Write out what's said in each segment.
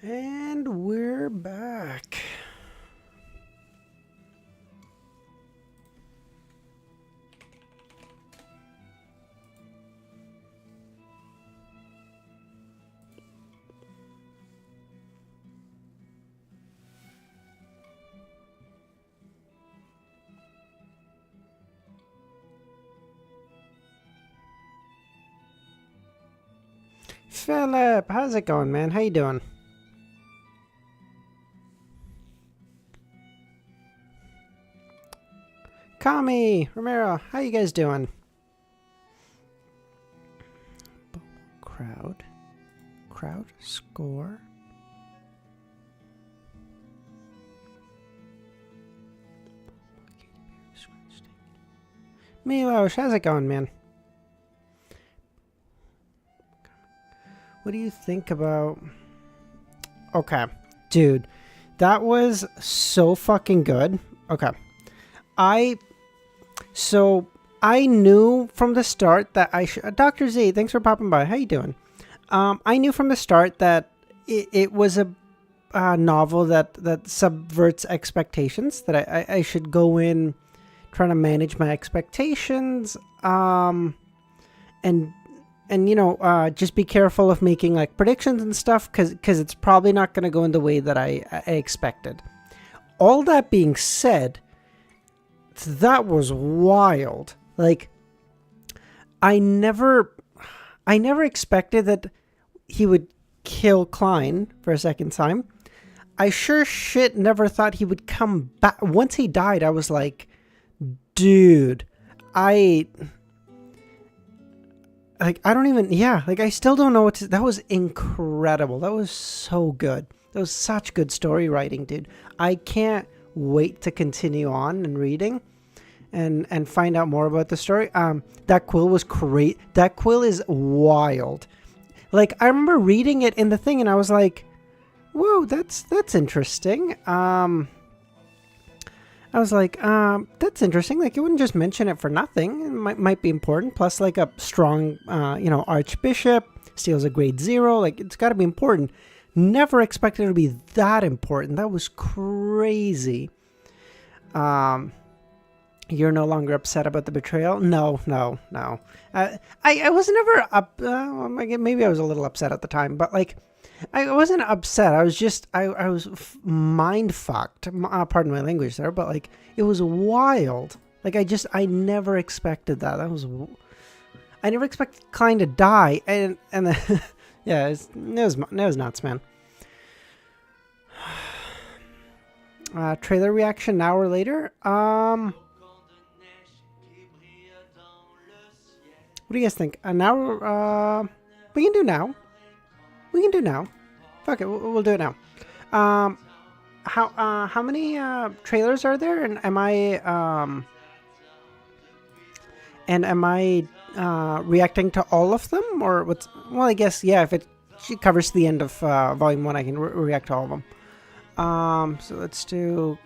And we're back. Philip, how's it going, man? How you doing? Kami, Romero, how you guys doing? Crowd, score. Milosh, how's it going, man? What do you think about... Okay, dude, that was so fucking good. Okay, So I knew from the start that I should... Dr. Z, thanks for popping by. How you doing? I knew from the start that it was a novel that subverts expectations, that I should go in trying to manage my expectations, and you know, just be careful of making like predictions and stuff, because it's probably not going to go in the way that I expected. All that being said, that was wild. Like, I never expected that he would kill Klein for a second time. I sure shit never thought he would come back. Once he died, I was like, dude, I don't even, yeah, like I still don't know what to, that was incredible. That was so good. That was such good story writing, dude. I can't wait to continue on and reading and find out more about the story. That quill was great. That quill is wild. Like, I remember reading it in the thing and I was like, whoa, that's interesting. I was like, that's interesting. Like, you wouldn't just mention it for nothing. It might be important. Plus, like, a strong, archbishop steals a grade 0. Like, it's got to be important. Never expected it to be that important. That was crazy. You're no longer upset about the betrayal? No. I was never up. Maybe I was a little upset at the time, but like, I wasn't upset. I was just, I was mind fucked. Pardon my language there, but like, it was wild. Like, I never expected that. I never expected Klein to die. And yeah, it was nuts, man. Trailer reaction an hour later. What do you guys think? An hour, we can do now. Fuck it, we'll do it now. How many trailers are there, and am I reacting to all of them, or what's? Well, I guess yeah. If it covers the end of volume 1, I can react to all of them. So let's do.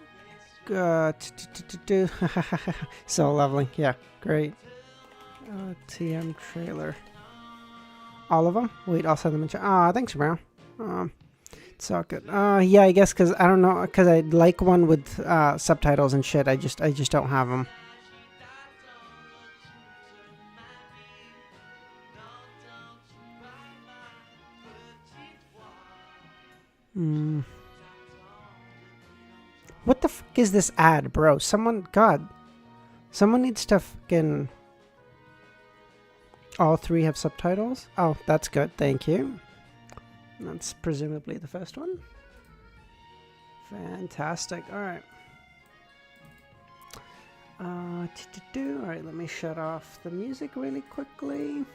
So lovely, yeah, great. TM trailer. All of them? Wait, I'll send them in chat. Thanks, bro. It's all good. Yeah, I guess because I don't know, because I like one with subtitles and shit. I just don't have them. What the fuck is this ad, bro? Someone needs to fucking... All 3 have subtitles? Oh, that's good. Thank you. That's presumably the first one. Fantastic. All right. All right, let me shut off the music really quickly.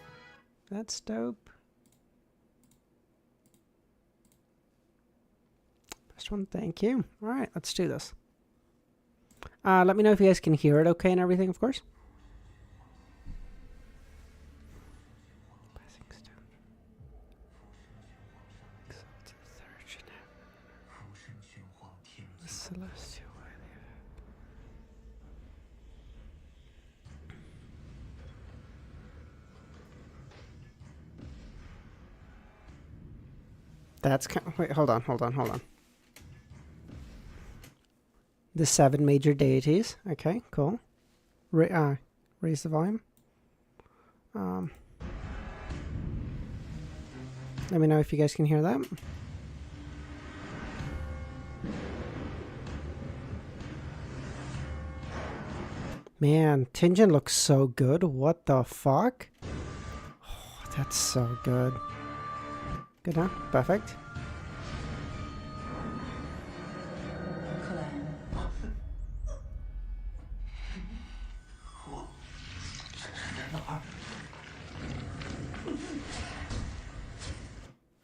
That's dope. First one, thank you. All right, let's do this. Let me know if you guys can hear it okay and everything, of course. Celestial. That's kind of, wait, hold on. The 7 major deities. Okay, cool. Raise the volume. Let me know if you guys can hear that. Man, Tinjin looks so good. What the fuck? Oh, that's so good. Good, huh? Perfect.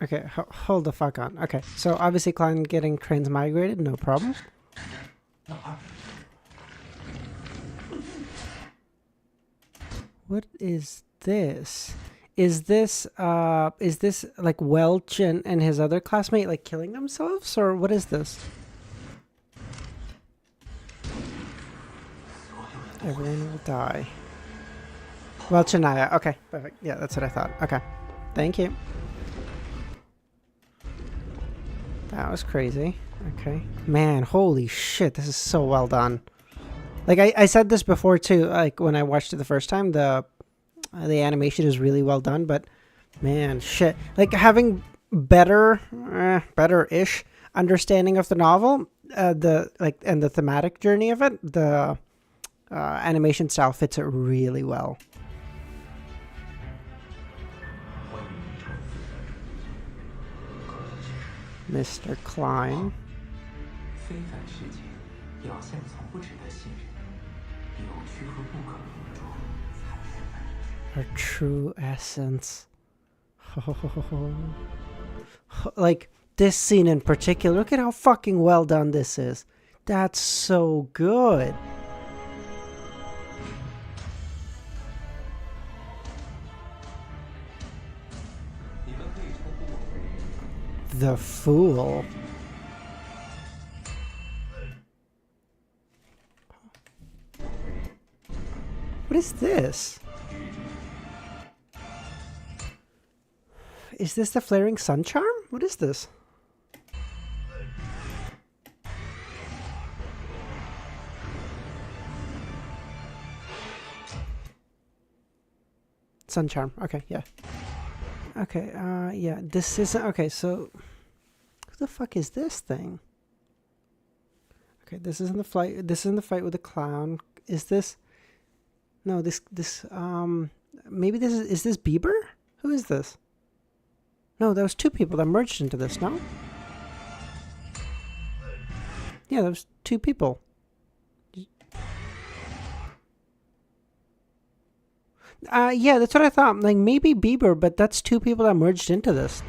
Okay, hold the fuck on. Okay, so obviously Klein getting transmigrated, no problem. What is this? Is this like Welch and his other classmate like killing themselves, or what is this? Everyone will die. Welch and Naya. Okay, perfect. Yeah, that's what I thought. Okay, thank you. That was crazy. Okay. Man, holy shit, this is so well done. Like, I said this before, too, like, when I watched it the first time, the animation is really well done, but, man, shit. Like, having better-ish understanding of the novel, and the thematic journey of it, the animation style fits it really well. Mr. Klein. Our true essence. Like, this scene in particular, look at how fucking well done this is. That's so good. The fool. What is this? Is this the flaring sun charm? What is this? Sun charm. Okay, yeah. Okay, yeah, this isn't... Okay, so... Who the fuck is this thing? Okay, this isn't the fight. This isn't the fight with the clown. Is this... No, this... Maybe this is... Is this Bieber? Who is this? No, there was 2 people that merged into this, no? Yeah, there was 2 people. Yeah, that's what I thought. Like, maybe Bieber, but that's 2 people that merged into this.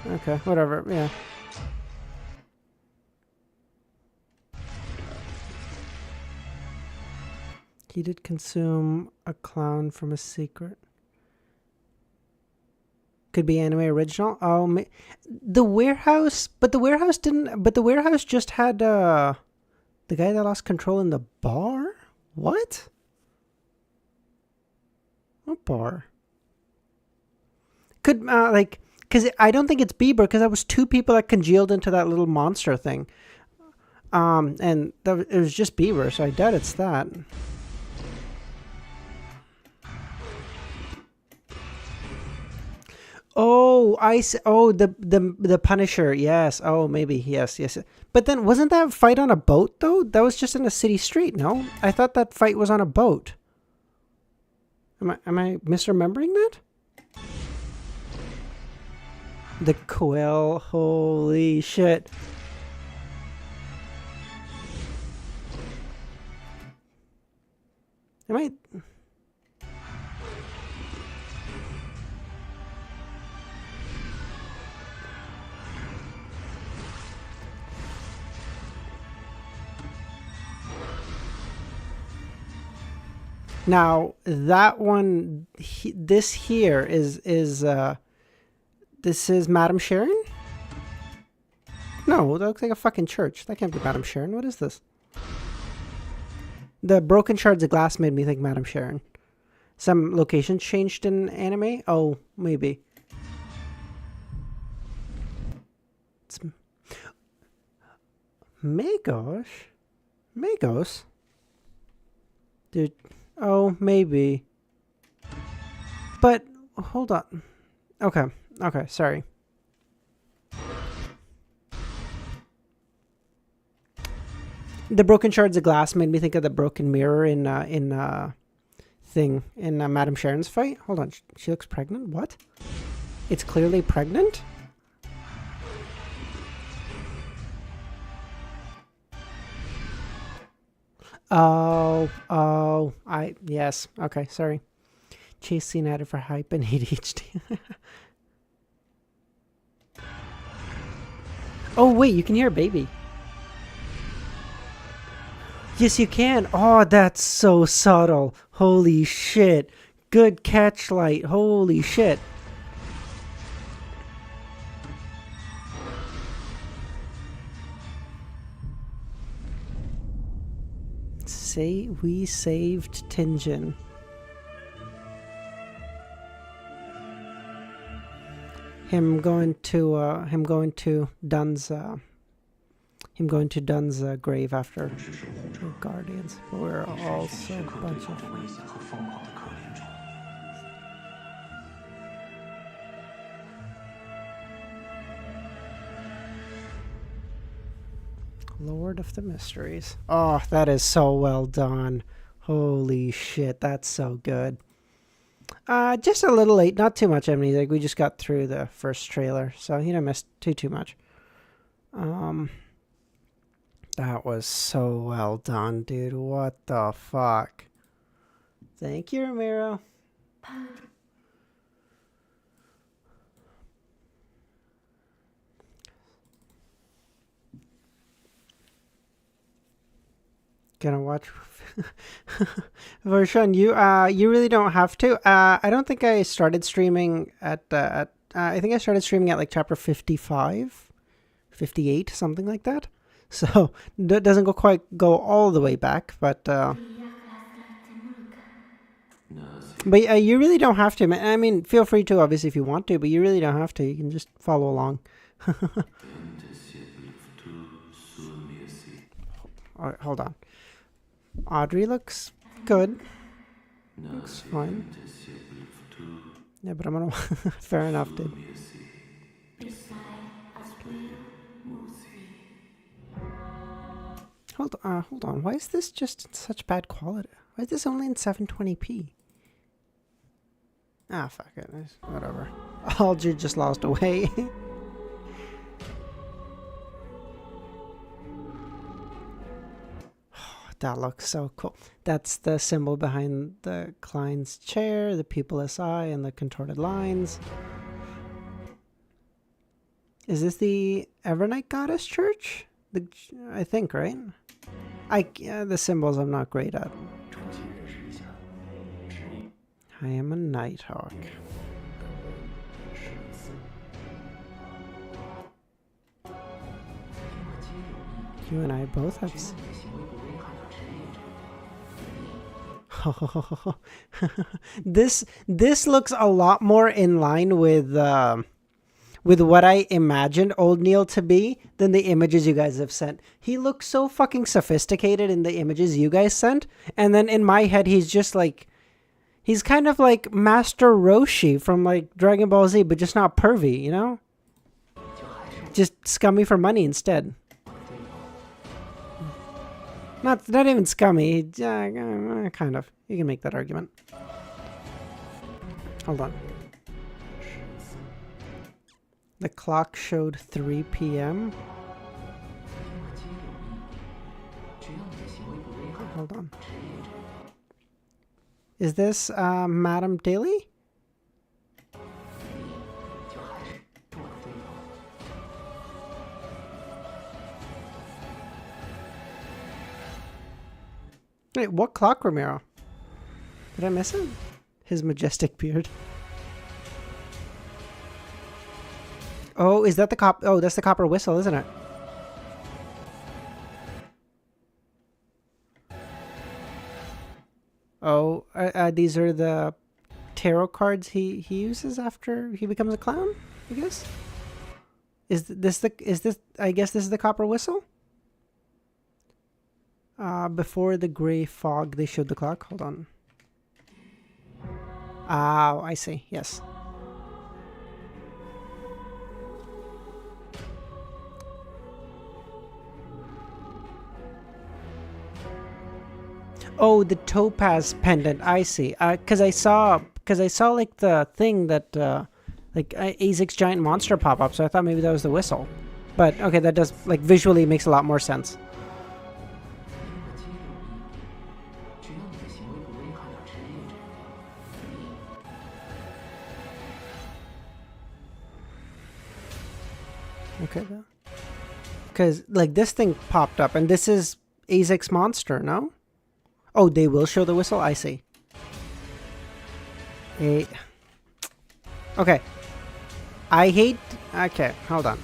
Okay, whatever, yeah. He did consume a clown from a secret. Could be anime original. Oh, the warehouse, but the warehouse didn't. But the warehouse just had the guy that lost control in the bar. What? What bar? Could like, because I don't think it's Bieber, because that was 2 people that congealed into that little monster thing. And it was just Bieber, so I doubt it's that. Oh, I see. Oh, the Punisher. Yes. Oh, maybe. Yes. But then wasn't that fight on a boat though? That was just in a city street, no? I thought that fight was on a boat. Am I misremembering that? The Quill. Holy shit. Am I... Now that one, this here is this is Madame Sharon? No, that looks like a fucking church. That can't be Madame Sharon. What is this? The broken shards of glass made me think Madame Sharon. Some locations changed in anime? Oh, maybe. It's Magos? Magos? Dude, oh, maybe. But, hold on. Okay, okay, sorry. The broken shards of glass made me think of the broken mirror in Madame Sharon's fight. Hold on, she looks pregnant? What? It's clearly pregnant? Oh, yes. Okay, sorry. Chase scene added for hype and ADHD. Oh, wait, you can hear a baby. Yes, you can. Oh, that's so subtle. Holy shit. Good catch, Light. Holy shit. Say we saved Tenjin. Him going to Dun's grave after the Guardians. We're also a bunch of Lord of the Mysteries. Oh, that is so well done. Holy shit, that's so good. Just a little late, not too much, Emily. Like, we just got through the first trailer, so you don't miss too much. That was so well done, dude. What the fuck? Thank you, Ramiro. Gonna watch Vershawn, you really don't have to. I don't think I started streaming at I think I started streaming at like chapter 55, 58, something like that. So that doesn't go all the way back, but you really don't have to. I mean, feel free to, obviously, if you want to, but you really don't have to. You can just follow along. All right, hold on. Audrey looks good. Looks fine. Yeah, but I'm gonna... Fair enough, dude. Hold on. Why is this just in such bad quality? Why is this only in 720p? Ah, fuck it. Whatever. Alger just lost away. That looks so cool. That's the symbol behind the Klein's chair, the pupil SI, and the contorted lines. Is this the Evernight Goddess Church? I think, right? The symbols I'm not great at. I am a Nighthawk. You and I both have... This looks a lot more in line with what I imagined Old Neil to be than the images you guys have sent. He looks so fucking sophisticated in the images you guys sent, and then in my head he's just like, he's kind of like Master Roshi from like Dragon Ball Z, but just not pervy, you know? Just scummy for money instead. Not even scummy, kind of. You can make that argument. Hold on. The clock showed 3 p.m. Hold on. Is this Madame Daly? Wait, what clock, Ramiro? Did I miss it? His majestic beard. Oh, is that the Oh, that's the copper whistle, isn't it? Oh, these are the tarot cards he uses after he becomes a clown, I guess. Is this I guess this is the copper whistle? Before the gray fog, they showed the clock. Hold on. Oh, I see. Yes. Oh, the topaz pendant. I see. Cause I saw like the thing that like Azek's giant monster pop up. So I thought maybe that was the whistle. But okay, that does like visually makes a lot more sense. Okay, because like this thing popped up, and this is Azek's monster, no? Oh, they will show the whistle? I see. Okay. I hate... Okay, hold on.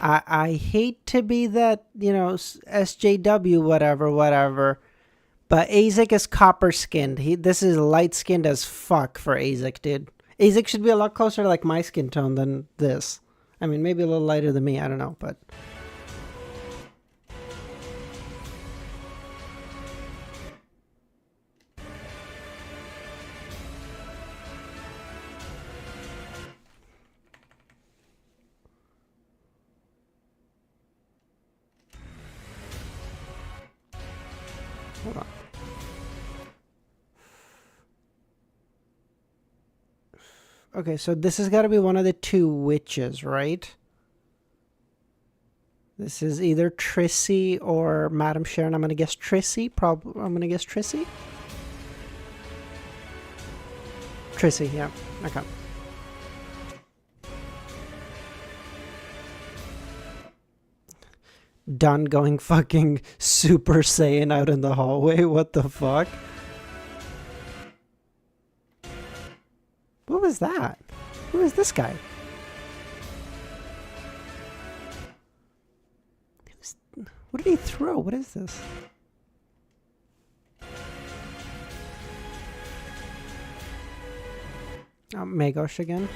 I hate to be that, you know, SJW, whatever. But Azek is copper-skinned. This is light-skinned as fuck for Azek, dude. Azek should be a lot closer to, like, my skin tone than this. I mean, maybe a little lighter than me, I don't know, but... Hold on. Okay, so this has got to be one of the two witches, right? This is either Trissy or Madame Sharon. I'm going to guess Trissy. I'm going to guess Trissy. Trissy, yeah. Okay. Done going fucking Super Saiyan out in the hallway. What the fuck? What was that? Who is this guy? What did he throw? What is this? Oh, Magos again.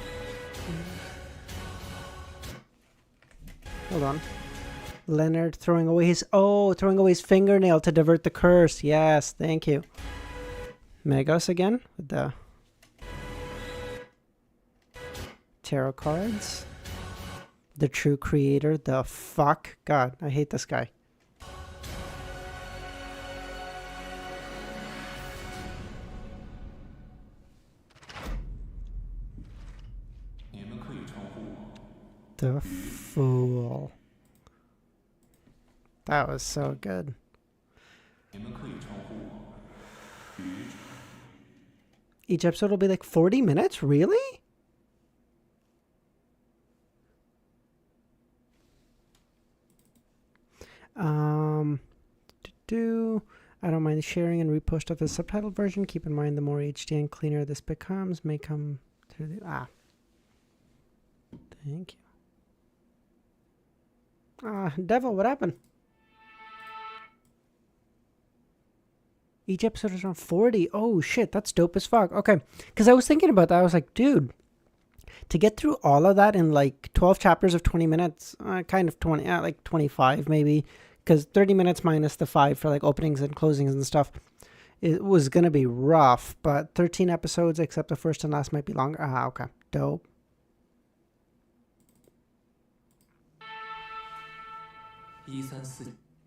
Hold on. Leonard throwing away his fingernail to divert the curse. Yes, thank you. Magos again with the tarot cards. The true creator. The fuck. God, I hate this guy. The fool. That was so good. Each episode will be like 40 minutes? Really? I don't mind sharing and repost of the subtitled version. Keep in mind the more HD and cleaner this becomes may come through the... Thank you. Devil, what happened? Each episode is around 40. Oh, shit. That's dope as fuck. Okay. Because I was thinking about that. I was like, dude, to get through all of that in like 12 chapters of 20 minutes, kind of 20, like 25 maybe, because 30 minutes minus the 5 for like openings and closings and stuff, it was going to be rough. But 13 episodes, except the first and last might be longer. Okay. Dope.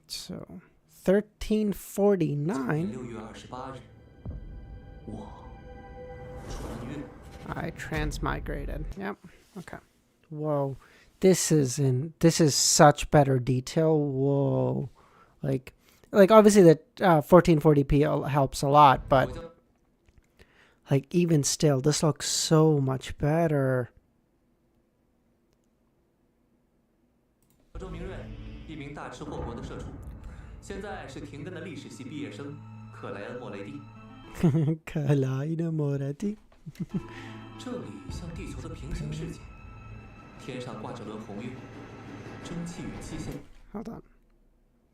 So, 1349. I transmigrated. Yep. Okay. Whoa. This is such better detail. Whoa. Like obviously that 1440p helps a lot, but like even still, this looks so much better. Hold on.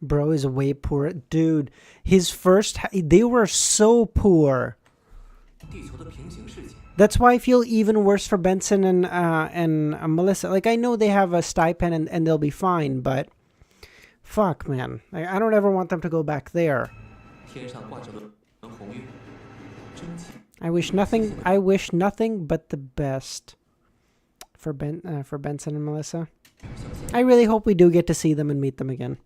Bro is way poorer. Dude, his first... They were so poor. That's why I feel even worse for Benson and Melissa. Like, I know they have a stipend and they'll be fine, but... Fuck, man. I don't ever want them to go back there. I wish nothing but the best for Benson and Melissa. I really hope we do get to see them and meet them again.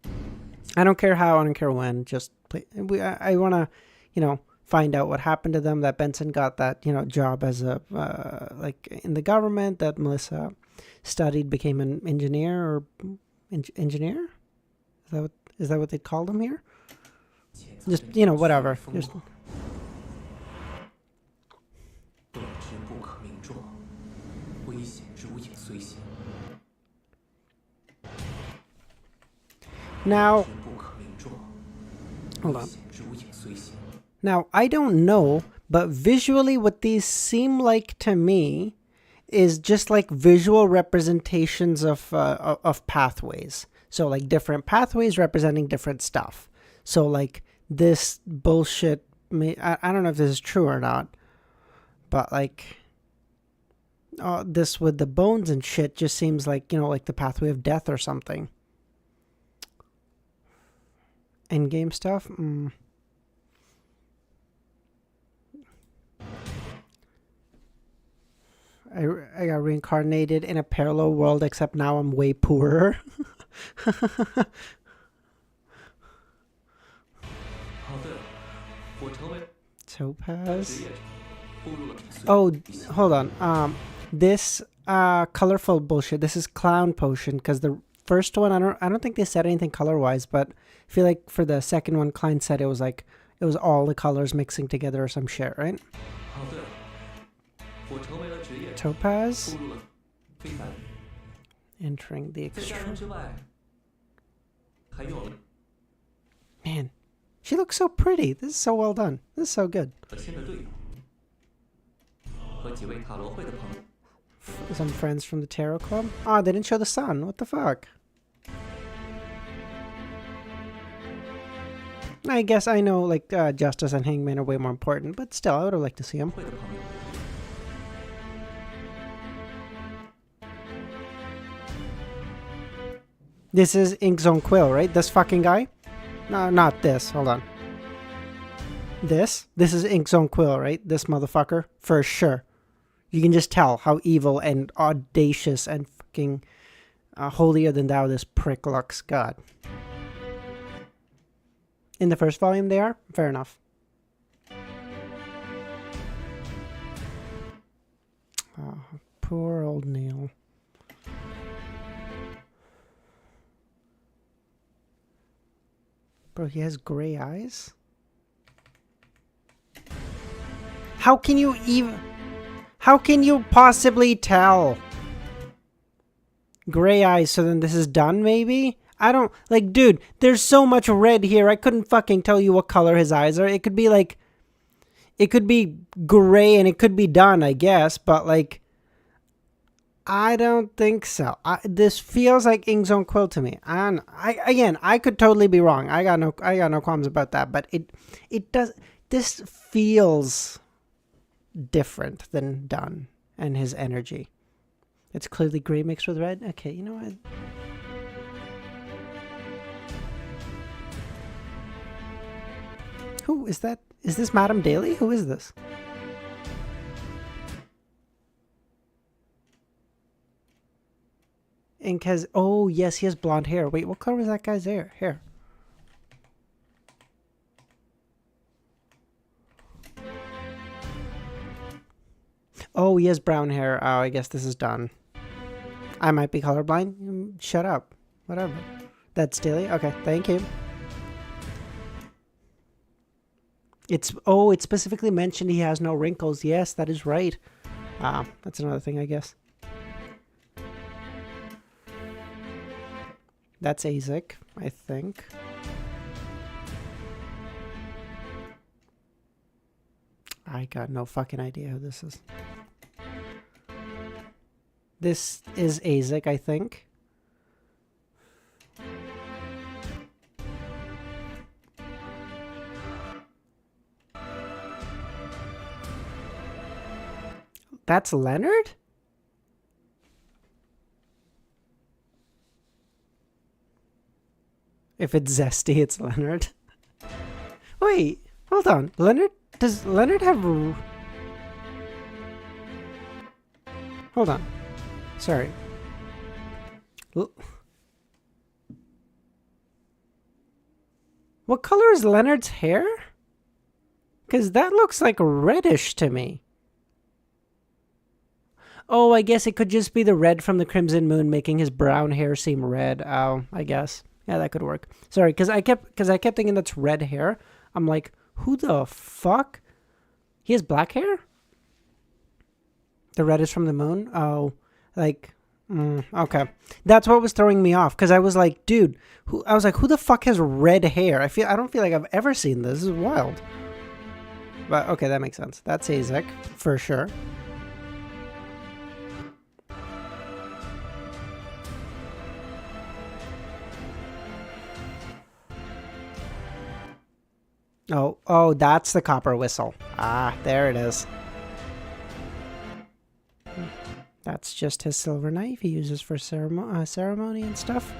I don't care how, I don't care when. Just play. I want to, find out what happened to them. That Benson got that, job as a like in the government. That Melissa studied, became an engineer or engineer. Is that what they called him here? Just whatever. Just. Now, hold on. Now, I don't know, but visually what these seem like to me is just like visual representations of pathways. So like different pathways representing different stuff. So like this bullshit, I don't know if this is true or not, but like this with the bones and shit just seems like, like the pathway of death or something. Endgame stuff? I got reincarnated in a parallel world, except now I'm way poorer. Topaz. Oh, hold on. This colorful bullshit. This is clown potion because the first one I don't think they said anything color wise, but I feel like for the second one, Klein said it was all the colors mixing together or some shit, right? Topaz. Entering the extreme. Man, she looks so pretty. This is so well done. This is so good. Some friends from the Tarot Club. Oh, they didn't show the sun. What the fuck? I guess I know, like, Justice and Hangman are way more important, but still, I would have liked to see them. This is Inkzone Quill, right? This fucking guy? No, not this. Hold on. This is Inkzone Quill, right? This motherfucker? For sure. You can just tell how evil and audacious and fucking holier than thou this prick looks. God. In the first volume they are? Fair enough. Oh, poor old Neil. Bro, he has gray eyes? How can you possibly tell? Gray eyes, so then this is done, maybe? I don't, like, dude, there's so much red here, I couldn't fucking tell you what color his eyes are. It could be, like, it could be gray and it could be done, I guess, but, like, I don't think so. This feels like Inkzone Quill to me. And I could totally be wrong. I got no qualms about that, but it does, this feels different than Dunn and his energy. It's clearly gray mixed with red. Okay, you know what? Who is that? Is this Madame Daly? Who is this? Ink has... Oh, yes, he has blonde hair. Wait, what color was that guy's hair? Oh, he has brown hair. Oh, I guess this is done. I might be colorblind. Shut up. Whatever. That's Daly? Okay, thank you. It specifically mentioned he has no wrinkles. Yes, that is right. That's another thing, I guess. That's Azek, I think. I got no fucking idea who this is. This is Azek, I think. That's Leonard? If it's Zesty, it's Leonard. Wait, hold on. Leonard? Does Leonard have... Hold on. Sorry. What color is Leonard's hair? Because that looks like reddish to me. Oh, I guess it could just be the red from the Crimson Moon making his brown hair seem red. Oh, I guess. Yeah, that could work. Sorry, because I kept thinking that's red hair. I'm like, who the fuck? He has black hair? The red is from the moon? Oh, like, okay. That's what was throwing me off, because I was like, dude, who the fuck has red hair? I don't feel like I've ever seen this. This is wild. But, okay, that makes sense. That's Azek, for sure. Oh, that's the copper whistle. Ah, there it is. That's just his silver knife he uses for ceremony and stuff.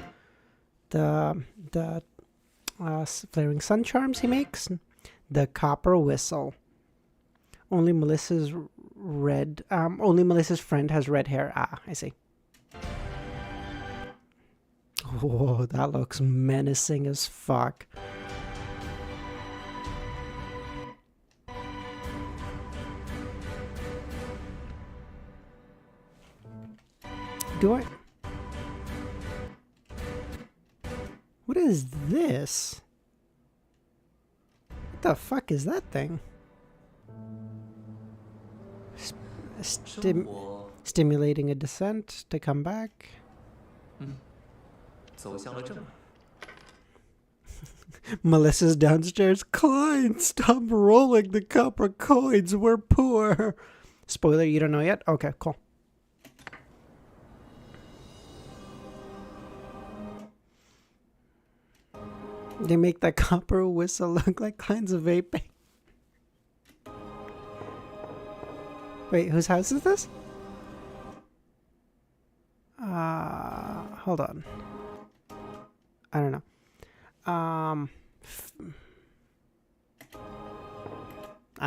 The flaring sun charms he makes. The copper whistle. Only Melissa's friend has red hair. Ah, I see. Whoa, that looks menacing as fuck. Do I? What is this? What the fuck is that thing? Stimulating a descent to come back. Melissa's downstairs. Klein, stop rolling the copper coins. We're poor. Spoiler, you don't know yet? Okay, cool. They make that copper whistle look like Klein's vaping. Wait, whose house is this? Hold on. I don't know. I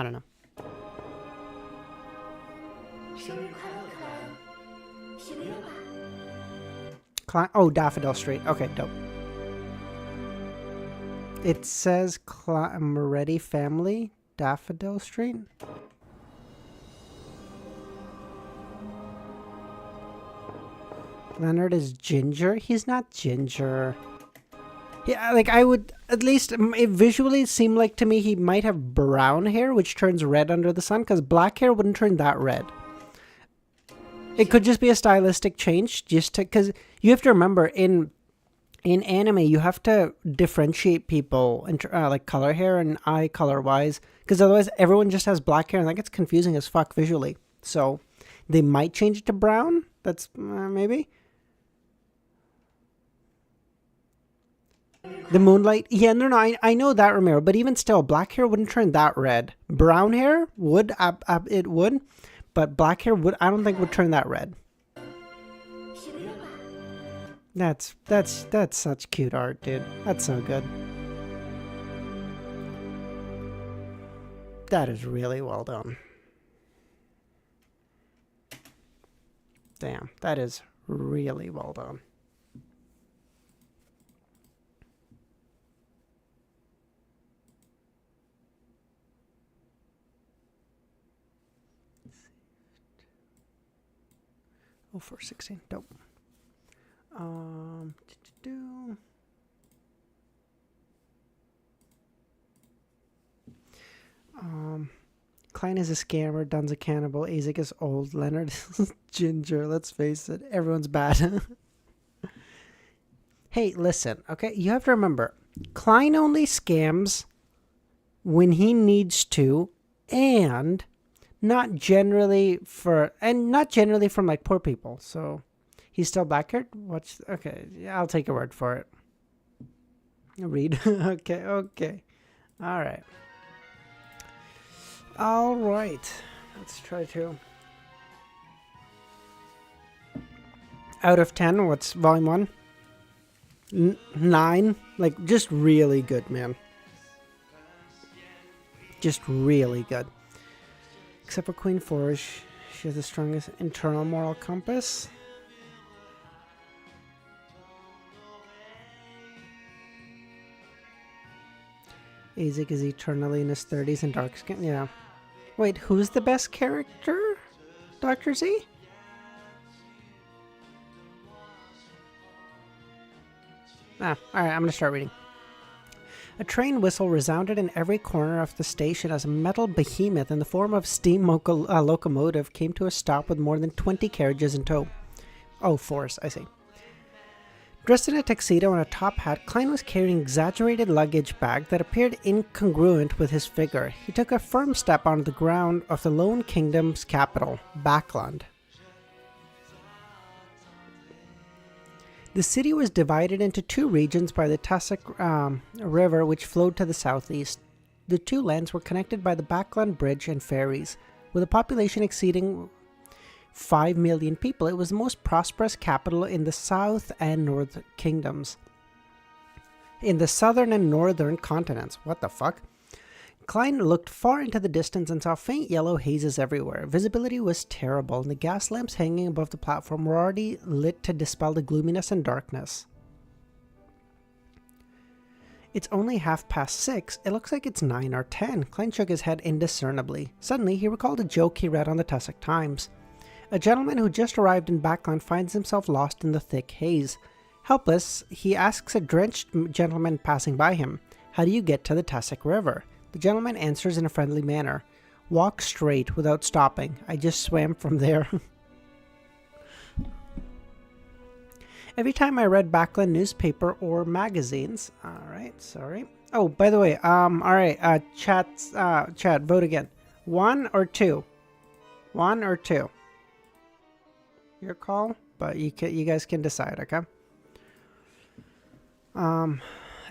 don't know. Oh, Daffodil Street. Okay, dope. It says Moretti family, Daffodil Street. Leonard is ginger. He's not ginger. Yeah, like I would at least it visually seemed like to me he might have brown hair, which turns red under the sun, because black hair wouldn't turn that red. It could just be a stylistic change, because you have to remember in anime you have to differentiate people in like color hair and eye color wise, because otherwise everyone just has black hair and that gets confusing as fuck visually. So they might change it to brown. That's maybe. The moonlight, yeah, no, I know that, Ramiro, but even still, black hair wouldn't turn that red. Brown hair would, it would, but black hair I don't think would turn that red. That's such cute art, dude. That's so good. That is really well done. Damn, that is really well done. Oh, 416, dope. Klein is a scammer, Dun's a cannibal, Azek is old, Leonard is ginger, let's face it, everyone's bad. Hey, listen, okay, you have to remember, Klein only scams when he needs to, and not generally from like poor people, so he's still backward? Okay, yeah, I'll take your word for it. Read. Okay. All right. Let's try to Out of 10, what's volume 1? 9. Like, just really good, man. Just really good. Except for Queen Forge, she has the strongest internal moral compass. Azek is eternally in his 30s and dark skin. Yeah. Wait, who's the best character? Dr. Z? Alright, I'm gonna start reading. A train whistle resounded in every corner of the station as a metal behemoth in the form of steam locomotive came to a stop with more than 20 carriages in tow. Oh, force, I see. Dressed in a tuxedo and a top hat, Klein was carrying an exaggerated luggage bag that appeared incongruent with his figure. He took a firm step onto the ground of the Lone Kingdom's capital, Backland. The city was divided into two regions by the Tasik River, which flowed to the southeast. The two lands were connected by the Backland Bridge and ferries. With a population exceeding 5 million people, it was the most prosperous capital in the South and North Kingdoms. In the southern and northern continents. What the fuck? Klein looked far into the distance and saw faint yellow hazes everywhere. Visibility was terrible, and the gas lamps hanging above the platform were already lit to dispel the gloominess and darkness. It's only 6:30. It looks like it's 9 or 10. Klein shook his head indiscernibly. Suddenly, he recalled a joke he read on the Tussock Times. A gentleman who just arrived in Backland finds himself lost in the thick haze. Helpless, he asks a drenched gentleman passing by him, "How do you get to the Tussock River?" The gentleman answers in a friendly manner, "Walk straight without stopping. I just swam from there." Every time I read Backland newspaper or magazines. Alright, sorry. Oh, by the way, alright, chat, vote again. 1 or 2? 1 or 2? Your call, but you guys can decide, okay?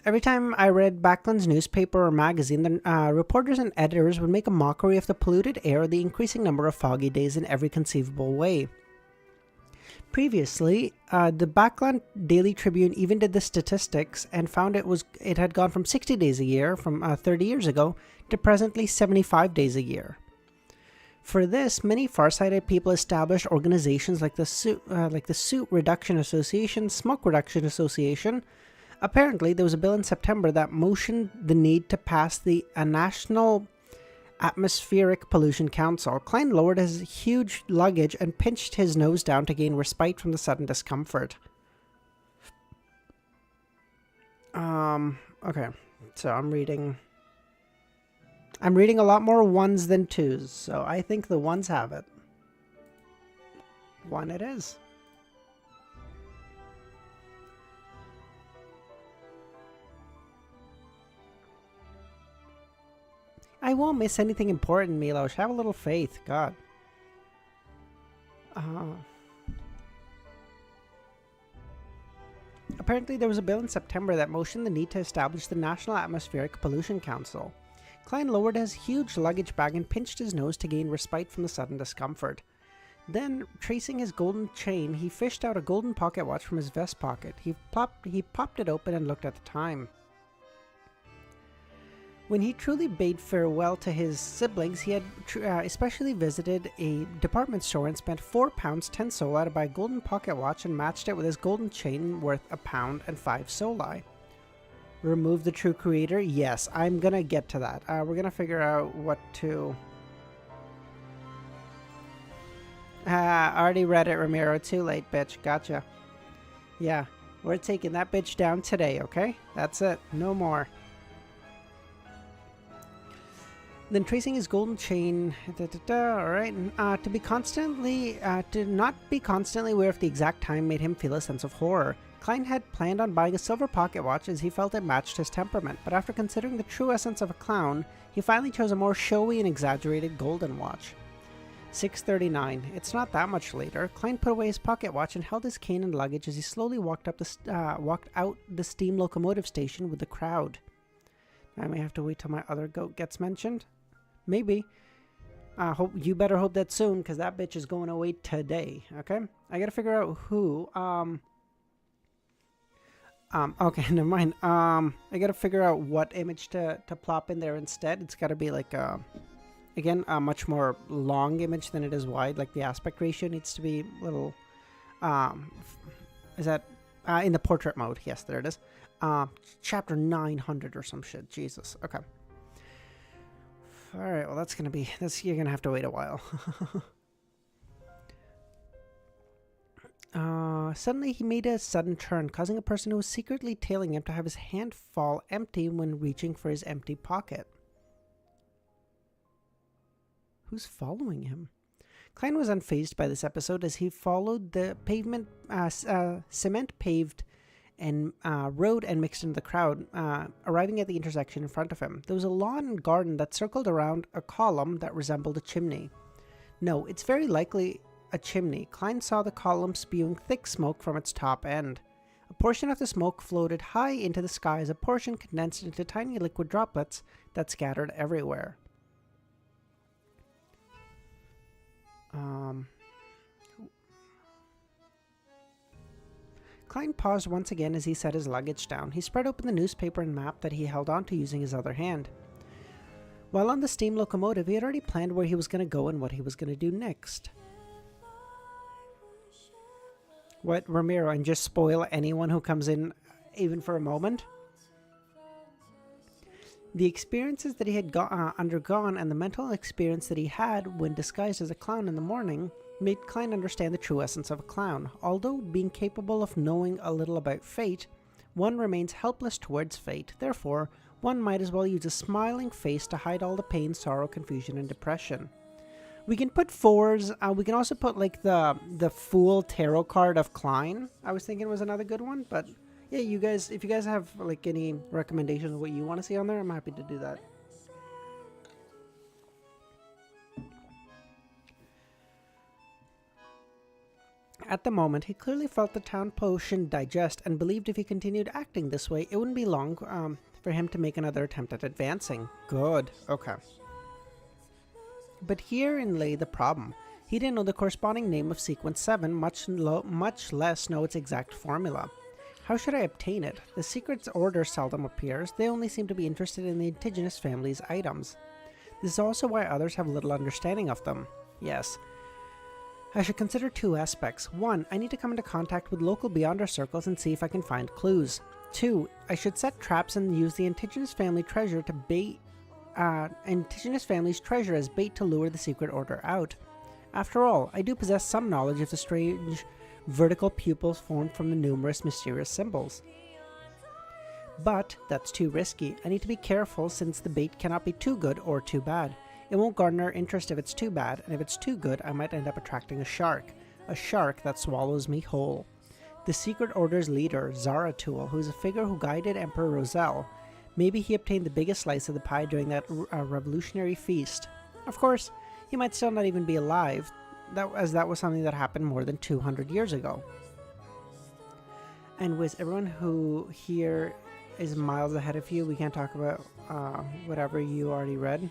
Every time I read Backland's newspaper or magazine, the reporters and editors would make a mockery of the polluted air, the increasing number of foggy days in every conceivable way. Previously, the Backland Daily Tribune even did the statistics and found it had gone from 60 days a year from 30 years ago to presently 75 days a year. For this, many farsighted people established organizations like the Soot Reduction Association, Smoke Reduction Association. Apparently, there was a bill in September that motioned the need to pass the National Atmospheric Pollution Council. Klein lowered his huge luggage and pinched his nose down to gain respite from the sudden discomfort. Okay, so I'm reading a lot more 1s than 2s, so I think the 1s have it. 1 it is. I won't miss anything important, Milos. Have a little faith, God. Apparently there was a bill in September that motioned the need to establish the National Atmospheric Pollution Council. Klein lowered his huge luggage bag and pinched his nose to gain respite from the sudden discomfort. Then, tracing his golden chain, he fished out a golden pocket watch from his vest pocket. He popped it open and looked at the time. When he truly bade farewell to his siblings, he had especially visited a department store and spent £4 10 solai to buy a golden pocket watch and matched it with his golden chain worth £1 and 5 solai. Remove the true creator? Yes, I'm gonna get to that. We're gonna figure out what to... already read it, Ramiro. Too late, bitch. Gotcha. Yeah, we're taking that bitch down today, okay? That's it. No more. Then tracing his golden chain, alright, to not be constantly aware of the exact time made him feel a sense of horror. Klein had planned on buying a silver pocket watch as he felt it matched his temperament, but after considering the true essence of a clown, he finally chose a more showy and exaggerated golden watch. 6:39. It's not that much later. Klein put away his pocket watch and held his cane and luggage as he slowly walked out the steam locomotive station with the crowd. I may have to wait till my other goat gets mentioned. Maybe. Hope you better hope that soon, because that bitch is going away today. Okay, I gotta figure out who. Okay, never mind. I gotta figure out what image to plop in there instead. It's gotta be like again, a much more long image than it is wide. Like the aspect ratio needs to be a little. Is that in the portrait mode? Yes, there it is. Chapter 900 or some shit. Jesus. Okay. All right. Well, that's gonna be. You're gonna have to wait a while. Suddenly he made a sudden turn, causing a person who was secretly tailing him to have his hand fall empty when reaching for his empty pocket. Who's following him? Klein was unfazed by this episode as he followed the cement-paved and road and mixed into the crowd, arriving at the intersection in front of him. There was a lawn and garden that circled around a column that resembled a chimney. No, it's very likely a chimney. Klein saw the column spewing thick smoke from its top end. A portion of the smoke floated high into the sky as a portion condensed into tiny liquid droplets that scattered everywhere. Klein paused once again as he set his luggage down. He spread open the newspaper and map that he held onto using his other hand. While on the steam locomotive, he had already planned where he was going to go and what he was going to do next. What, Ramiro, and just spoil anyone who comes in even for a moment? The experiences that he had undergone and the mental experience that he had when disguised as a clown in the morning made Klein understand the true essence of a clown. Although being capable of knowing a little about fate, one remains helpless towards fate. Therefore, one might as well use a smiling face to hide all the pain, sorrow, confusion, and depression. We can put fours. We can also put like the Fool tarot card of Klein. I was thinking was another good one, but yeah, you guys, if you guys have like any recommendations of what you want to see on there, I'm happy to do that. At the moment, he clearly felt the town potion digest and believed if he continued acting this way, it wouldn't be long for him to make another attempt at advancing. Good. Okay. But herein lay the problem. He didn't know the corresponding name of Sequence 7, much less know its exact formula. How should I obtain it? The secret order seldom appears. They only seem to be interested in the indigenous family's items. This is also why others have little understanding of them. Yes. I should consider two aspects. 1. I need to come into contact with local Beyonder circles and see if I can find clues. 2. I should set traps and use the indigenous family treasure to bait indigenous family's treasure as bait to lure the secret order out. After all, I do possess some knowledge of the strange vertical pupils formed from the numerous mysterious symbols. But that's too risky. I need to be careful since the bait cannot be too good or too bad. It won't garner interest if it's too bad, and if it's too good, I might end up attracting a shark that swallows me whole. The secret order's leader, Zaratul, who is a figure who guided Emperor Roselle. Maybe he obtained the biggest slice of the pie during that revolutionary feast. Of course, he might still not even be alive, as that was something that happened more than 200 years ago. And with everyone who here is miles ahead of you, we can't talk about whatever you already read.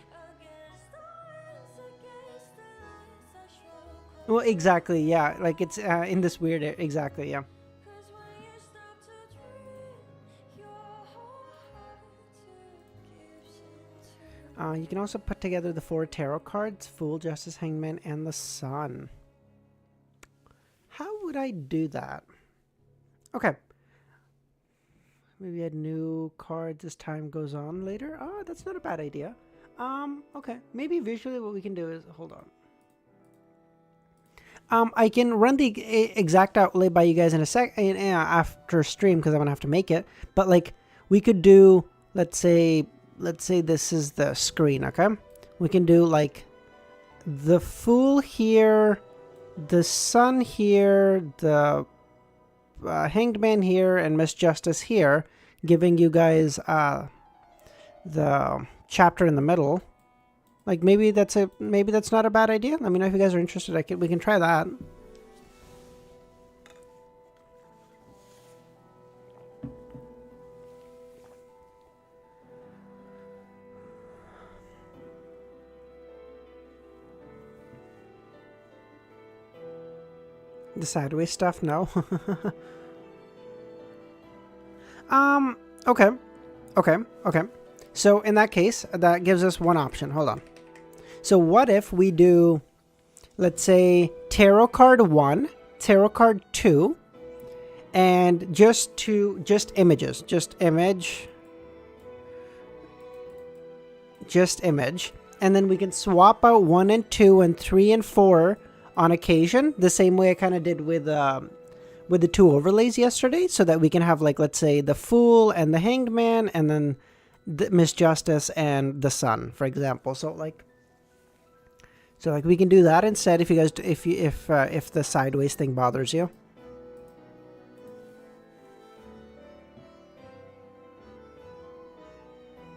Well, exactly, yeah. Like, it's in this weird... Exactly, yeah. You can also put together the 4 tarot cards, Fool, Justice, Hangman, and the Sun. How would I do that? Okay. Maybe add new cards as time goes on later. Oh, that's not a bad idea. Okay. Maybe visually what we can do is... Hold on. I can run the exact outlay by you guys in a sec after stream because I'm gonna have to make it. But like, we could do, let's say this is the screen. Okay, we can do like the Fool here, the Sun here, the Hanged Man here, and Miss Justice here, giving you guys the chapter in the middle. Like, maybe that's not a bad idea. Let me know if you guys are interested. We can try that. The sideways stuff, no. um, okay. Okay, okay. So in that case, that gives us one option. Hold on. So what if we do, let's say, tarot card 1, tarot card 2, and just images, just image, and then we can swap out 1 and 2 and 3 and 4 on occasion, the same way I kind of did with the 2 overlays yesterday, so that we can have, like, let's say the Fool and the Hanged Man, and then the Miss Justice and the Sun, for example. So like we can do that instead if you guys if the sideways thing bothers you.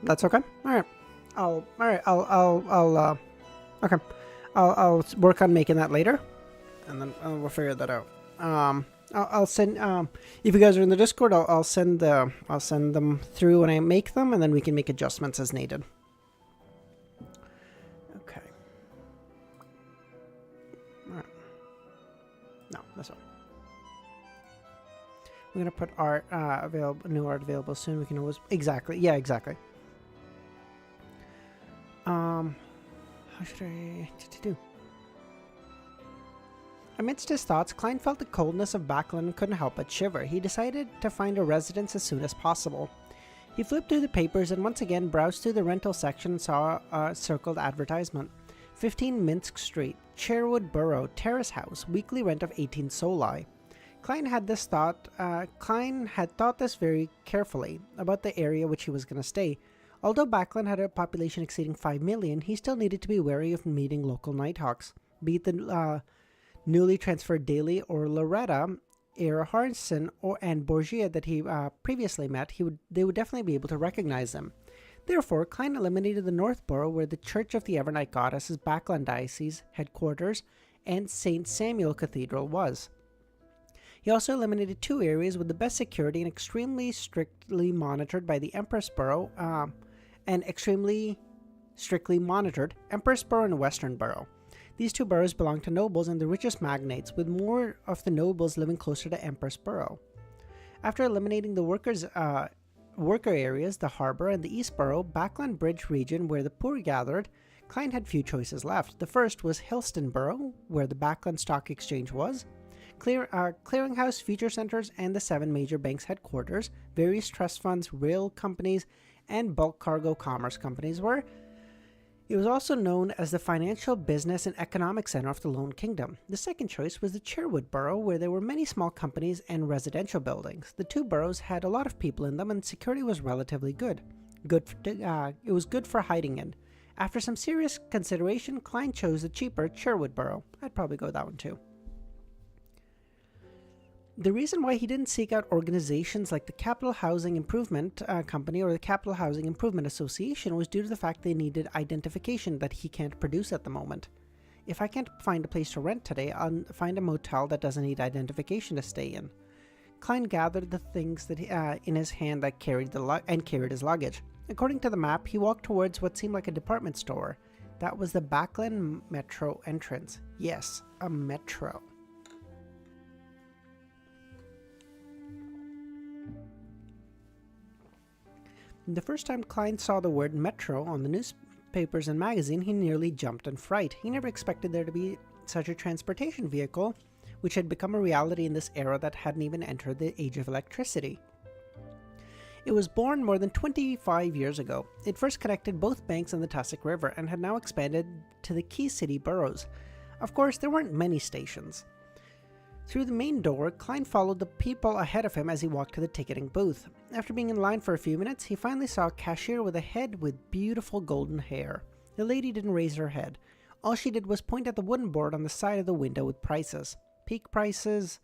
That's okay. All right. Okay. I'll work on making that later, and then we'll figure that out. I'll send if you guys are in the Discord, I'll send them through when I make them, and then we can make adjustments as needed. Okay. All right. No, that's all. We're gonna put art new art available soon. We can always exactly. How should I do? Amidst his thoughts, Klein felt the coldness of Backlund and couldn't help but shiver. He decided to find a residence as soon as possible. He flipped through the papers and once again browsed through the rental section and saw a circled advertisement. 15 Minsk Street, Cherwood Borough, Terrace House, weekly rent of 18 solai. Klein had thought this very carefully about the area which he was going to stay. Although Backlund had a population exceeding 5 million, he still needed to be wary of meeting local Nighthawks, be it the newly transferred Daly or Loretta, Era Harnson, and Borgia that he previously met. They would definitely be able to recognize them. Therefore, Klein eliminated the North Borough, where the Church of the Evernight Goddess's Backlund Diocese headquarters and St. Samuel Cathedral was. He also eliminated 2 areas with the best security and extremely strictly monitored by the Empress Borough, and extremely strictly monitored Empress Borough and Western Borough. These 2 boroughs belonged to nobles and the richest magnates, with more of the nobles living closer to Empress Borough. After eliminating the worker areas, the harbor, and the East Borough, Backlund Bridge region, where the poor gathered, Klein had few choices left. The first was Hillston Borough, where the Backlund Stock Exchange was. Clearinghouse, future centers, and the 7 major banks' headquarters, various trust funds, rail companies, and bulk cargo commerce companies were. It was also known as the financial, business, and economic center of the Lone Kingdom. The second choice was the Cherwood Borough, where there were many small companies and residential buildings. The 2 boroughs had a lot of people in them, and security was relatively good. It was good for hiding in. After some serious consideration, Klein chose the cheaper Cherwood Borough. I'd probably go with that one too. The reason why he didn't seek out organizations like the Capital Housing Improvement Company or the Capital Housing Improvement Association was due to the fact they needed identification that he can't produce at the moment. If I can't find a place to rent today, I'll find a motel that doesn't need identification to stay in. Klein gathered the things that in his hand that carried his luggage. According to the map, he walked towards what seemed like a department store. That was the Backlund Metro entrance. Yes, a metro. The first time Klein saw the word Metro on the newspapers and magazine, he nearly jumped in fright. He never expected there to be such a transportation vehicle, which had become a reality in this era that hadn't even entered the age of electricity. It was born more than 25 years ago. It first connected both banks and the Tussock River and had now expanded to the key city boroughs. Of course, there weren't many stations. Through the main door, Klein followed the people ahead of him as he walked to the ticketing booth. After being in line for a few minutes, he finally saw a cashier with a head with beautiful golden hair. The lady didn't raise her head. All she did was point at the wooden board on the side of the window with prices. Peak prices,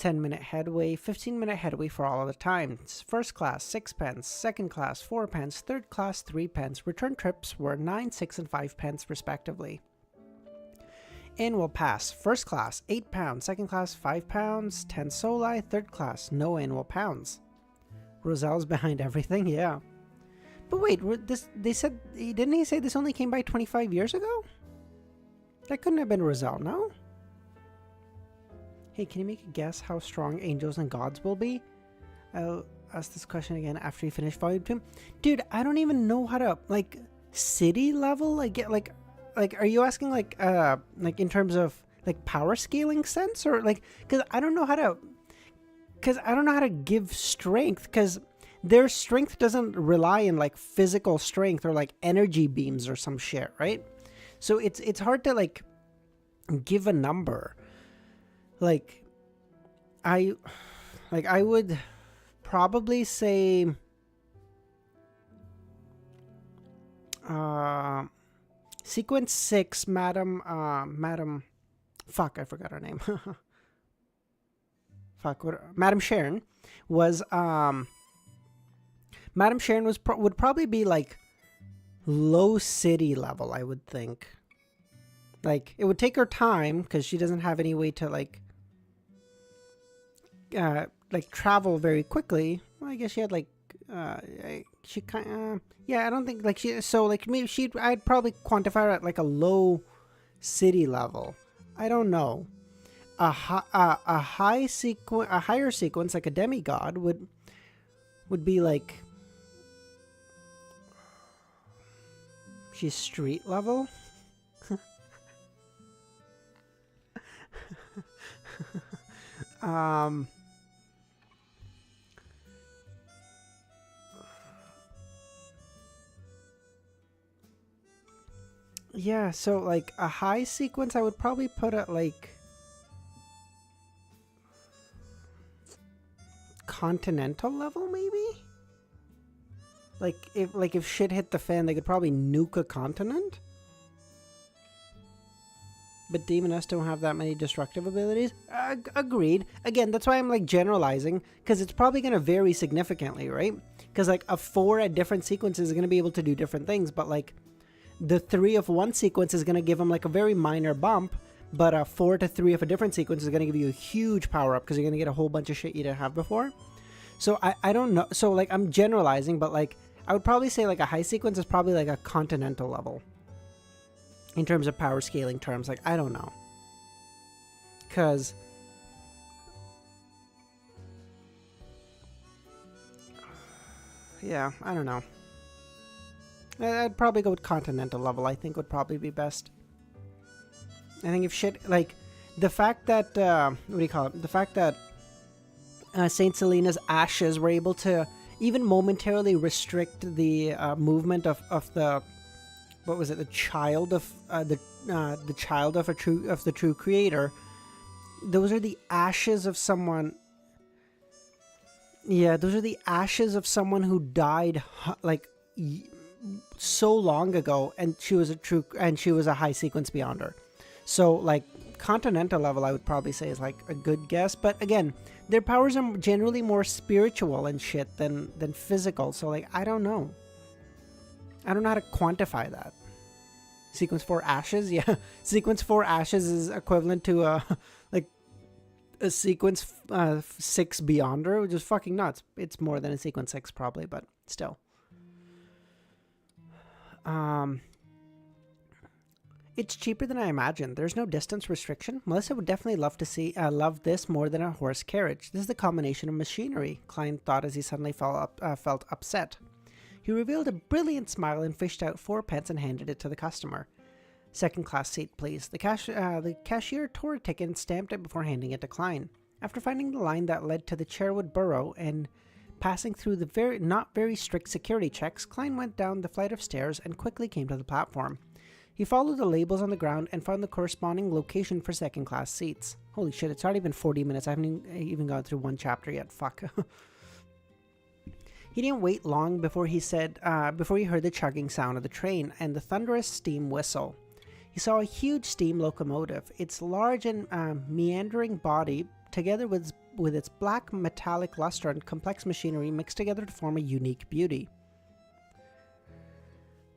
10-minute headway, 15-minute headway for all other times. First class, 6 pence. Second class, 4 pence. Third class, 3 pence. Return trips were 9, 6, and 5 pence respectively. Annual pass, first class, 8 pounds, second class, 5 pounds, 10 solai, third class, no annual pounds. Roselle's behind everything, yeah. But wait, didn't he say this only came by 25 years ago? That couldn't have been Roselle, no? Hey, can you make a guess how strong angels and gods will be? I'll ask this question again after you finish volume 2. Dude, I don't even know how to, like, city level? Like, are you asking, like in terms of, like, power scaling sense? Or, like, because I don't know how to give strength, because their strength doesn't rely on, like, physical strength or, like, energy beams or some shit, right? So it's hard to, like, give a number. Like, I would probably say sequence 6, Madam fuck, I forgot her name. Madam Sharon was Madam Sharon would probably be like low city level, I would think. Like, it would take her time because she doesn't have any way to like travel very quickly. Well, I guess she had like she kind yeah, I don't think like she, so like maybe I'd probably quantify her at like a low city level. I don't know. A higher sequence like a demigod would be like, she's street level. Yeah, so like a high sequence I would probably put at like continental level, maybe? Like if shit hit the fan, they could probably nuke a continent. But Demoness don't have that many destructive abilities. Agreed. Again, that's why I'm like generalizing, because it's probably going to vary significantly, right? Because like a 4 at different sequences is going to be able to do different things, but like the 3 of one sequence is going to give them like a very minor bump, but a 4 to 3 of a different sequence is going to give you a huge power up because you're going to get a whole bunch of shit you didn't have before. So I don't know. So like I'm generalizing, but like I would probably say like a high sequence is probably like a continental level. In terms of power scaling terms, like, I don't know. Because... yeah, I don't know. I'd probably go with continental level, I think would probably be best. I think if shit, like, the fact that, what do you call it? The fact that Saint Selena's ashes were able to even momentarily restrict the movement of the... what was it? The child of the child of the true creator. Those are the ashes of someone. Yeah, those are the ashes of someone who died like so long ago, and she was a high sequence beyond her. So like continental level, I would probably say is like a good guess. But again, their powers are generally more spiritual and shit than physical. So like I don't know. I don't know how to quantify that. Sequence 4 ashes? Yeah. Sequence 4 ashes is equivalent to like a sequence 6 beyonder, which is fucking nuts. It's more than a sequence 6 probably, but still. It's cheaper than I imagined. There's no distance restriction. Melissa would definitely love this more than a horse carriage. This is the combination of machinery, Klein thought as he suddenly felt upset. He revealed a brilliant smile and fished out 4 pence and handed it to the customer. Second class seat, please. The cashier tore a ticket and stamped it before handing it to Klein. After finding the line that led to the Chairwood Burrow and passing through the not very strict security checks, Klein went down the flight of stairs and quickly came to the platform. He followed the labels on the ground and found the corresponding location for second class seats. Holy shit, it's already been 40 minutes. I haven't even gone through one chapter yet. Fuck. He didn't wait long before he heard the chugging sound of the train and the thunderous steam whistle. He saw a huge steam locomotive. Its large and meandering body, together with its black metallic luster and complex machinery, mixed together to form a unique beauty.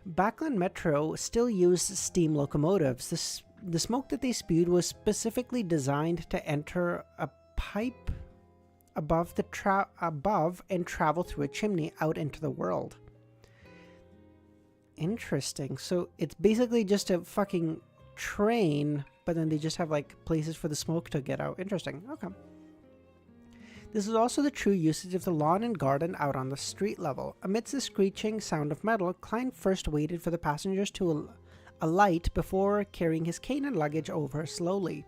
Backland Metro still used steam locomotives. The smoke that they spewed was specifically designed to enter a pipe above and travel through a chimney out into the world. Interesting. So it's basically just a fucking train, but then they just have like places for the smoke to get out. Interesting. Okay. This is also the true usage of the lawn and garden out on the street level. Amidst the screeching sound of metal, Klein first waited for the passengers to alight before carrying his cane and luggage over slowly.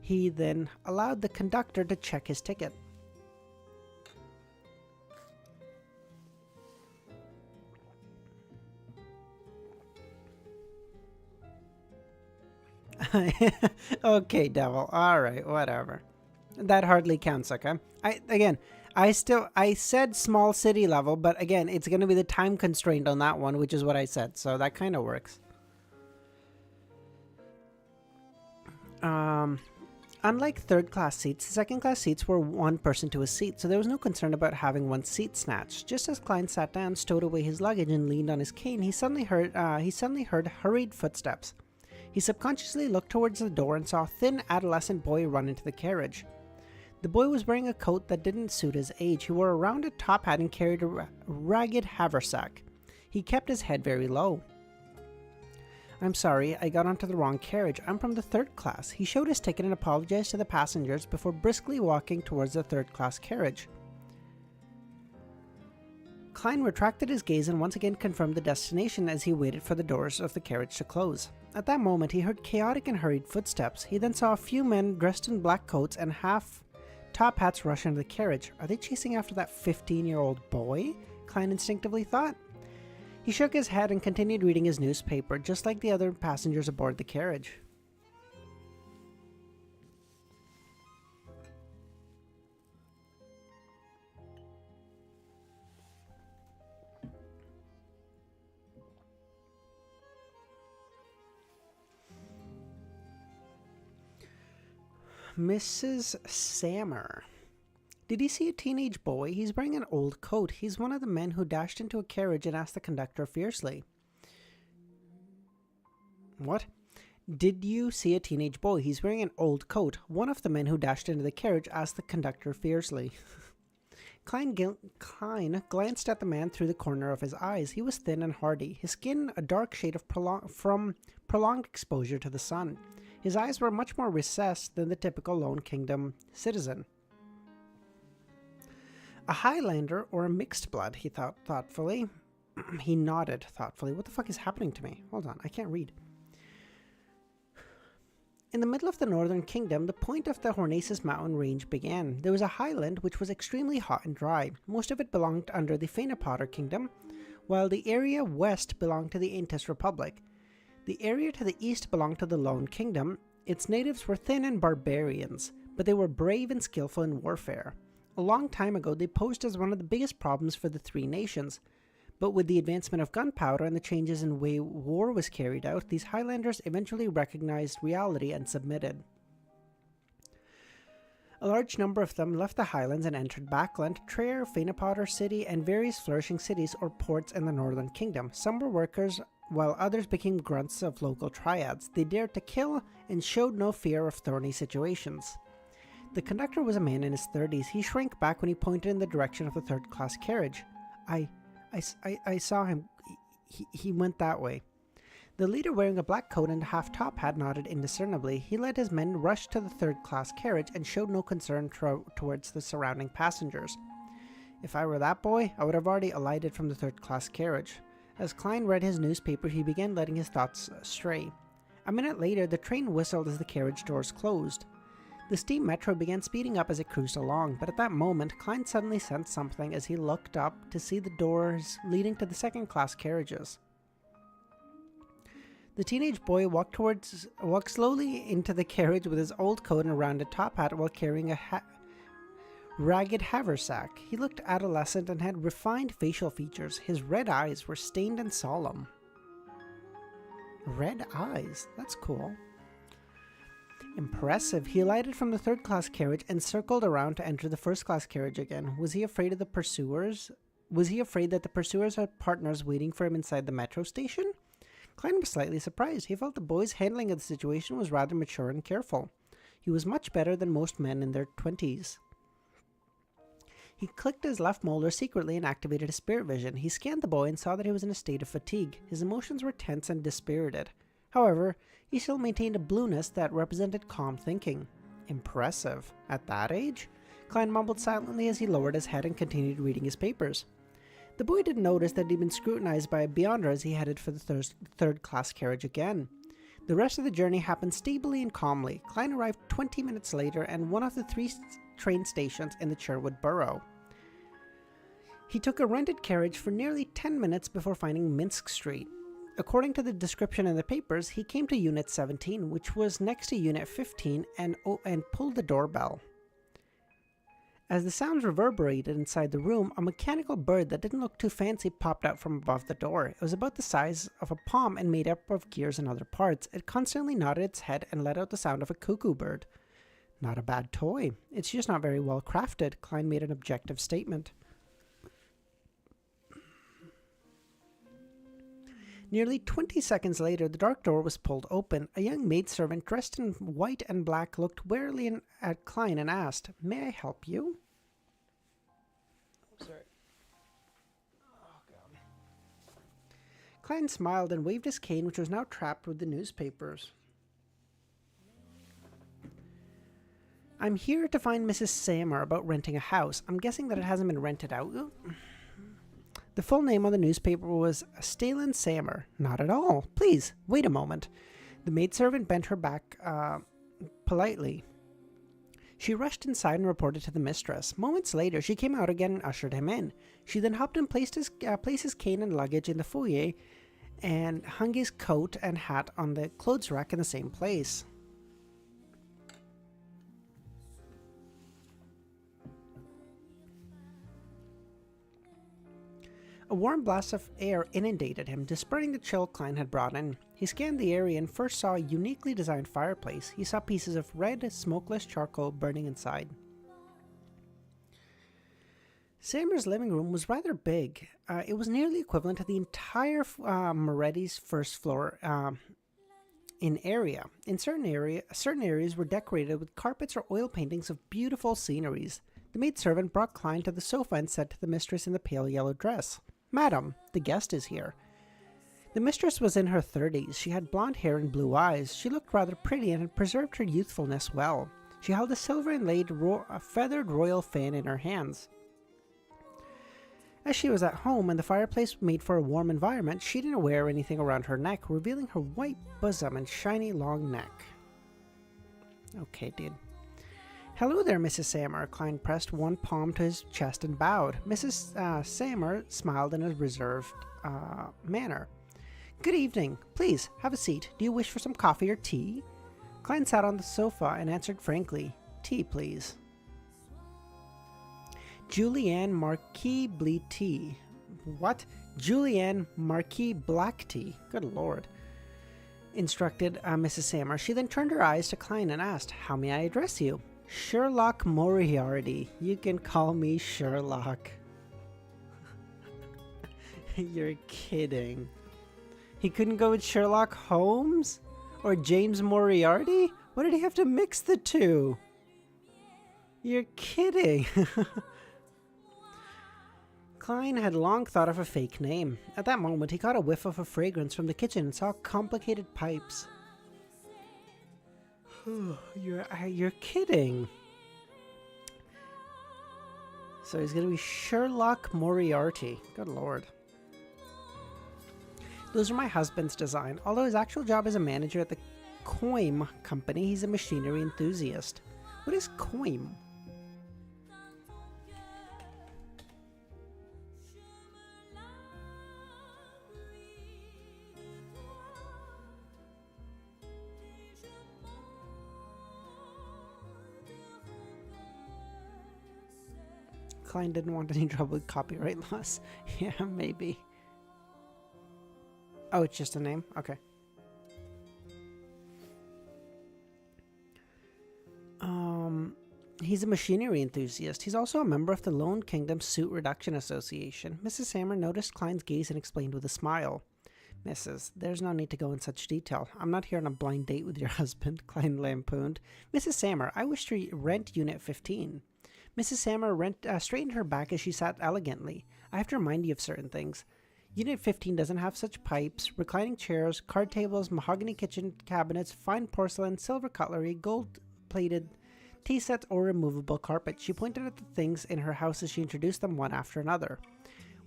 He then allowed the conductor to check his ticket. Okay, devil. Alright, whatever. That hardly counts, okay? I said small city level, but again, it's going to be the time constraint on that one, which is what I said, so that kind of works. Unlike third-class seats, second-class seats were one person to a seat, so there was no concern about having one's seat snatched. Just as Klein sat down, stowed away his luggage, and leaned on his cane, he suddenly heard hurried footsteps. He subconsciously looked towards the door and saw a thin adolescent boy run into the carriage. The boy was wearing a coat that didn't suit his age. He wore a rounded top hat and carried a ragged haversack. He kept his head very low. "I'm sorry, I got onto the wrong carriage. I'm from the third class." He showed his ticket and apologized to the passengers before briskly walking towards the third-class carriage. Klein retracted his gaze and once again confirmed the destination as he waited for the doors of the carriage to close. At that moment, he heard chaotic and hurried footsteps. He then saw a few men dressed in black coats and half-top hats rush into the carriage. Are they chasing after that 15-year-old boy? Klein instinctively thought. He shook his head and continued reading his newspaper, just like the other passengers aboard the carriage. Mrs. Sammer. Did he see a teenage boy? He's wearing an old coat. He's one of the men who dashed into a carriage and asked the conductor fiercely. What? Did you see a teenage boy? He's wearing an old coat. One of the men who dashed into the carriage asked the conductor fiercely. Klein glanced at the man through the corner of his eyes. He was thin and hardy, his skin a dark shade of from prolonged exposure to the sun. His eyes were much more recessed than the typical Lone Kingdom citizen. A Highlander or a mixed blood, he thought thoughtfully. He nodded thoughtfully. What the fuck is happening to me? Hold on, I can't read. In the middle of the Northern Kingdom, the point of the Hornaces mountain range began. There was a highland which was extremely hot and dry. Most of it belonged under the Fenapotter Kingdom, while the area west belonged to the Aintus Republic. The area to the east belonged to the Lone Kingdom. Its natives were thin and barbarians, but they were brave and skillful in warfare. A long time ago, they posed as one of the biggest problems for the three nations. But with the advancement of gunpowder and the changes in the way war was carried out, these Highlanders eventually recognized reality and submitted. A large number of them left the Highlands and entered Backland, Traer, Fenapotter City, and various flourishing cities or ports in the Northern Kingdom. Some were workers, while others became grunts of local triads. They dared to kill and showed no fear of thorny situations. The conductor was a man in his 30s. He shrank back when he pointed in the direction of the third-class carriage. I saw him. He went that way. The leader, wearing a black coat and a half-top hat, nodded indiscernibly. He let his men rush to the third-class carriage and showed no concern towards the surrounding passengers. If I were that boy, I would have already alighted from the third-class carriage. As Klein read his newspaper, he began letting his thoughts stray. A minute later, the train whistled as the carriage doors closed. The steam metro began speeding up as it cruised along, but at that moment, Klein suddenly sensed something as he looked up to see the doors leading to the second-class carriages. The teenage boy walked slowly into the carriage with his old coat and a rounded top hat while carrying a ragged haversack. He looked adolescent and had refined facial features. His red eyes were stained and solemn. Red eyes? That's cool. Impressive. He alighted from the third-class carriage and circled around to enter the first-class carriage again. Was he afraid of the pursuers? Was he afraid that the pursuers had partners waiting for him inside the metro station? Klein was slightly surprised. He felt the boy's handling of the situation was rather mature and careful. He was much better than most men in their 20s. He clicked his left molar secretly and activated his spirit vision. He scanned the boy and saw that he was in a state of fatigue. His emotions were tense and dispirited. However, he still maintained a blueness that represented calm thinking. Impressive. At that age? Klein mumbled silently as he lowered his head and continued reading his papers. The boy didn't notice that he'd been scrutinized by a beyonder as he headed for the third-class carriage again. The rest of the journey happened stably and calmly. Klein arrived 20 minutes later at one of the 3 train stations in the Sherwood borough. He took a rented carriage for nearly 10 minutes before finding Minsk Street. According to the description in the papers, he came to Unit 17, which was next to Unit 15, and pulled the doorbell. As the sounds reverberated inside the room, a mechanical bird that didn't look too fancy popped out from above the door. It was about the size of a palm and made up of gears and other parts. It constantly nodded its head and let out the sound of a cuckoo bird. Not a bad toy. It's just not very well crafted, Klein made an objective statement. Nearly 20 seconds later, the dark door was pulled open. A young maidservant dressed in white and black looked warily at Klein and asked, "May I help you?" Oh, sorry. Oh, God. Klein smiled and waved his cane, which was now trapped with the newspapers. "I'm here to find Mrs. Sammer about renting a house. I'm guessing that it hasn't been rented out." The full name on the newspaper was Stalin Sammer. "Not at all. Please, wait a moment." The maidservant bent her back politely. She rushed inside and reported to the mistress. Moments later, she came out again and ushered him in. She then hopped and placed his cane and luggage in the foyer and hung his coat and hat on the clothes rack in the same place. A warm blast of air inundated him, dispersing the chill Klein had brought in. He scanned the area and first saw a uniquely designed fireplace. He saw pieces of red, smokeless charcoal burning inside. Sammer's living room was rather big. It was nearly equivalent to the entire Moretti's first floor in area. In certain areas were decorated with carpets or oil paintings of beautiful sceneries. The maidservant brought Klein to the sofa and said to the mistress in the pale yellow dress, "Madam, the guest is here." The mistress was in her 30s. She had blonde hair and blue eyes. She looked rather pretty and had preserved her youthfulness well. She held a silver inlaid feathered royal fan in her hands. As she was at home and the fireplace made for a warm environment, she didn't wear anything around her neck, revealing her white bosom and shiny long neck. Okay, dude. "Hello there, Mrs. Sammer." Klein pressed one palm to his chest and bowed. Mrs. Sammer smiled in a reserved manner. "Good evening. Please, have a seat. Do you wish for some coffee or tea?" Klein sat on the sofa and answered frankly, "Tea, please." Julianne Marquis Blee tea. What? Julianne Marquis black tea. Good lord. Instructed Mrs. Sammer. She then turned her eyes to Klein and asked, "How may I address you?" "Sherlock Moriarty. You can call me Sherlock." You're kidding. He couldn't go with Sherlock Holmes? Or James Moriarty? Why did he have to mix the two? You're kidding. Klein had long thought of a fake name. At that moment, he caught a whiff of a fragrance from the kitchen and saw complicated pipes. You're kidding. So he's going to be Sherlock Moriarty. Good lord. Those are my husband's design. Although his actual job is a manager at the Coim company, he's a machinery enthusiast. What is Coim? Klein didn't want any trouble with copyright laws. Yeah, maybe. Oh, it's just a name? Okay. He's a machinery enthusiast. He's also a member of the Lone Kingdom Suit Reduction Association. Mrs. Sammer noticed Klein's gaze and explained with a smile. "Mrs., there's no need to go in such detail. I'm not here on a blind date with your husband," Klein lampooned. "Mrs. Sammer, I wish to rent Unit 15. Mrs. Sammer straightened her back as she sat elegantly. "I have to remind you of certain things. Unit 15 doesn't have such pipes, reclining chairs, card tables, mahogany kitchen cabinets, fine porcelain, silver cutlery, gold-plated tea sets, or removable carpet. She pointed at the things in her house as she introduced them one after another.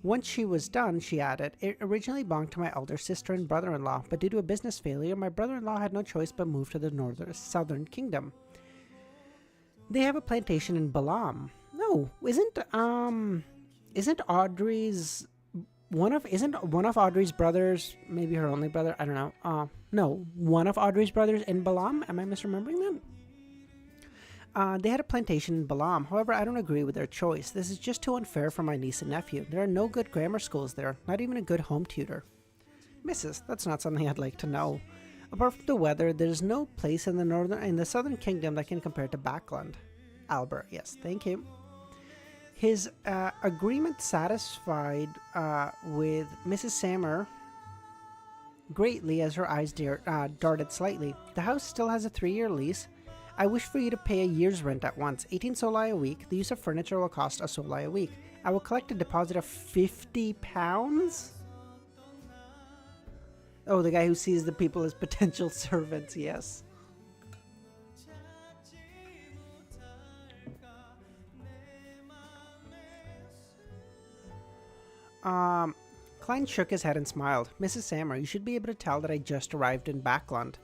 Once she was done, she added, it originally belonged to my elder sister and brother-in-law, but due to a business failure, my brother-in-law had no choice but move to the southern kingdom. They have a plantation in Balam. No, isn't Audrey's isn't one of Audrey's brothers, maybe her only brother, I don't know. No, one of Audrey's brothers in Balam? Am I misremembering that? They had a plantation in Balam. However, I don't agree with their choice. This is just too unfair for my niece and nephew. There are no good grammar schools there, not even a good home tutor. Mrs., that's not something I'd like to know. Apart from the weather, there's no place in the southern kingdom that can compare to Backland. Albert, yes, thank you. His agreement satisfied with Mrs. Sammer greatly as her eyes darted slightly. The house still has a 3-year lease. I wish for you to pay a year's rent at once, 18 solai a week. The use of furniture will cost a solai a week. I will collect a deposit of £50? Oh, the guy who sees the people as potential servants, yes. Klein shook his head and smiled. Mrs. Sammer, you should be able to tell that I just arrived in Backland.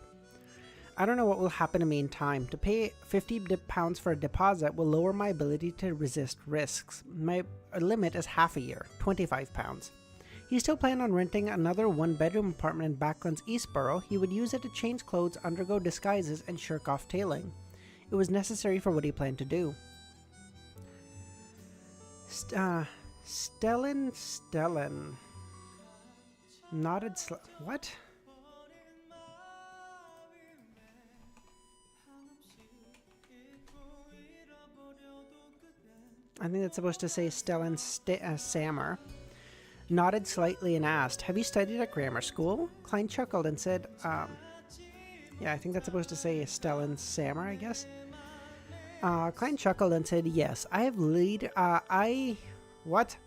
I don't know what will happen to me in time. To pay £50 for a deposit will lower my ability to resist risks. My limit is half a year, £25. He still planned on renting another one-bedroom apartment in Backland's East Borough. He would use it to change clothes, undergo disguises, and shirk off tailing. It was necessary for what he planned to do. Stellan. Nodded what? I think that's supposed to say Stellan Sammer. Nodded slightly and asked, have you studied at grammar school? Klein chuckled and said, yeah, I think that's supposed to say Stellan Sammer, I guess. Klein chuckled and said, yes,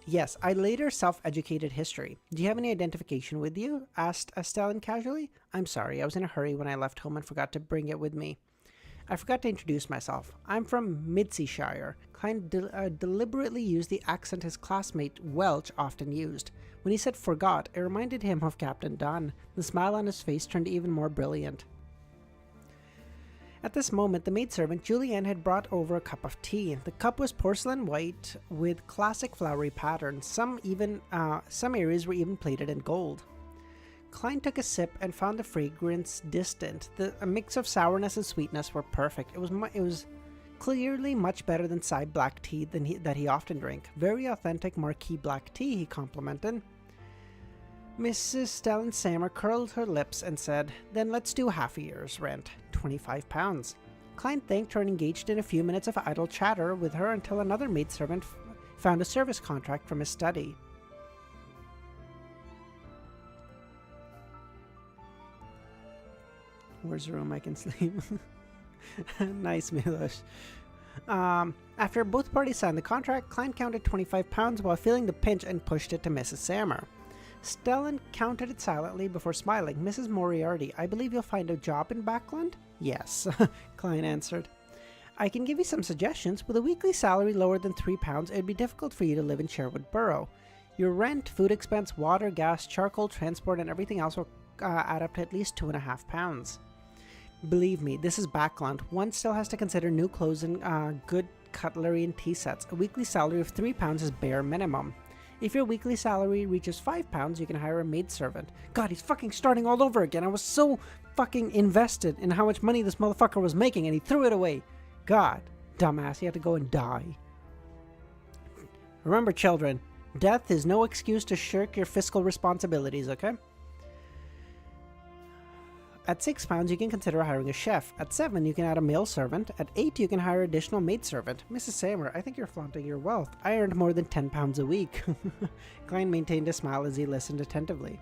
Yes, I later self-educated history. Do you have any identification with you? Asked Stellan casually. I'm sorry, I was in a hurry when I left home and forgot to bring it with me. I forgot to introduce myself. I'm from Midseashire. Klein deliberately used the accent his classmate Welch often used. When he said forgot, it reminded him of Captain Dunn. The smile on his face turned even more brilliant. At this moment, the maidservant Julianne had brought over a cup of tea. The cup was porcelain white with classic flowery patterns. Some areas were even plated in gold. Klein took a sip and found the fragrance distant. A mix of sourness and sweetness were perfect. It was clearly much better than side black tea that he often drank. Very authentic Marquis black tea, he complimented. Mrs. Stellan Sammer curled her lips and said, then let's do half a year's rent, £25. Klein thanked her and engaged in a few minutes of idle chatter with her until another maidservant found a service contract from his study. Where's the room I can sleep? Nice, Milosh. After both parties signed the contract, Klein counted £25 while feeling the pinch and pushed it to Mrs. Sammer. Stellan counted it silently before smiling. Mrs. Moriarty, I believe you'll find a job in Backland? Yes, Klein answered. I can give you some suggestions. With a weekly salary lower than £3, it would be difficult for you to live in Sherwood Borough. Your rent, food expense, water, gas, charcoal, transport, and everything else will add up to at least £2.50. Believe me, this is Backland. One still has to consider new clothes and good cutlery and tea sets. A weekly salary of £3 is bare minimum. If your weekly salary reaches £5, you can hire a maidservant. God, he's fucking starting all over again. I was so fucking invested in how much money this motherfucker was making and he threw it away. God, dumbass, he had to go and die. Remember, children, death is no excuse to shirk your fiscal responsibilities, okay? At £6, you can consider hiring a chef. At £7, you can add a male servant. At £8, you can hire additional maidservant. Mrs. Sammer, I think you're flaunting your wealth. I earned more than £10 a week. Klein maintained a smile as he listened attentively.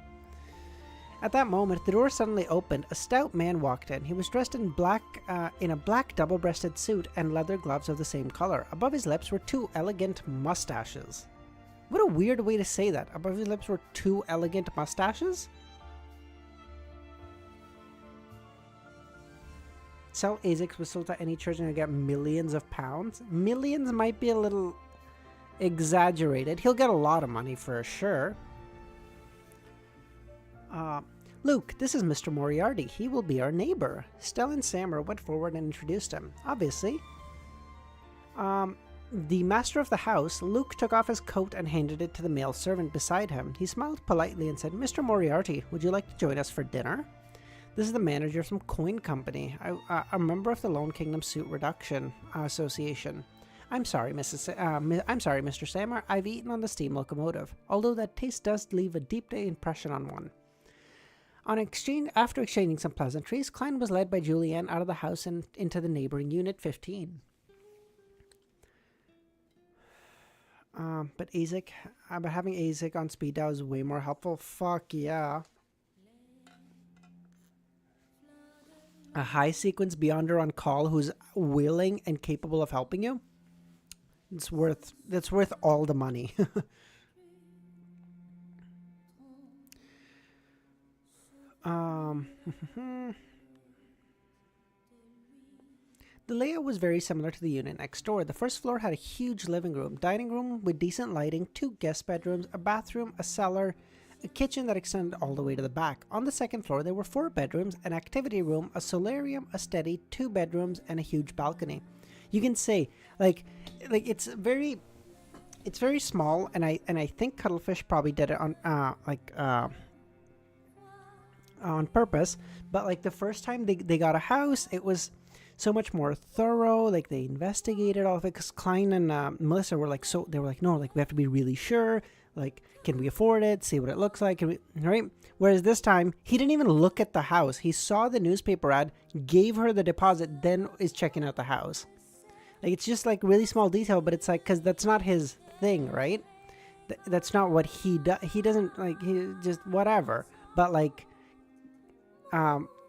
At that moment, the door suddenly opened. A stout man walked in. He was dressed in a black double-breasted suit and leather gloves of the same color. Above his lips were two elegant mustaches. What a weird way to say that. Above his lips were two elegant mustaches? Sell ASIC's whistle to any church and you'll get millions of pounds? Millions might be a little exaggerated. He'll get a lot of money for sure. Luke, this is Mr. Moriarty. He will be our neighbor. Stella and Sammer went forward and introduced him. Obviously. The master of the house, Luke took off his coat and handed it to the male servant beside him. He smiled politely and said, Mr. Moriarty, would you like to join us for dinner? This is the manager from Coin Company, a member of the Lone Kingdom Suit Reduction Association. I'm sorry, Mr. Sammer. I've eaten on the steam locomotive, although that taste does leave a deep impression on one. After exchanging some pleasantries, Klein was led by Julianne out of the house and into the neighboring Unit 15. But having ASIC on speed dial is way more helpful. Fuck yeah. A high sequence beyonder on call who's willing and capable of helping you. That's worth all the money. The layout was very similar to the unit next door. The first floor had a huge living room, dining room with decent lighting, 2 guest bedrooms, a bathroom, a cellar, a kitchen that extended all the way to the back. On the second floor, there were 4 bedrooms, an activity room, a solarium, a study, 2 bedrooms, and a huge balcony. You can say, like it's very small, and I think Cuttlefish probably did it on purpose. But like the first time they got a house, it was so much more thorough. Like they investigated all of it because Klein and Melissa were like, so they were like, no, like we have to be really sure. Like, can we afford it? See what it looks like, right? Whereas this time, he didn't even look at the house. He saw the newspaper ad, gave her the deposit, then is checking out the house. Like, it's just like really small detail, but it's like, because that's not his thing, right? That's not what he does. He doesn't, like, he just, whatever. But like,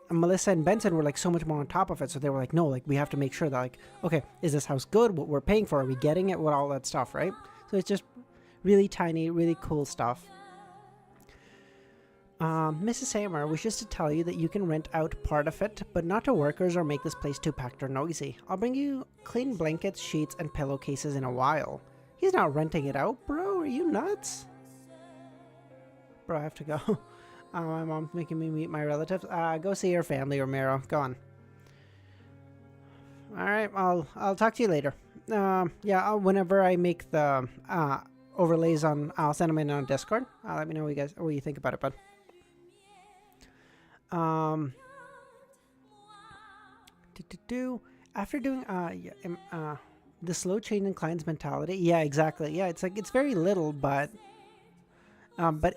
Melissa and Benson were like so much more on top of it. So they were like, no, like we have to make sure that like, okay, is this house good? What we're paying for? Are we getting it? What all that stuff, right? So it's just really tiny, really cool stuff. Mrs. Sammer wishes to tell you that you can rent out part of it, but not to workers or make this place too packed or noisy. I'll bring you clean blankets, sheets, and pillowcases in a while. He's not renting it out, bro. Are you nuts? Bro, I have to go. My mom's making me meet my relatives. Go see your family, Romero. Go on. Alright, I'll talk to you later. Yeah, whenever I make the overlays on, I'll send them in on Discord. Let me know what you think about it, bud. After doing the slow change in Klein's mentality. Yeah, exactly. Yeah, it's like it's very little, but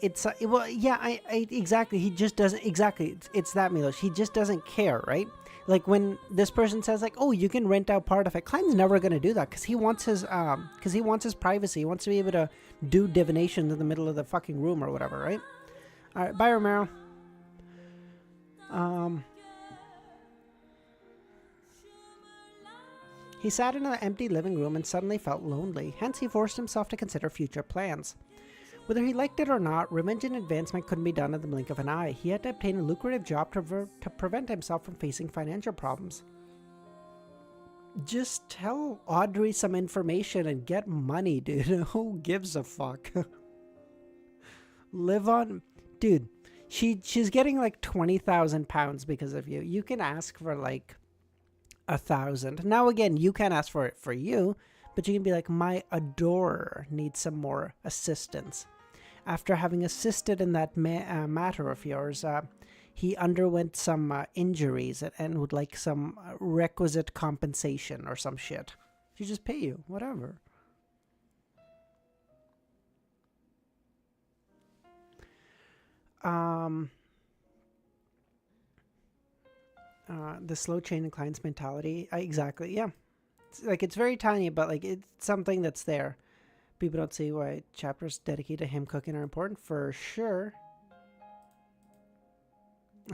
it's well, yeah, I exactly. He just doesn't exactly. It's that, Milos. He just doesn't care, right? Like when this person says like, "Oh, you can rent out part of it," Klein's never gonna do that because he wants his privacy. He wants to be able to do divination in the middle of the fucking room or whatever, right? All right, bye, Romero. He sat in an empty living room and suddenly felt lonely. Hence, he forced himself to consider future plans. Whether he liked it or not, revenge and advancement couldn't be done at the blink of an eye. He had to obtain a lucrative job to prevent himself from facing financial problems. Just tell Audrey some information and get money, dude. Who gives a fuck? Live on... Dude, she's getting like 20,000 pounds because of you. You can ask for like 1,000. Now again, you can't ask for it for you, but you can be like, my adorer needs some more assistance. After having assisted in that matter of yours, he underwent some injuries and would like some requisite compensation or some shit. She just pay you, whatever. The slow chain in Klein's mentality. Exactly, yeah. It's very tiny, but like it's something that's there. People don't see why chapters dedicated to him cooking are important, for sure.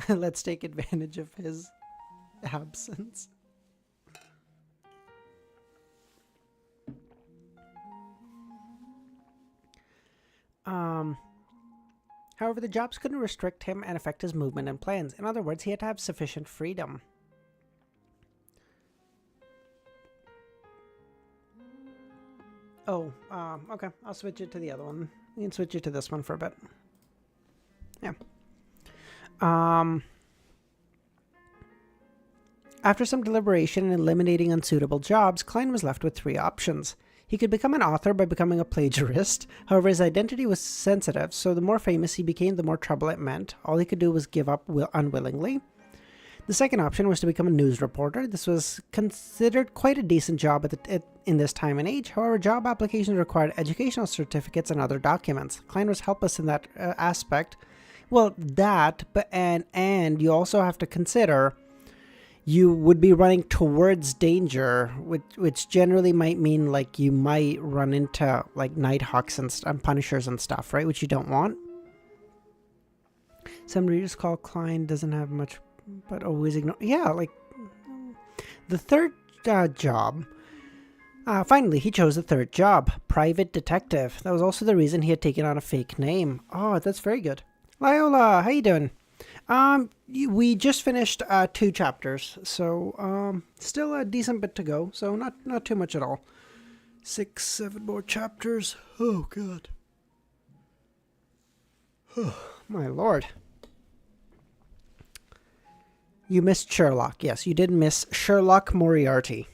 Let's take advantage of his absence. However, the jobs couldn't restrict him and affect his movement and plans. In other words, he had to have sufficient freedom. Oh, okay. I'll switch it to the other one. You can switch it to this one for a bit. Yeah. After some deliberation and eliminating unsuitable jobs, Klein was left with 3 options. He could become an author by becoming a plagiarist. However, his identity was sensitive, so the more famous he became, the more trouble it meant. All he could do was give up unwillingly. The second option was to become a news reporter. This was considered quite a decent job in this time and age. However, job applications required educational certificates and other documents. Klein was helpless in that aspect. Well, and you also have to consider you would be running towards danger, which generally might mean like you might run into like Nighthawks and Punishers and stuff, right? Which you don't want. Some readers call Klein doesn't have much, but always ignore. Yeah, like the third job. Finally, he chose the third job, private detective. That was also the reason he had taken on a fake name. Oh, that's very good. Lyola, how you doing? We just finished 2 chapters, so still a decent bit to go. So not too much at all. 6, 7 more chapters. Oh God. Oh, my lord. You missed Sherlock. Yes, you did miss Sherlock Moriarty.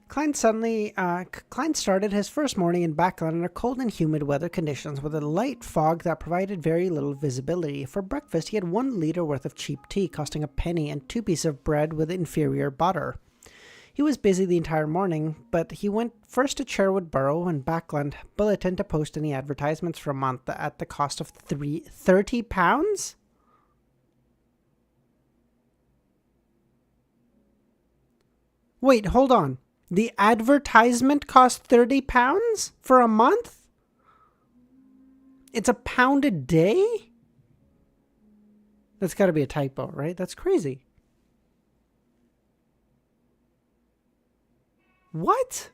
Klein started his first morning in Backland under cold and humid weather conditions with a light fog that provided very little visibility. For breakfast, he had 1 liter worth of cheap tea costing a penny and 2 pieces of bread with inferior butter. He was busy the entire morning, but he went first to Sherwood Borough and Backland Bulletin to post any advertisements for a month at the cost of £30? Wait, hold on. The advertisement cost £30 for a month? It's £1 a day? That's got to be a typo, right? That's crazy. What?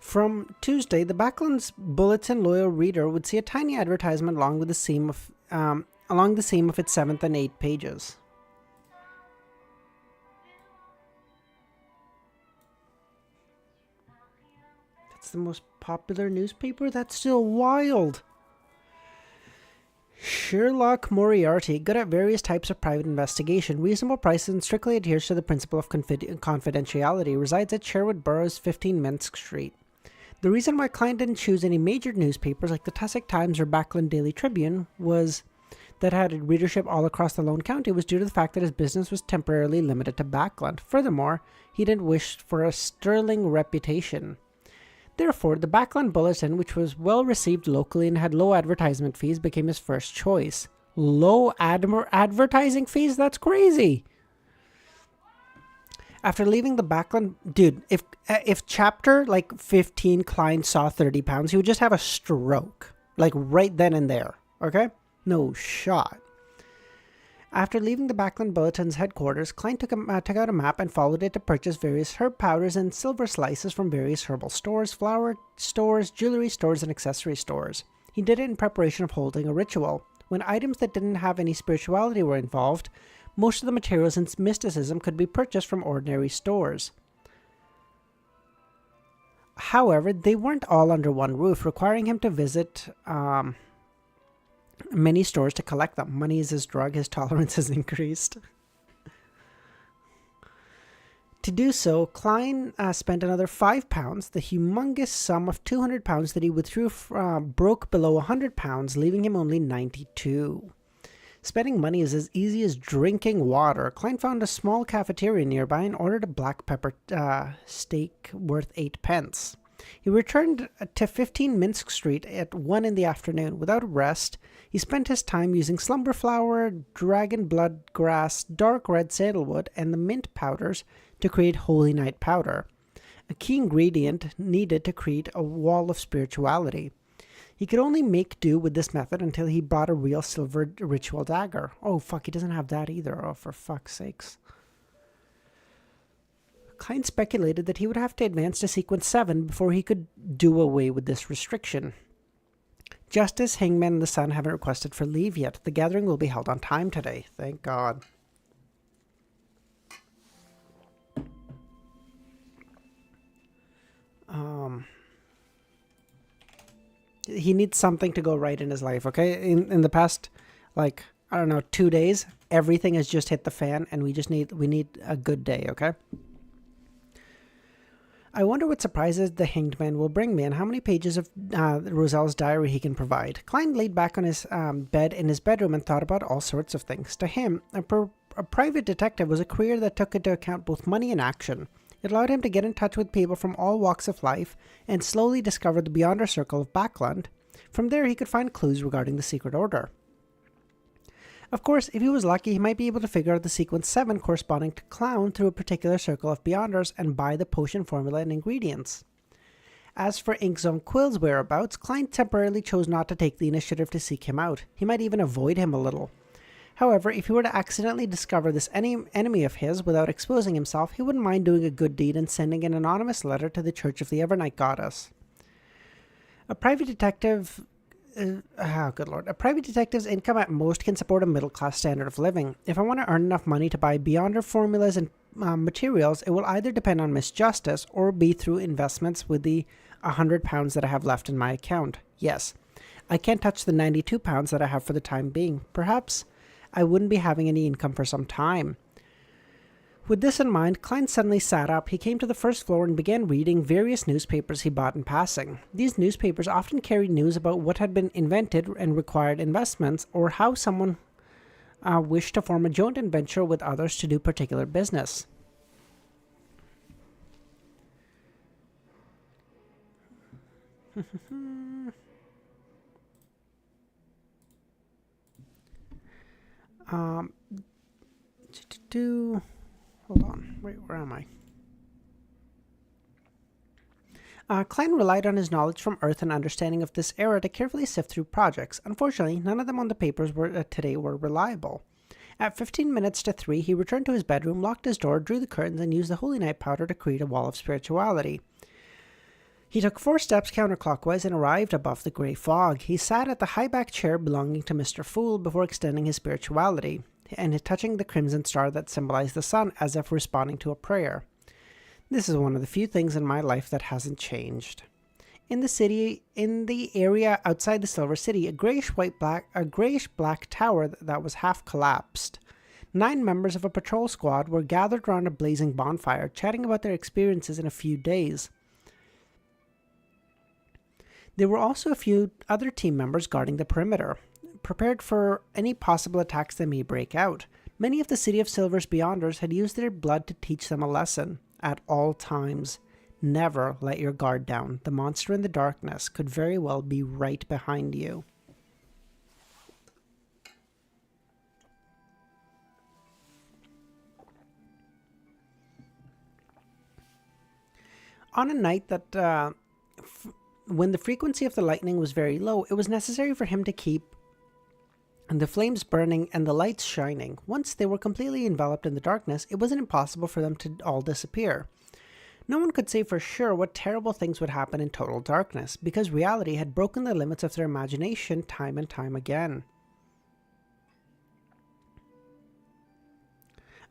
From Tuesday, the Backlands Bulletin loyal reader would see a tiny advertisement along the seam of its 7th and 8th pages. The most popular newspaper? That's still wild. Sherlock Moriarty, good at various types of private investigation, reasonable prices, and strictly adheres to the principle of confidentiality, resides at Sherwood Borough's 15 Minsk Street. The reason why Klein didn't choose any major newspapers like the Tussock Times or Backland Daily Tribune that had readership all across the lone county was due to the fact that his business was temporarily limited to Backland. Furthermore, he didn't wish for a sterling reputation. Therefore, the Backland Bulletin, which was well received locally and had low advertisement fees, became his first choice. Low advertising fees? That's crazy. After leaving the Backland... Dude, if chapter like 15 Klein saw £30, he would just have a stroke. Like right then and there. Okay? No shot. After leaving the Backland Bulletin's headquarters, Klein took out a map and followed it to purchase various herb powders and silver slices from various herbal stores, flower stores, jewelry stores, and accessory stores. He did it in preparation of holding a ritual. When items that didn't have any spirituality were involved, most of the materials and mysticism could be purchased from ordinary stores. However, they weren't all under one roof, requiring him to visit... many stores to collect them. Money is his drug. His tolerance has increased. To do so, Klein spent another £5. The humongous sum of £200 that he withdrew broke below £100, leaving him only £92. Spending money is as easy as drinking water. Klein found a small cafeteria nearby and ordered a black pepper steak worth 8 pence. He returned to 15 Minsk Street at 1 in the afternoon. Without rest, he spent his time using slumber flower, dragon blood grass, dark red sandalwood, and the mint powders to create holy night powder, a key ingredient needed to create a wall of spirituality. He could only make do with this method until he bought a real silver ritual dagger. Oh, fuck, he doesn't have that either. Oh, for fuck's sakes. Klein speculated that he would have to advance to sequence 7 before he could do away with this restriction. Justice, Hangman, and the Sun haven't requested for leave yet. The gathering will be held on time today. Thank God. He needs something to go right in his life, okay? In the past, like, I don't know, 2 days, everything has just hit the fan, and we need a good day, okay? I wonder what surprises the Hanged Man will bring me and how many pages of Roselle's diary he can provide. Klein laid back on his bed in his bedroom and thought about all sorts of things. To him, a private detective was a career that took into account both money and action. It allowed him to get in touch with people from all walks of life and slowly discover the Beyonder circle of Backland. From there, he could find clues regarding the Secret Order. Of course, if he was lucky, he might be able to figure out the sequence 7 corresponding to Clown through a particular circle of Beyonders and buy the potion formula and ingredients. As for Inkzone Quill's whereabouts, Klein temporarily chose not to take the initiative to seek him out. He might even avoid him a little. However, if he were to accidentally discover this enemy of his without exposing himself, he wouldn't mind doing a good deed and sending an anonymous letter to the Church of the Evernight Goddess. A private detective's income at most can support a middle-class standard of living. If I want to earn enough money to buy Beyonder formulas and materials, it will either depend on Miss Justice or be through investments with the £100 that I have left in my account. Yes, I can't touch the £92 that I have for the time being. Perhaps I wouldn't be having any income for some time. With this in mind, Klein suddenly sat up. He came to the first floor and began reading various newspapers he bought in passing. These newspapers often carried news about what had been invented and required investments, or how someone wished to form a joint venture with others to do particular business. Hold on. Wait, where am I? Klein relied on his knowledge from Earth and understanding of this era to carefully sift through projects. Unfortunately, none of them on the papers today were reliable. At 15 minutes to 3, he returned to his bedroom, locked his door, drew the curtains, and used the Holy Night powder to create a wall of spirituality. He took 4 steps counterclockwise and arrived above the grey fog. He sat at the high-backed chair belonging to Mr. Fool before extending his spirituality and touching the crimson star that symbolized the sun as if responding to a prayer. This is one of the few things in my life that hasn't changed. In the area outside the Silver City, a grayish-black tower that was half collapsed. 9 members of a patrol squad were gathered around a blazing bonfire, chatting about their experiences in a few days. There were also a few other team members guarding the perimeter, prepared for any possible attacks that may break out. Many of the City of Silver's Beyonders had used their blood to teach them a lesson. At all times, never let your guard down. The monster in the darkness could very well be right behind you. On a night that when the frequency of the lightning was very low, it was necessary for him to keep the flames burning and the lights shining. Once they were completely enveloped in the darkness, it wasn't impossible for them to all disappear. No one could say for sure what terrible things would happen in total darkness, because reality had broken the limits of their imagination time and time again.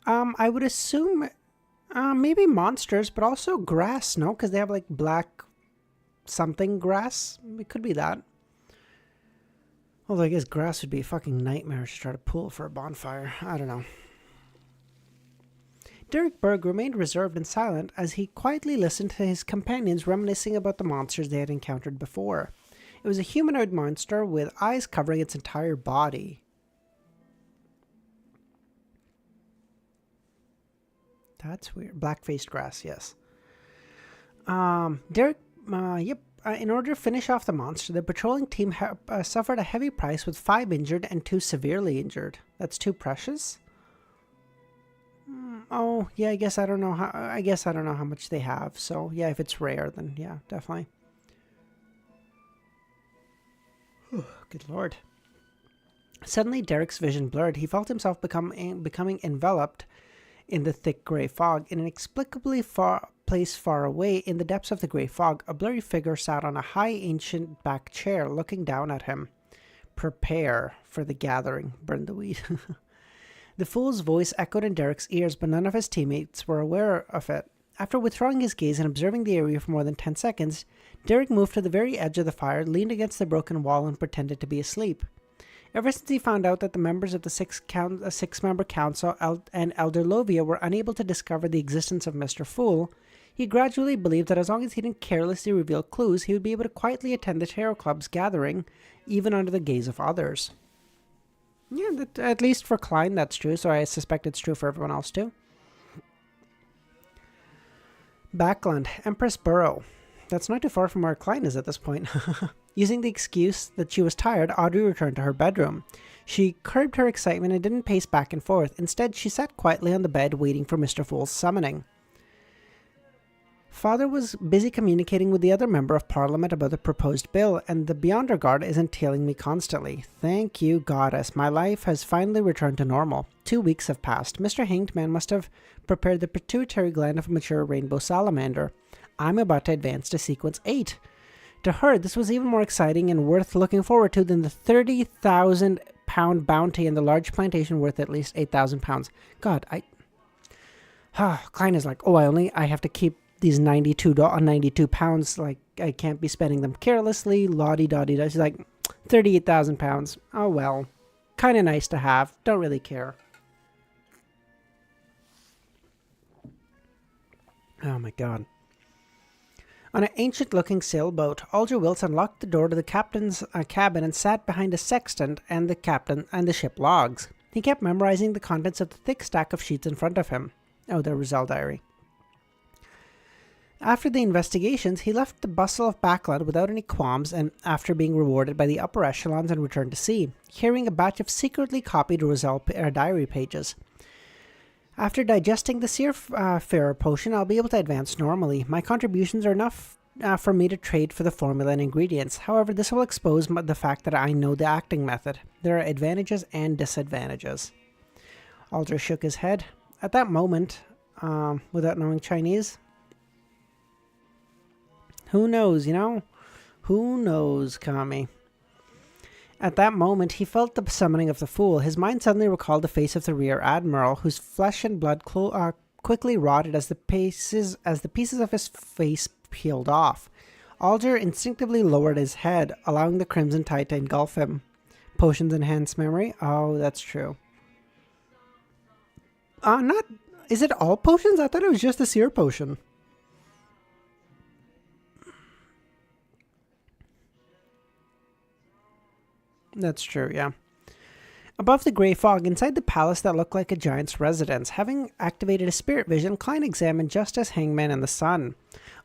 I would assume maybe monsters, but also grass, no? Because they have like black something grass. It could be that. Although I guess grass would be a fucking nightmare to try to pull for a bonfire. I don't know. Derek Berg remained reserved and silent as he quietly listened to his companions reminiscing about the monsters they had encountered before. It was a humanoid monster with eyes covering its entire body. That's weird. Black-faced grass, yes. In order to finish off the monster, the patrolling team suffered a heavy price with 5 injured and 2 severely injured. That's too precious? Oh, yeah, I guess I don't know how much they have. So, yeah, if it's rare, then yeah, definitely. Good lord. Suddenly, Derek's vision blurred. He felt himself becoming enveloped in the thick grey fog. Inexplicably placed far away in the depths of the grey fog, a blurry figure sat on a high ancient back chair looking down at him. Prepare for the gathering, burn the weed. The fool's voice echoed in Derek's ears, but none of his teammates were aware of it. After withdrawing his gaze and observing the area for more than 10 seconds, Derek moved to the very edge of the fire, leaned against the broken wall, and pretended to be asleep. Ever since he found out that the members of the six-member council and Elder Lovia were unable to discover the existence of Mr. Fool, he gradually believed that as long as he didn't carelessly reveal clues, he would be able to quietly attend the Tarot Club's gathering, even under the gaze of others. Yeah, at least for Klein that's true, so I suspect it's true for everyone else too. Backland, Empress Burrow. That's not too far from where Klein is at this point. Using the excuse that she was tired, Audrey returned to her bedroom. She curbed her excitement and didn't pace back and forth. Instead, she sat quietly on the bed waiting for Mr. Fool's summoning. Father was busy communicating with the other member of Parliament about the proposed bill, and the Beyonder Guard isn't tailing me constantly. Thank you, Goddess. My life has finally returned to normal. 2 weeks have passed. Mr. Hanged Man must have prepared the pituitary gland of a mature rainbow salamander. I'm about to advance to sequence 8. To her, this was even more exciting and worth looking forward to than the 30,000 pound bounty and the large plantation worth at least 8,000 pounds. God, Klein is like, I have to keep these 92 pounds, like, I can't be spending them carelessly, la-di-da-di-da. She's like, 38,000 pounds. Oh, well. Kind of nice to have. Don't really care. Oh, my God. On an ancient-looking sailboat, Alger Wilson locked the door to the captain's cabin and sat behind a sextant and the ship logs. He kept memorizing the contents of the thick stack of sheets in front of him. Oh, the Roselle diary. After the investigations, he left the bustle of Backland without any qualms, and after being rewarded by the upper echelons and returned to sea, carrying a batch of secretly copied Roselle diary pages. After digesting the Seafarer potion, I'll be able to advance normally. My contributions are enough for me to trade for the formula and ingredients. However, this will expose the fact that I know the acting method. There are advantages and disadvantages. Alder shook his head. At that moment, without knowing Chinese, who knows, Who knows, Kami? At that moment, he felt the summoning of the Fool. His mind suddenly recalled the face of the Rear Admiral, whose flesh and blood quickly rotted as the pieces of his face peeled off. Alger instinctively lowered his head, allowing the Crimson Tide to engulf him. Potions enhance memory? Oh, that's true. Is it all potions? I thought it was just the Seer potion. That's true, yeah. Above the grey fog, inside the palace that looked like a giant's residence, having activated a spirit vision, Klein examined Justice, Hangman, and the Sun.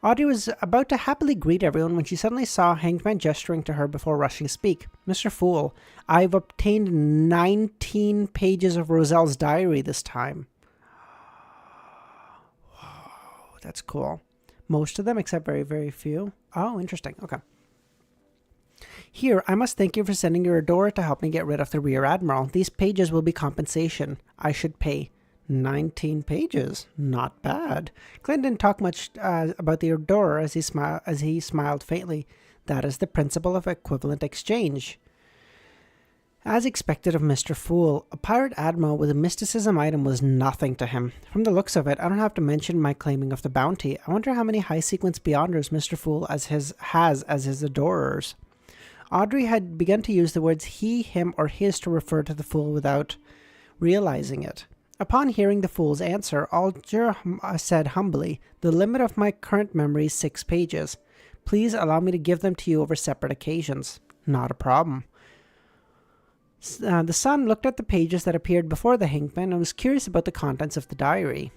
Audrey was about to happily greet everyone when she suddenly saw Hangman gesturing to her before rushing to speak. Mr. Fool, I've obtained 19 pages of Roselle's diary this time. Whoa, that's cool. Most of them, except very, very few. Oh, interesting. Okay. Here, I must thank you for sending your adorer to help me get rid of the Rear Admiral. These pages will be compensation. I should pay 19 pages. Not bad. Glenn didn't talk much about the adorer as he smiled faintly. That is the principle of equivalent exchange. As expected of Mr. Fool, a pirate admiral with a mysticism item was nothing to him. From the looks of it, I don't have to mention my claiming of the bounty. I wonder how many high-sequence Beyonders Mr. Fool has as his adorers. Audrey had begun to use the words he, him, or his to refer to the Fool without realizing it. Upon hearing the Fool's answer, Alger said humbly, the limit of my current memory is 6 pages. Please allow me to give them to you over separate occasions. Not a problem. The Sun looked at the pages that appeared before the Hangman and was curious about the contents of the diary.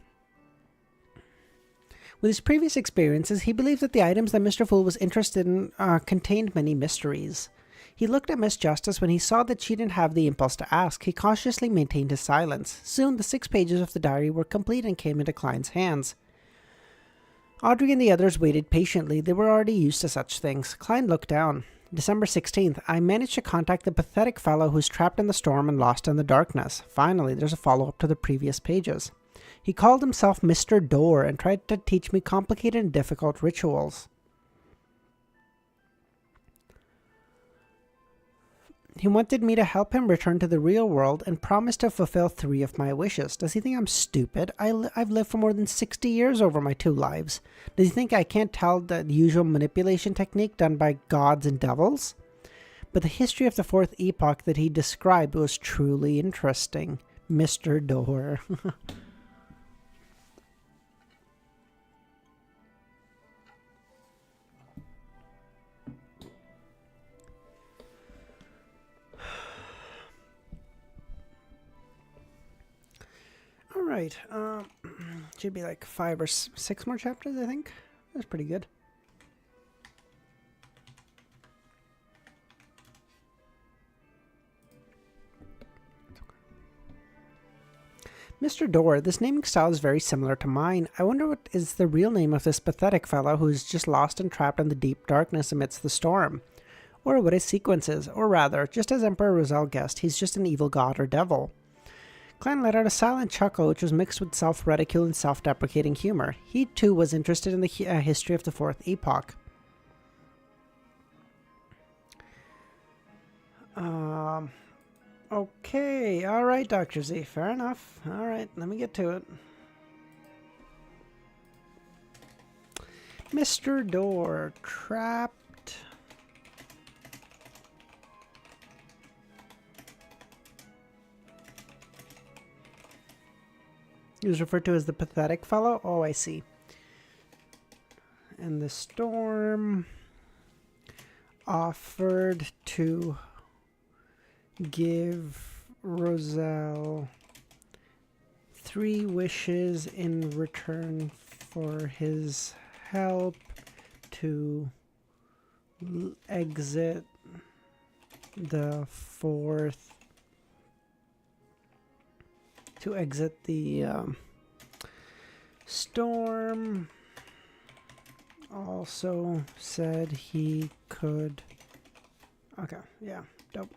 With his previous experiences, he believed that the items that Mr. Fool was interested in contained many mysteries. He looked at Miss Justice when he saw that she didn't have the impulse to ask. He cautiously maintained his silence. Soon, the 6 pages of the diary were complete and came into Klein's hands. Audrey and the others waited patiently. They were already used to such things. Klein looked down. December 16th, I managed to contact the pathetic fellow who's trapped in the storm and lost in the darkness. Finally, there's a follow-up to the previous pages. He called himself Mr. Door and tried to teach me complicated and difficult rituals. He wanted me to help him return to the real world and promised to fulfill 3 of my wishes. Does he think I'm stupid? I've lived for more than 60 years over my 2 lives. Does he think I can't tell the usual manipulation technique done by gods and devils? But the history of the 4th epoch that he described was truly interesting. Mr. Door. Alright, should be like 5 or 6 more chapters, I think. That's pretty good. Mr. Door, this naming style is very similar to mine. I wonder what is the real name of this pathetic fellow who's just lost and trapped in the deep darkness amidst the storm. Or what his sequence is, or rather, just as Emperor Roselle guessed, he's just an evil god or devil. Clan let out a silent chuckle which was mixed with self-ridicule and self-deprecating humor. He too was interested in the history of the 4th epoch. Okay, alright, Dr. Z, fair enough. Alright, let me get to it. Mr. Door, trapped. He was referred to as the pathetic fellow? Oh, I see. And the storm offered to give Roselle 3 wishes in return for his help to exit the 4th, to exit the storm. Also said he could. Okay, yeah, dope.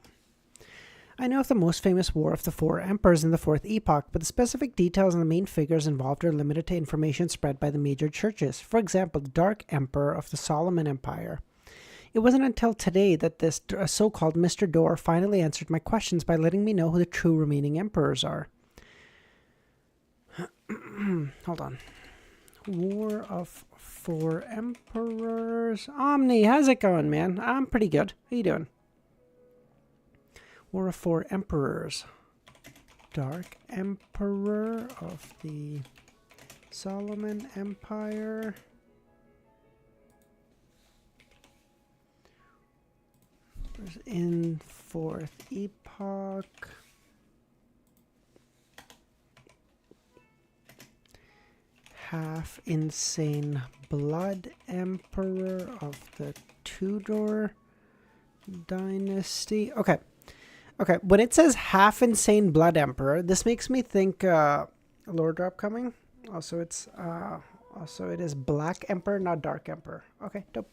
I know of the most famous War of the 4 Emperors in the 4th epoch, but the specific details and the main figures involved are limited to information spread by the major churches. For example, the Dark Emperor of the Solomon Empire. It wasn't until today that this so-called Mr. Door finally answered my questions by letting me know who the true remaining emperors are. Hold on. War of 4 Emperors. Omni, how's it going, man? I'm pretty good. How you doing? War of 4 Emperors. Dark Emperor of the Solomon Empire. In 4th epoch. Half insane blood emperor of the Tudor dynasty. Okay. Okay, when it says half insane blood emperor, this makes me think lore drop coming. Also it is black emperor, not dark emperor. Okay, dope.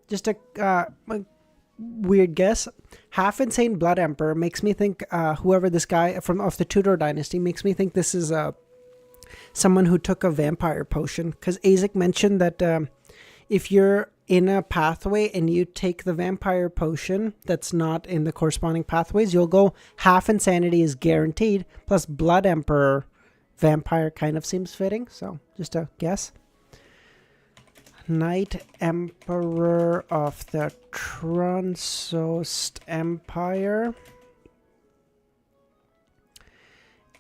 Just a weird guess. Half insane blood emperor makes me think whoever this guy of the Tudor dynasty makes me think this is someone who took a vampire potion, because Azek mentioned that if you're in a pathway and you take the vampire potion that's not in the corresponding pathways, you'll go half insanity is guaranteed, plus blood emperor vampire kind of seems fitting, so just a guess. Night Emperor of the Tronsost Empire.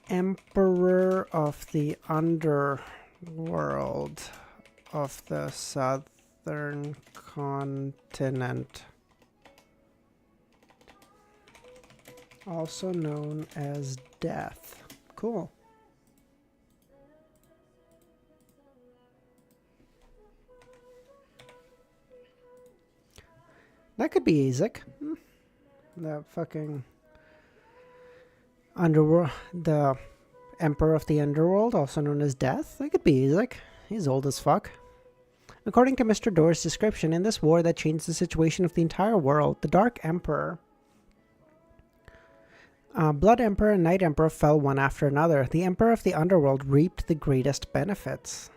Emperor of the Underworld of the Southern Continent. Also known as Death. Cool. That could be Azek. The fucking underworld, the Emperor of the Underworld, also known as Death. That could be Azek. He's old as fuck. According to Mr. Door's description, in this war that changed the situation of the entire world, the Dark Emperor Blood Emperor and Night Emperor fell one after another. The Emperor of the Underworld reaped the greatest benefits.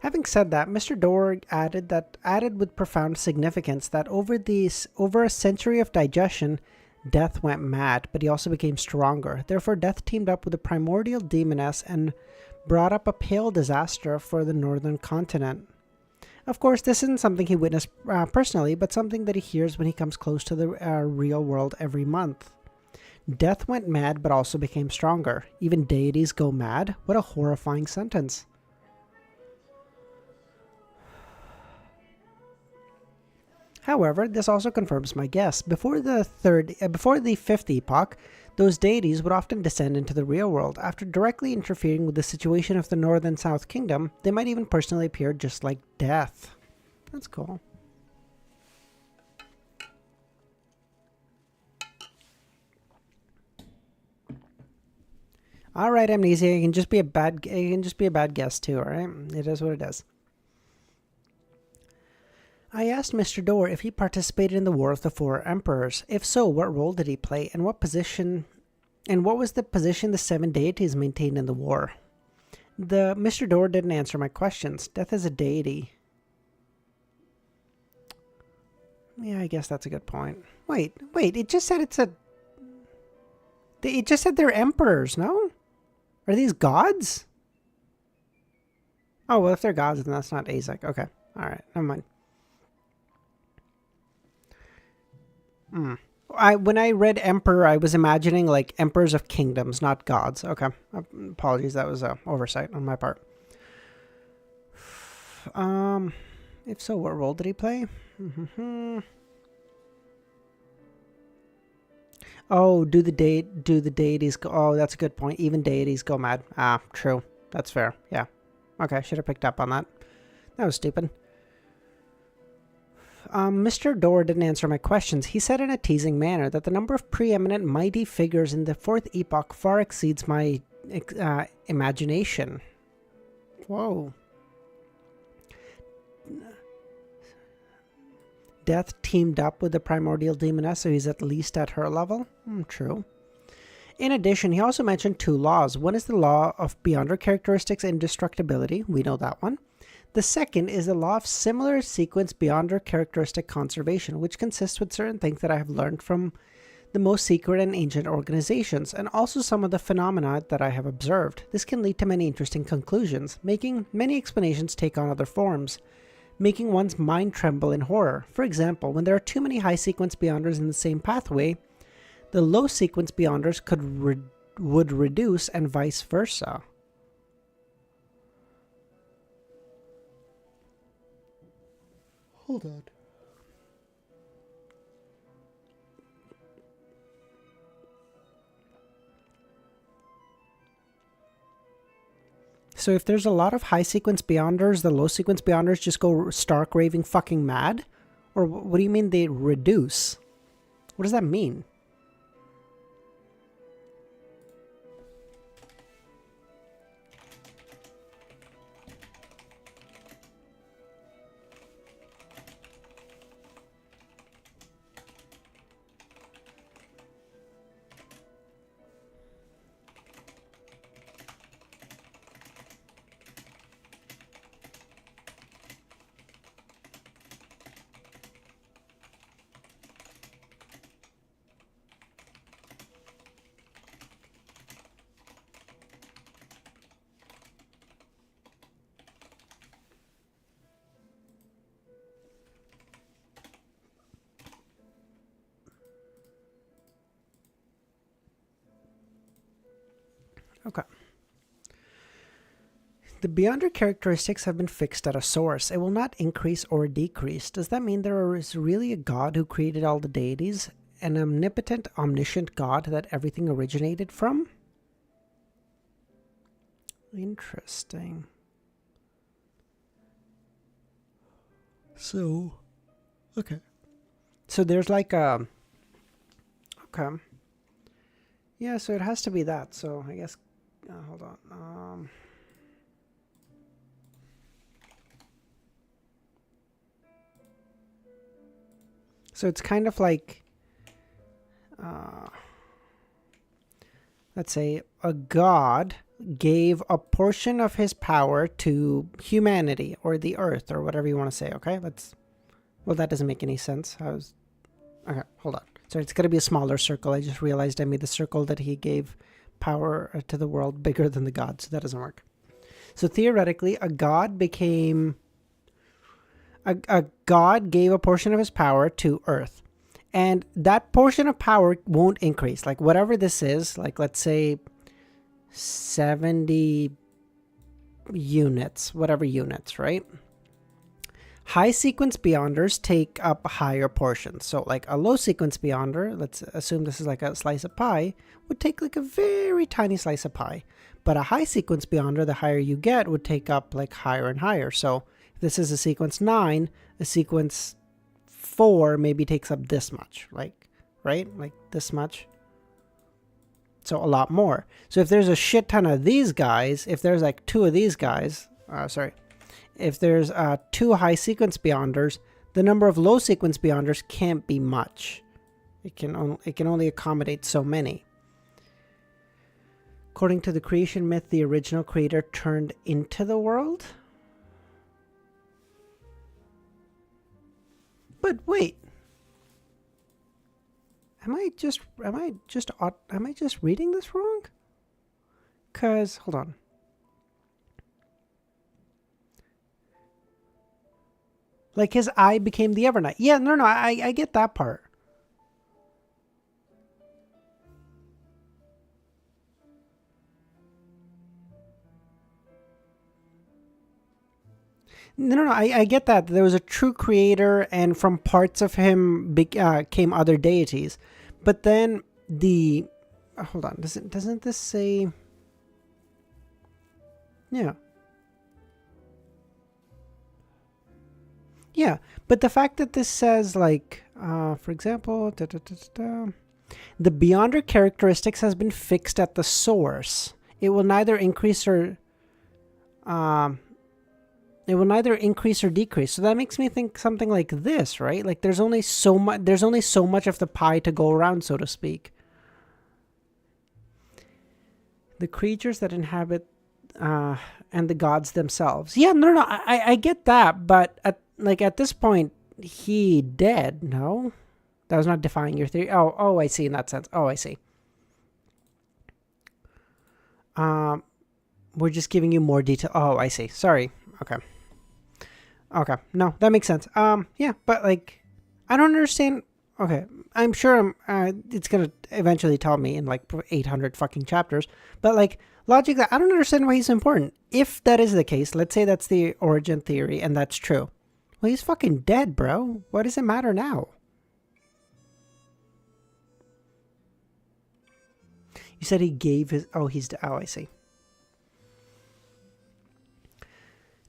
Having said that, Mr. Dorr added with profound significance that over a century of digestion, Death went mad, but he also became stronger. Therefore, Death teamed up with the primordial demoness and brought up a pale disaster for the northern continent. Of course, this isn't something he witnessed personally, but something that he hears when he comes close to the real world every month. Death went mad, but also became stronger. Even deities go mad? What a horrifying sentence. However, this also confirms my guess. Before the fifth epoch, those deities would often descend into the real world. After directly interfering with the situation of the North and South Kingdom, they might even personally appear just like Death. That's cool. All right, Amnesia, it can just be a bad guess too. All right, it is what it is. I asked Mr. Dorr if he participated in the War of the Four Emperors. If so, what role did he play, and what was the position the seven deities maintained in the war? Mr. Dorr didn't answer my questions. Death is a deity. Yeah, I guess that's a good point. Wait, it just said it just said they're emperors, no? Are these gods? Oh, well, if they're gods, then that's not AZEK. Okay, alright, never mind. When I read Emperor, I was imagining like emperors of kingdoms, not gods. Okay, apologies, that was an oversight on my part. If so, what role did he play? Oh, do the deities go? Oh, that's a good point. Even deities go mad. Ah, true. That's fair. Yeah. Okay, should have picked up on that. That was stupid. Mr. Dorr didn't answer my questions. He said in a teasing manner that the number of preeminent mighty figures in the fourth epoch far exceeds my imagination. Whoa. Death teamed up with the primordial demoness, so he's at least at her level. True. In addition, he also mentioned two laws. One is the law of Beyonder characteristics indestructibility. We know that one. The second is the law of similar sequence Beyonder characteristic conservation, which consists with certain things that I have learned from the most secret and ancient organizations, and also some of the phenomena that I have observed. This can lead to many interesting conclusions, making many explanations take on other forms, making one's mind tremble in horror. For example, when there are too many high sequence Beyonders in the same pathway, the low sequence Beyonders would reduce and vice versa. Hold on. So if there's a lot of high sequence Beyonders, the low sequence Beyonders just go stark raving fucking mad? Or what do you mean they reduce? What does that mean? Okay. The Beyonder characteristics have been fixed at a source. It will not increase or decrease. Does that mean there is really a God who created all the deities? An omnipotent, omniscient God that everything originated from? Interesting. So, okay. So there's like a... Okay. Yeah, so it has to be that. So I guess... hold on. So it's kind of like, let's say, a god gave a portion of his power to humanity or the earth or whatever you want to say. Okay, well, that doesn't make any sense. Okay, hold on. So it's going to be a smaller circle. I just realized I made the circle that he gave power to the world bigger than the god, so that doesn't work. So theoretically, a god gave a portion of his power to Earth. And that portion of power won't increase. Like whatever this is, like let's say 70 units, whatever units, right? High sequence beyonders take up higher portions. So like a low sequence beyonder, let's assume this is like a slice of pie, would take like a very tiny slice of pie. But a high sequence beyonder, the higher you get, would take up like higher and higher. So if this is a sequence 9, a sequence 4 maybe takes up this much, like, right? Like this much. So a lot more. So if there's a shit ton of these guys, if there's like 2 of these guys, if there's 2 high sequence beyonders, the number of low sequence beyonders can't be much. It can only accommodate so many. According to the creation myth, the original creator turned into the world. But wait. Am I just reading this wrong? 'Cause hold on. Like his eye became the Evernight. Yeah, no, I get that part. No, I get that. There was a true creator, and from parts of him came other deities. But then the... hold on. Doesn't this say... Yeah. Yeah, but the fact that this says, like, for example... the Beyonder characteristics has been fixed at the source. It will neither increase or... it will neither increase or decrease. So that makes me think something like this, right? Like there's only so much of the pie to go around, so to speak. The creatures that inhabit and the gods themselves. Yeah, no, I get that, but at this point he dead, no? That was not defying your theory. Oh, I see in that sense. Oh, I see. We're just giving you more detail. Oh, I see. Sorry. Okay. No, that makes sense. Yeah, but like, I don't understand. Okay, I'm sure it's gonna eventually tell me in like 800 fucking chapters. But like, logically, I don't understand why he's important. If that is the case, let's say that's the origin theory and that's true. Well, he's fucking dead, bro. What does it matter now? You said he gave his... oh, I see.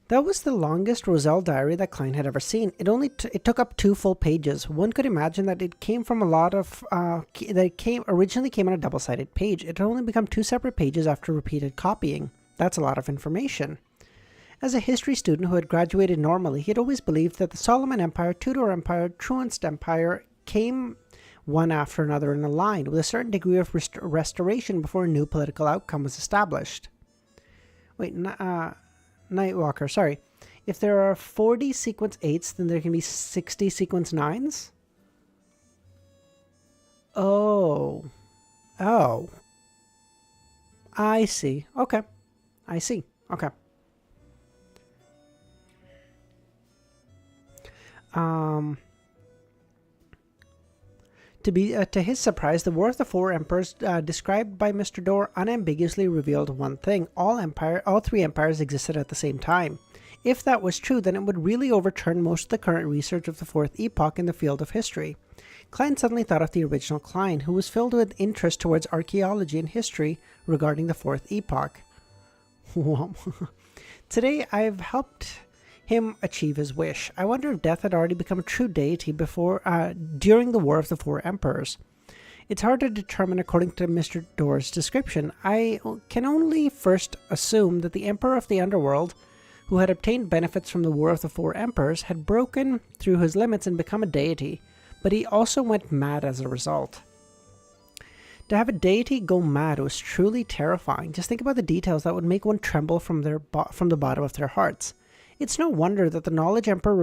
That was the longest Roselle diary that Klein had ever seen. It took up 2 full pages. One could imagine that it came from a lot of originally came on a double-sided page. It had only become 2 separate pages after repeated copying. That's a lot of information. As a history student who had graduated normally, he had always believed that the Solomon Empire, Tudor Empire, Truanist Empire came one after another in a line with a certain degree of restoration before a new political outcome was established. Wait, Nightwalker, sorry. If there are 40 sequence 8s, then there can be 60 sequence 9s? Oh. I see. Okay. I see. Okay. To his surprise, the War of the Four Emperors described by Mr. Dorr unambiguously revealed one thing. All 3 empires existed at the same time. If that was true, then it would really overturn most of the current research of the Fourth Epoch in the field of history. Klein suddenly thought of the original Klein, who was filled with interest towards archaeology and history regarding the Fourth Epoch. Today, I've helped him achieve his wish. I wonder if Death had already become a true deity during the War of the Four Emperors. It's hard to determine according to Mr. Dorr's description. I can only first assume that the Emperor of the Underworld, who had obtained benefits from the War of the Four Emperors, had broken through his limits and become a deity. but he also went mad as a result. To have a deity go mad was truly terrifying. Just think about the details that would make one tremble from the bottom of their hearts. It's no wonder that the knowledgeable Emperor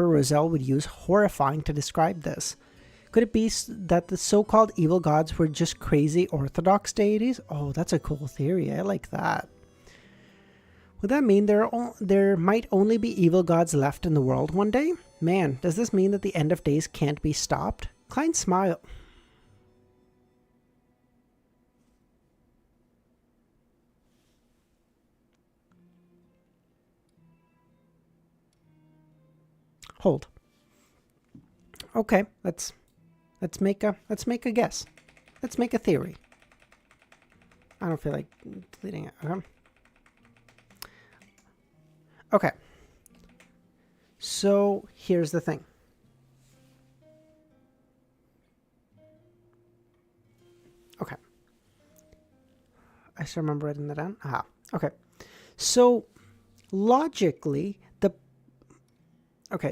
Roselle would use horrifying to describe this. Could it be that the so-called evil gods were just crazy orthodox deities? Oh, that's a cool theory. I like that. Would that mean there might only be evil gods left in the world one day? Man, does this mean that the end of days can't be stopped? Klein smile. Hold. Okay, let's make a guess. Let's make a theory. I don't feel like deleting it. Okay. So here's the thing. Okay. I still remember writing that down. Aha. Okay. So logically,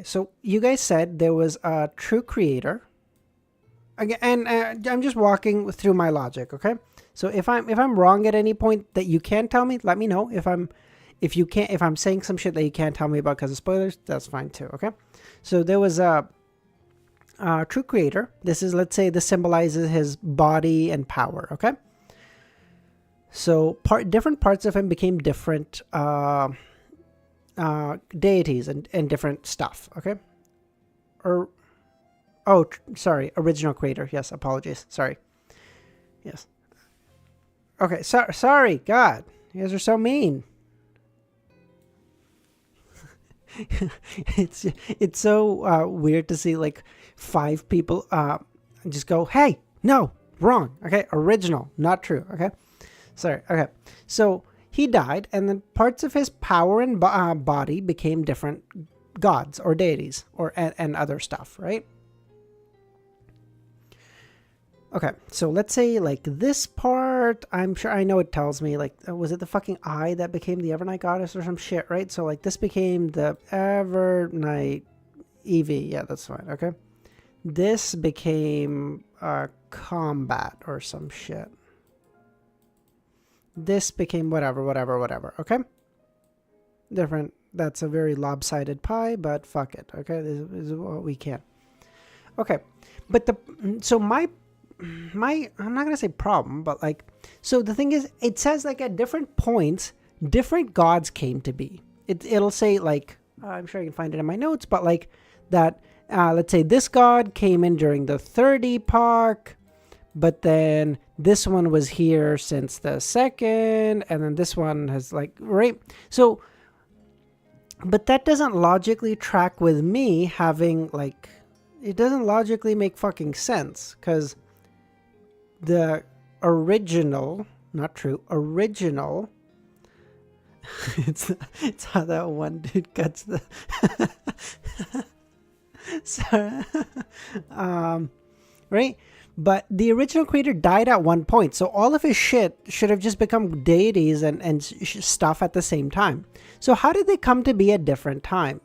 so you guys said there was a true creator. Again, and I'm just walking through my logic. Okay. So if I'm wrong at any point that you can tell me, let me know. If I'm saying some shit that you can't tell me about because of spoilers, that's fine too, okay? So there was a true creator. This symbolizes his body and power, okay? So different parts of him became different deities and different stuff, okay? Original creator. Yes, apologies. Sorry. Yes. Okay, sorry, God. You guys are so mean. It's so weird to see like 5 people just go, hey, no, wrong. Okay, original, not true. Okay, sorry. Okay, so he died, and then parts of his power and body became different gods or deities and other stuff, right? Okay, so let's say like this part, I'm sure I know it tells me like, was it the fucking eye that became the Evernight goddess or some shit, right? So like this became the Evernight Eevee. Yeah, that's fine. Okay. This became combat or some shit. This became whatever. Okay. Different. That's a very lopsided pie, but fuck it. Okay. This is what we can. Okay. But I'm not going to say problem, but like, so the thing is, it says like at different points, different gods came to be. It'll say like, I'm sure I can find it in my notes, but like that, let's say this god came in during the third epoch, but then this one was here since the second, and then this one has like, right? So, but that doesn't logically track with me having like, it doesn't logically make fucking sense, because the original, not true, original, it's how that one dude cuts the sorry. Right? But the original creator died at one point, so all of his shit should have just become deities and stuff at the same time. So how did they come to be at different times?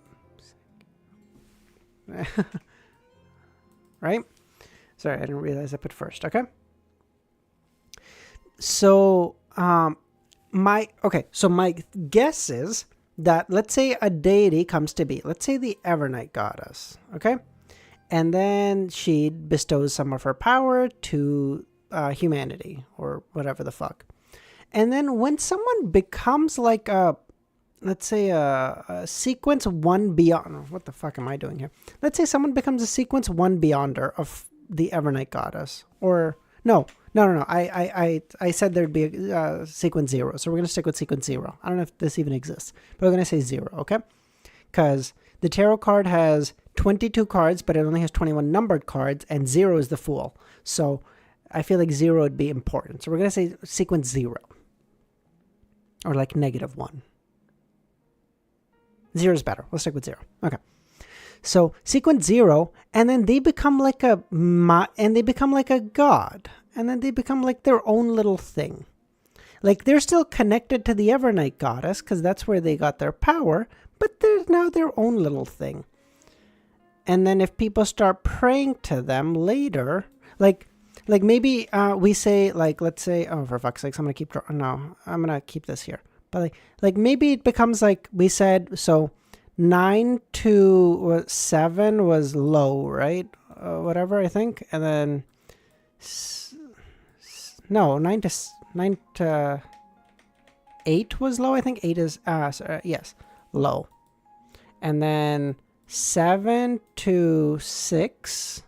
Right? Sorry, I didn't realize I put first. Okay. So, my guess is that, let's say a deity comes to be, let's say the Evernight goddess, okay? And then she bestows some of her power to humanity or whatever the fuck. And then when someone becomes like let's say a sequence 1 beyond, what the fuck am I doing here? Let's say someone becomes a sequence 1 beyonder of the Evernight goddess, or no. I said there'd be a sequence 0, so we're going to stick with sequence 0. I don't know if this even exists, but we're going to say 0, okay? Because the tarot card has 22 cards, but it only has 21 numbered cards, and 0 is the Fool. So I feel like 0 would be important. So we're going to say sequence 0. Or like -1. 0 is better. Let's stick with 0. Okay. So sequence 0, and then they become like a god. And then they become like their own little thing. Like they're still connected to the Evernight goddess because that's where they got their power, but they're now their own little thing. And then if people start praying to them later, like maybe we say, like, let's say, oh, for fuck's sakes, I'm going to keep this here. But like maybe it becomes like we said, so 9 to 7 was low, right? Whatever, I think. And then, no, 9 to 8 was low. I think 8 is, yes, low. And then 7 to 6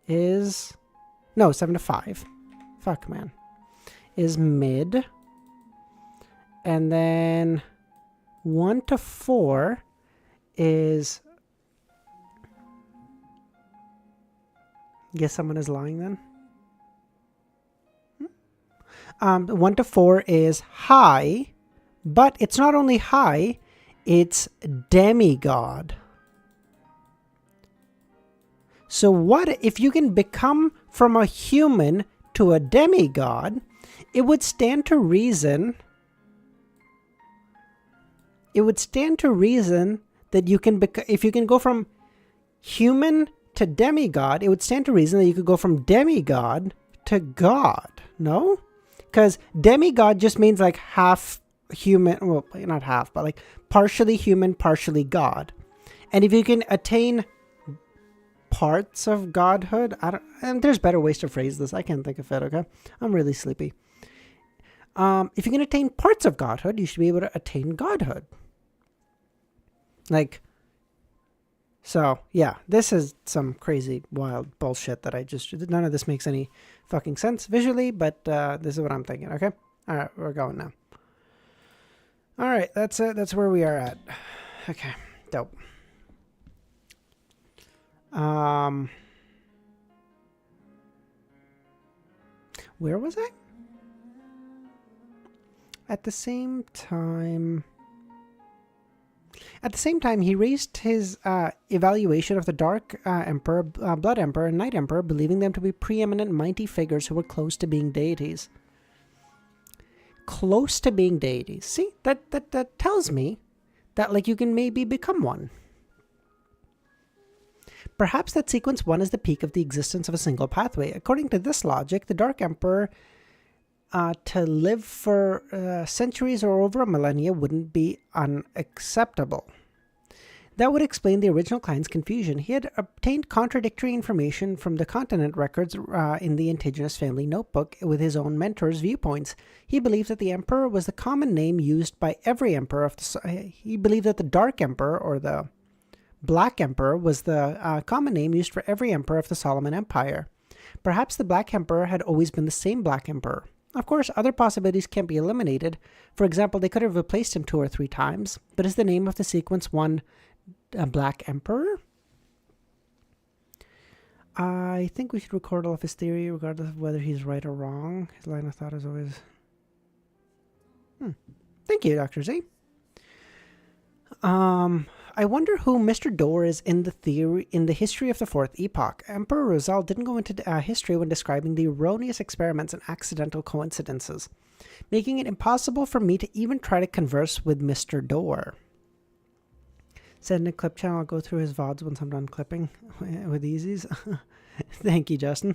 is, no, 7 to 5. Fuck, man. Is mid. And then 1 to 4 is, guess someone is lying then. 1 to 4 is high, but it's not only high, it's demigod. So what if you can become from a human to a demigod? It would stand to reason. It would stand to reason that you can if you can go from human to demigod, it would stand to reason that you could go from demigod to god. No? Because demigod just means like half human, well, not half, but like partially human, partially god. And if you can attain parts of godhood, and there's better ways to phrase this. I can't think of it, okay? I'm really sleepy. If you can attain parts of godhood, you should be able to attain godhood. Like, so, yeah, this is some crazy, wild bullshit that none of this makes any fucking sense visually, but this is what I'm thinking, okay? All right, we're going now. All right, that's it. That's where we are at. Okay, dope. Where was I? At the same time, he raised his evaluation of the Dark Emperor, Blood Emperor, and Night Emperor, believing them to be preeminent, mighty figures who were close to being deities. Close to being deities. See, that tells me that, like, you can maybe become one. Perhaps that sequence 1 is the peak of the existence of a single pathway. According to this logic, the Dark Emperor to live for centuries or over a millennia wouldn't be unacceptable. That would explain the original client's confusion. He had obtained contradictory information from the continent records in the Indigenous Family Notebook with his own mentor's viewpoints. He believed that the Emperor was the common name used by every emperor of the... He believed that the Dark Emperor, or the Black Emperor, was the common name used for every emperor of the Solomon Empire. Perhaps the Black Emperor had always been the same Black Emperor. Of course, other possibilities can't be eliminated. For example, they could have replaced him 2 or 3 times. But is the name of the sequence 1 a Black Emperor? I think we should record all of his theory, regardless of whether he's right or wrong. His line of thought is always... Thank you, Dr. Z. I wonder who Mr. Door is in the history of the Fourth Epoch. Emperor Rosal didn't go into history when describing the erroneous experiments and accidental coincidences, making it impossible for me to even try to converse with Mr. Door. Said in the clip channel, I'll go through his VODs once I'm done clipping with easies. Thank you, Justin.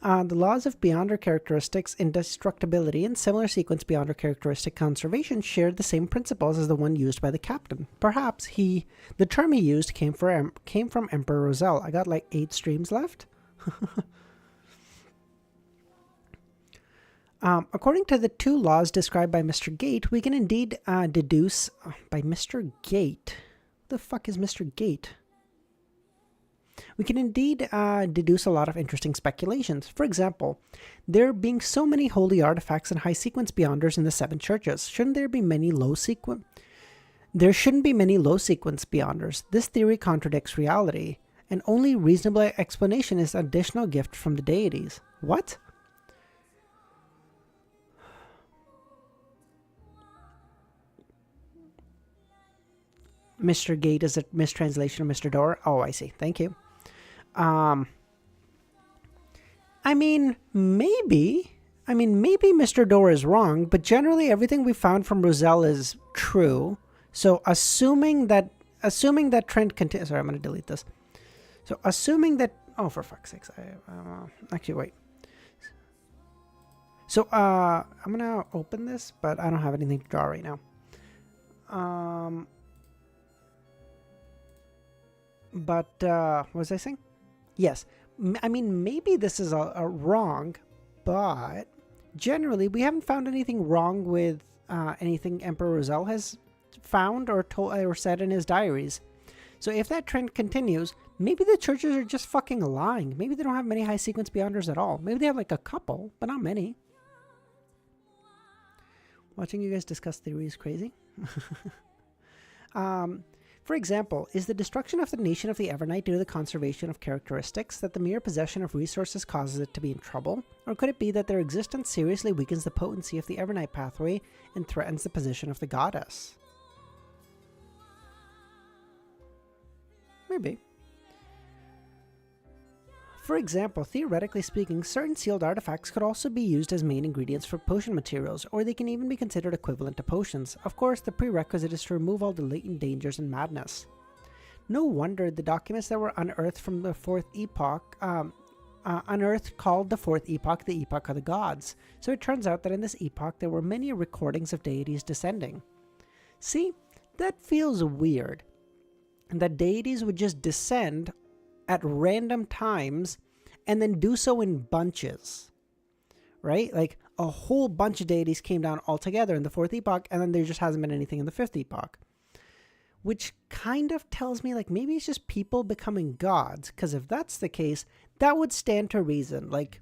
The laws of Beyonder characteristics, indestructibility, and similar sequence Beyonder characteristic conservation shared the same principles as the one used by the captain. Perhaps the term he used came from Emperor Rosal. I got like 8 streams left. According to the 2 laws described by Mr. Gate, we can indeed deduce by Mr. Gate. What the fuck is Mr. Gate? We can indeed deduce a lot of interesting speculations. For example, there being so many holy artifacts and high sequence beyonders in the 7 churches, shouldn't there be many low sequence? There shouldn't be many low sequence beyonders. This theory contradicts reality, and only reasonable explanation is additional gift from the deities. What? Mr. Gate is a mistranslation of Mr. Door. Oh, I see. Thank you. I mean, maybe Mr. Door is wrong, but generally everything we found from Rosal is true. So assuming that trend continues. Sorry, I'm going to delete this. So assuming that, oh, for fuck's sakes, actually wait. So I'm gonna open this, but I don't have anything to draw right now. But what was I saying? Yes, I mean maybe this is a wrong, but generally we haven't found anything wrong with anything Emperor Roselle has found or told or said in his diaries. So if that trend continues, maybe the churches are just fucking lying. Maybe they don't have many high sequence beyonders at all. Maybe they have like a couple, but not many. Watching you guys discuss theory is crazy. For example, is the destruction of the nation of the Evernight due to the conservation of characteristics that the mere possession of resources causes it to be in trouble? Or could it be that their existence seriously weakens the potency of the Evernight pathway and threatens the position of the goddess? Maybe. For example, theoretically speaking, certain sealed artifacts could also be used as main ingredients for potion materials, or they can even be considered equivalent to potions. Of course, the prerequisite is to remove all the latent dangers and madness. No wonder the documents that were unearthed from the Fourth Epoch, unearthed called the Fourth Epoch the Epoch of the Gods. So it turns out that in this epoch there were many recordings of deities descending. See, that feels weird. And that deities would just descend at random times and then do so in bunches, right? Like a whole bunch of deities came down all together in the Fourth Epoch, and then there just hasn't been anything in the Fifth Epoch, which kind of tells me like maybe it's just people becoming gods, because if that's the case, that would stand to reason. Like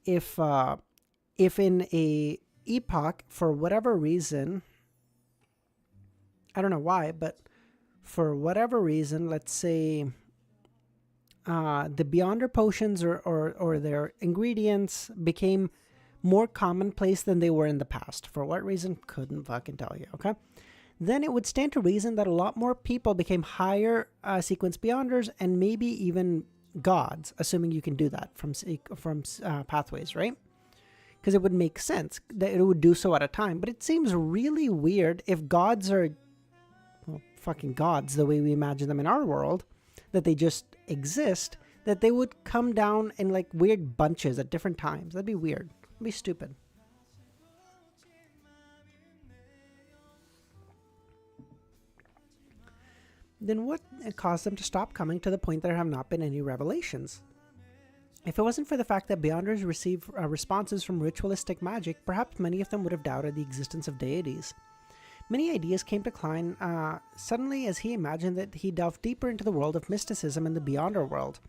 if in a epoch, for whatever reason, I don't know why, but for whatever reason, let's say the Beyonder potions or their ingredients became more commonplace than they were in the past. For what reason? Couldn't fucking tell you, okay? Then it would stand to reason that a lot more people became higher sequence Beyonders and maybe even gods, assuming you can do that from pathways, right? Because it would make sense that it would do so at a time. But it seems really weird if gods are, well, fucking gods the way we imagine them in our world, that they just exist, that they would come down in like weird bunches at different times. That'd be weird. It'd be stupid. Then what caused them to stop coming to the point that there have not been any revelations? If it wasn't for the fact that Beyonders receive responses from ritualistic magic, perhaps many of them would have doubted the existence of deities. Many ideas came to Klein suddenly as he imagined that he delved deeper into the world of mysticism and the Beyonder world.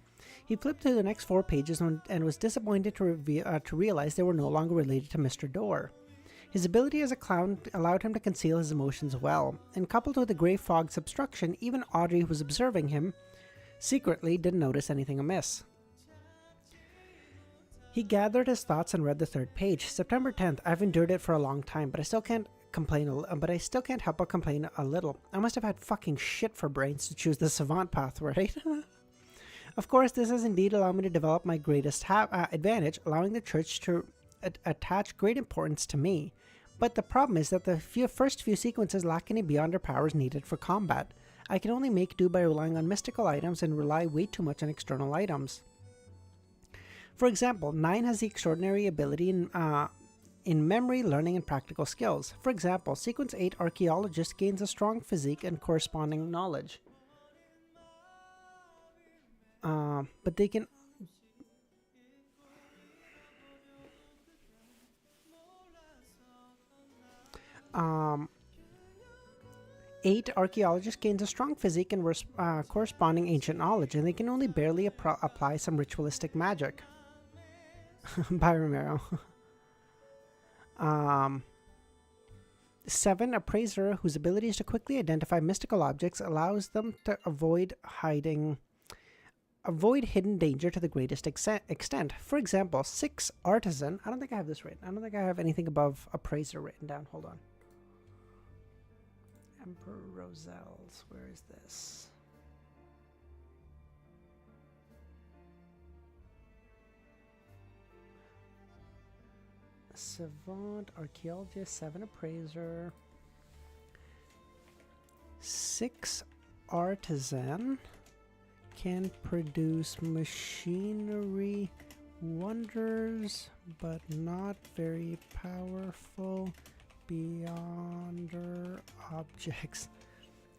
He flipped through the next 4 pages and was disappointed to realize they were no longer related to Mr. Door. His ability as a clown allowed him to conceal his emotions well, and coupled with the grey fog's obstruction, even Audrey, who was observing him secretly, didn't notice anything amiss. He gathered his thoughts and read the 3rd page. September 10th. I've endured it for a long time, but I still can't help but complain a little. I must have had fucking shit for brains to choose the savant path, right? Of course, this has indeed allowed me to develop my greatest advantage, allowing the church to attach great importance to me. But the problem is that the first few sequences lack any Beyonder powers needed for combat. I can only make do by relying on mystical items and rely way too much on external items. For example, 9 has the extraordinary ability in memory, learning, and practical skills. For example, Sequence 8 Archaeologist gains a strong physique and corresponding knowledge. But they can... Eight Archaeologist gains a strong physique and corresponding ancient knowledge, and they can only barely apply some ritualistic magic. Bye, Romero. 7 Appraiser, whose ability is to quickly identify mystical objects, allows them to avoid hidden danger to the greatest extent. For example, 6 Artisan. I don't think I have this written. I don't think I have anything above Appraiser written down. Hold on. Emperor Roselle's. Where is this? Savant, Archaeologist, 7 Appraiser. 6 artisan can produce machinery wonders, but not very powerful beyonder objects.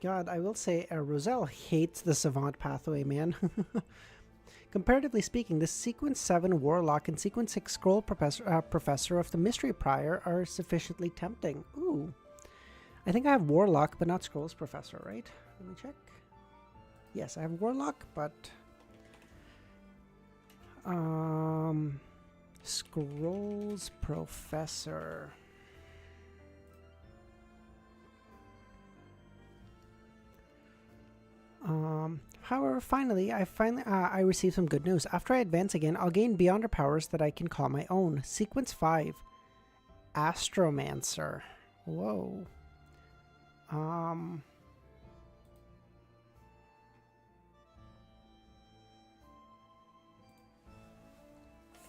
God, I will say Roselle hates the Savant pathway, man. Comparatively speaking, the Sequence 7 Warlock and Sequence 6 Scroll Professor of the Mystery Prior are sufficiently tempting. Ooh. I think I have Warlock, but not Scrolls Professor, right? Let me check. Yes, I have Warlock, but... Scrolls Professor... However, finally, I received some good news. After I advance again, I'll gain Beyonder powers that I can call my own. Sequence 5. Astromancer. Whoa.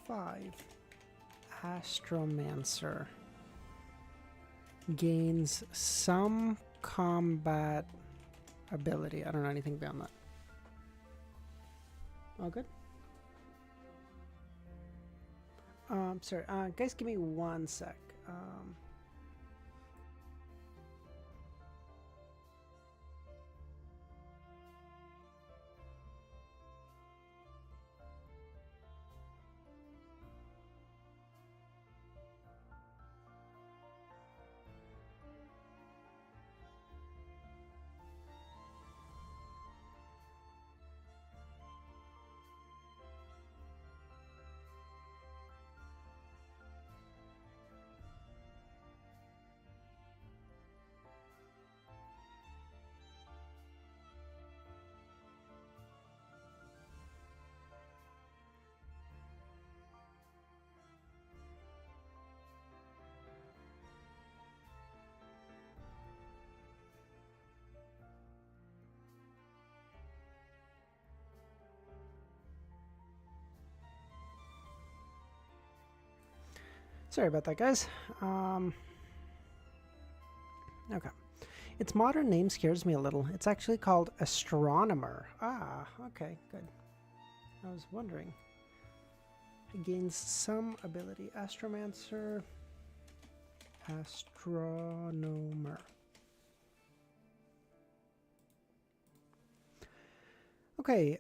5. Astromancer. Gains some combat ability. I don't know anything beyond that. All good? Sorry, guys, give me 1 sec. Sorry about that, guys. Okay. Its modern name scares me a little. It's actually called Astronomer. Ah, okay, good. I was wondering. It gains some ability. Astromancer. Astronomer. Okay,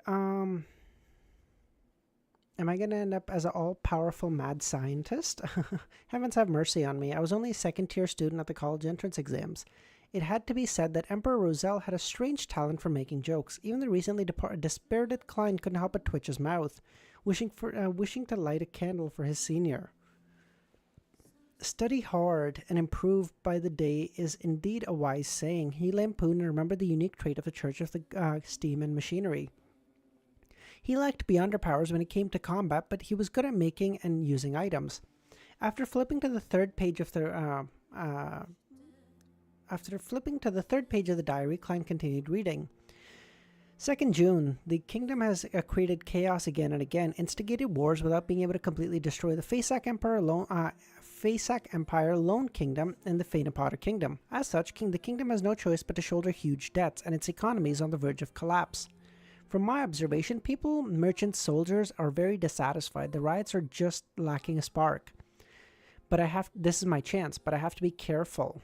am I going to end up as an all-powerful mad scientist? Heavens have mercy on me. I was only a second-tier student at the college entrance exams. It had to be said that Emperor Roselle had a strange talent for making jokes. Even the recently dispirited Klein couldn't help but twitch his mouth, wishing to light a candle for his senior. Study hard and improve by the day is indeed a wise saying. He lampooned and remembered the unique trait of the Church of the Steam and Machinery. He lacked Beyonder powers when it came to combat, but he was good at making and using items. After flipping to the third page of the diary, Klein continued reading. 2nd June, the kingdom has created chaos again and again, instigated wars without being able to completely destroy the Fasak Empire, Lone Kingdom, and the Phaenopoda Kingdom. As such, the kingdom has no choice but to shoulder huge debts, and its economy is on the verge of collapse. From my observation, people, merchants, soldiers are very dissatisfied. The riots are just lacking a spark. But this is my chance, but I have to be careful.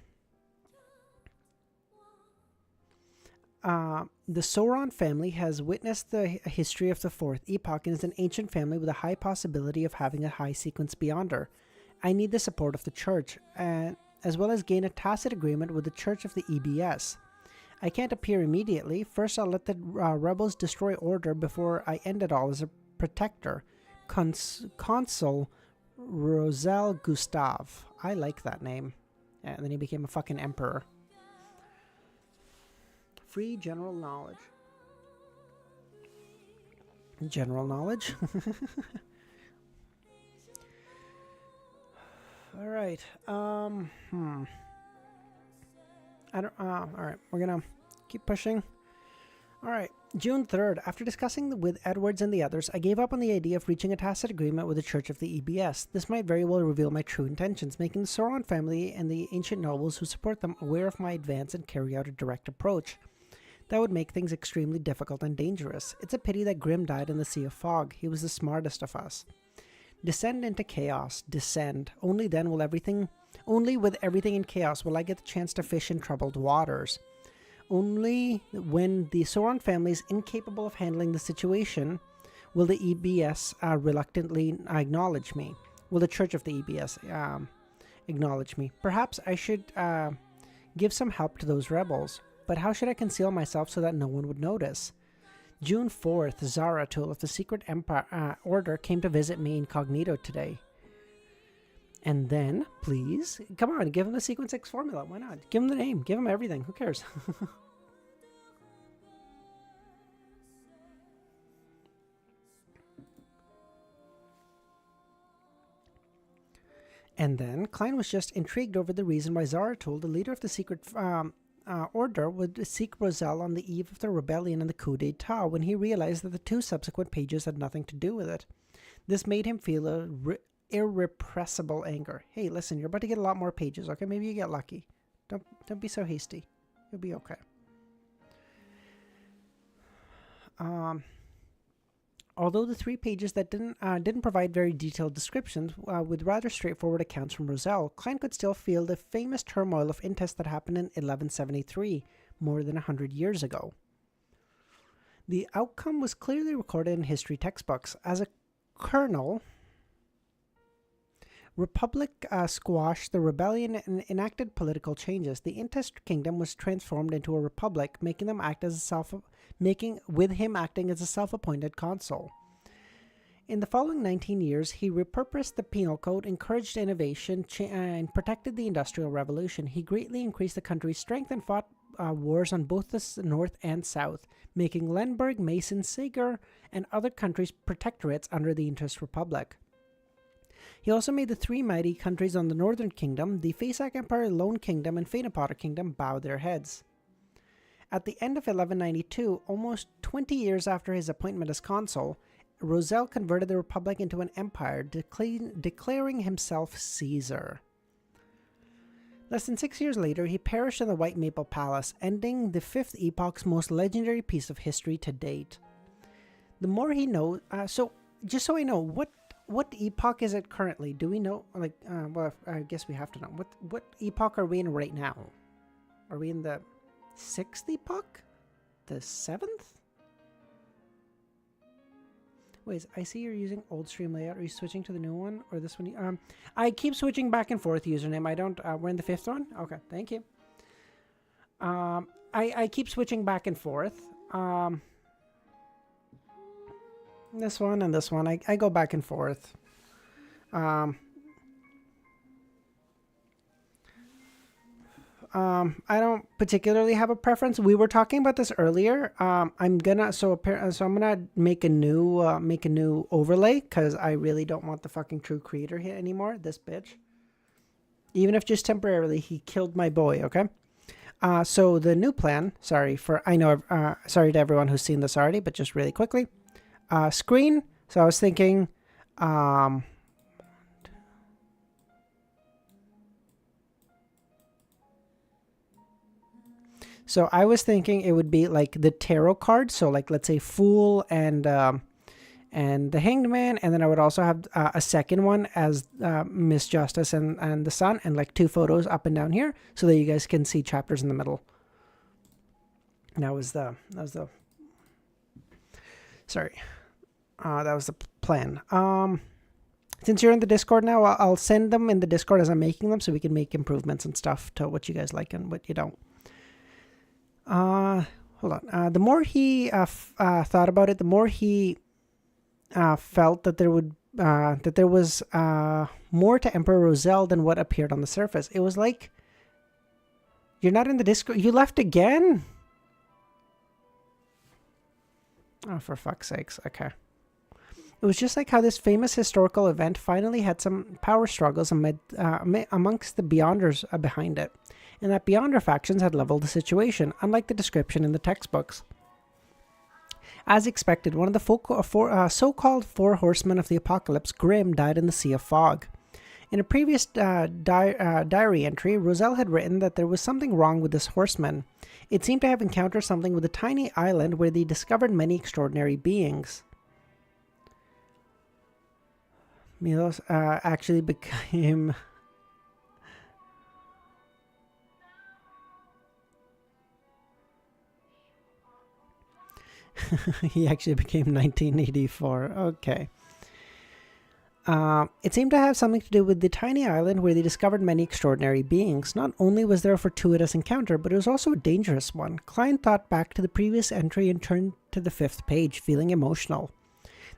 The Sauron family has witnessed the history of the Fourth Epoch and is an ancient family with a high possibility of having a high sequence beyonder. I need the support of the church, as well as gain a tacit agreement with the Church of the EBS. I can't appear immediately. First, I'll let the rebels destroy order before I end it all as a protector. Consul Roselle Gustave. I like that name. Yeah, and then he became a fucking emperor. Free general knowledge. General knowledge? Alright. Alright, we're gonna keep pushing. Alright, June 3rd. After discussing with Edwards and the others, I gave up on the idea of reaching a tacit agreement with the Church of the EBS. This might very well reveal my true intentions, making the Sauron family and the ancient nobles who support them aware of my advance and carry out a direct approach. That would make things extremely difficult and dangerous. It's a pity that Grim died in the Sea of Fog. He was the smartest of us. Descend into chaos. Descend. Only with everything in chaos will I get the chance to fish in troubled waters. Only when the Sauron family is incapable of handling the situation will the EBS reluctantly acknowledge me. Will the Church of the EBS acknowledge me? Perhaps I should give some help to those rebels. But how should I conceal myself so that no one would notice? June 4th, Zaratul of the Secret Empire Order came to visit me incognito today. And then, please, come on, give him the Sequence X formula. Why not? Give him the name. Give him everything. Who cares? And then, Klein was just intrigued over the reason why Zaratul, the leader of the Secret Order, would seek Roselle on the eve of the rebellion and the coup d'etat when he realized that the 2 subsequent pages had nothing to do with it. This made him feel irrepressible anger. Hey, listen, you're about to get a lot more pages, okay? Maybe you get lucky. Don't be so hasty. You'll be okay. Although the 3 pages that didn't provide very detailed descriptions with rather straightforward accounts from Roselle, Klein could still feel the famous turmoil of Intes that happened in 1173, more than 100 years ago. The outcome was clearly recorded in history textbooks. As a kernel, Republic squashed the rebellion and enacted political changes. The Intes kingdom was transformed into a republic, making him acting as a self-appointed consul. In the following 19 years, he repurposed the penal code, encouraged innovation, and protected the Industrial Revolution. He greatly increased the country's strength and fought wars on both the north and south, making Lemberg, Mason, Sagar, and other countries protectorates under the Intes Republic. He also made the 3 mighty countries on the Northern Kingdom, the Faesac Empire, Lone Kingdom, and Fanapotter Kingdom, bow their heads. At the end of 1192, almost 20 years after his appointment as consul, Roselle converted the Republic into an empire, declaring himself Caesar. Less than 6 years later, he perished in the White Maple Palace, ending the 5th epoch's most legendary piece of history to date. The more he knows... just so I know, what epoch is it currently? Do we know? Well, I guess we have to know. What epoch are we in right now? Are we in the 6th epoch? The 7th? Wait, I see you're using old stream layout. Are you switching to the new one or this one? I keep switching back and forth username. I don't. We're in the 5th one. Okay, thank you. I keep switching back and forth. This one and this one. I go back and forth. I don't particularly have a preference. We were talking about this earlier. I'm gonna make a new overlay because I really don't want the fucking true creator here anymore. This bitch. Even if just temporarily, he killed my boy. Okay. So the new plan. Sorry to everyone who's seen this already, but just really quickly. Screen. So I was thinking. So I was thinking it would be like the tarot card. So like, let's say Fool and the Hanged Man. And then I would also have a second one as Miss Justice and the Sun, and like 2 photos up and down here so that you guys can see chapters in the middle. And that was the plan. Since you're in the Discord now, I'll send them in the Discord as I'm making them so we can make improvements and stuff to what you guys like and what you don't. Hold on. The more he thought about it, the more he felt that there was more to Emperor Roselle than what appeared on the surface. It was like, you're not in the Discord. You left again? Oh, for fuck's sakes. Okay. It was just like how this famous historical event finally had some power struggles amongst the Beyonders behind it, and that Beyonder factions had leveled the situation, unlike the description in the textbooks. As expected, one of the so-called 4 horsemen of the apocalypse, Grim, died in the Sea of Fog. In a previous diary entry, Roselle had written that there was something wrong with this horseman. It seemed to have encountered something with a tiny island where they discovered many extraordinary beings. Milos actually became... He actually became 1984. Okay. It seemed to have something to do with the tiny island where they discovered many extraordinary beings. Not only was there a fortuitous encounter, but it was also a dangerous one. Klein thought back to the previous entry and turned to the 5th page, feeling emotional.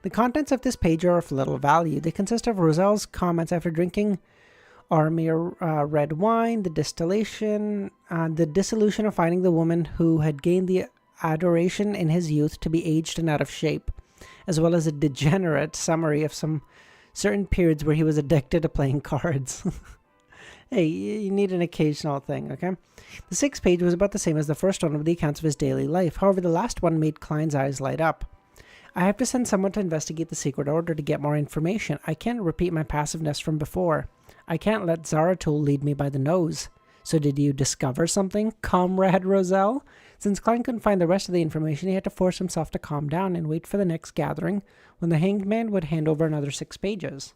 The contents of this page are of little value. They consist of Roselle's comments after drinking Armir red wine, the distillation, the dissolution of finding the woman who had gained the adoration in his youth to be aged and out of shape, as well as a degenerate summary of some certain periods where he was addicted to playing cards. Hey, you need an occasional thing, okay? The 6th page was about the same as the first one with the accounts of his daily life. However, the last one made Klein's eyes light up. I have to send someone to investigate the secret order to get more information. I can't repeat my passiveness from before. I can't let Zaratul lead me by the nose. So did you discover something, Comrade Roselle? Since Klein couldn't find the rest of the information, he had to force himself to calm down and wait for the next gathering, when the Hanged Man would hand over another 6 pages.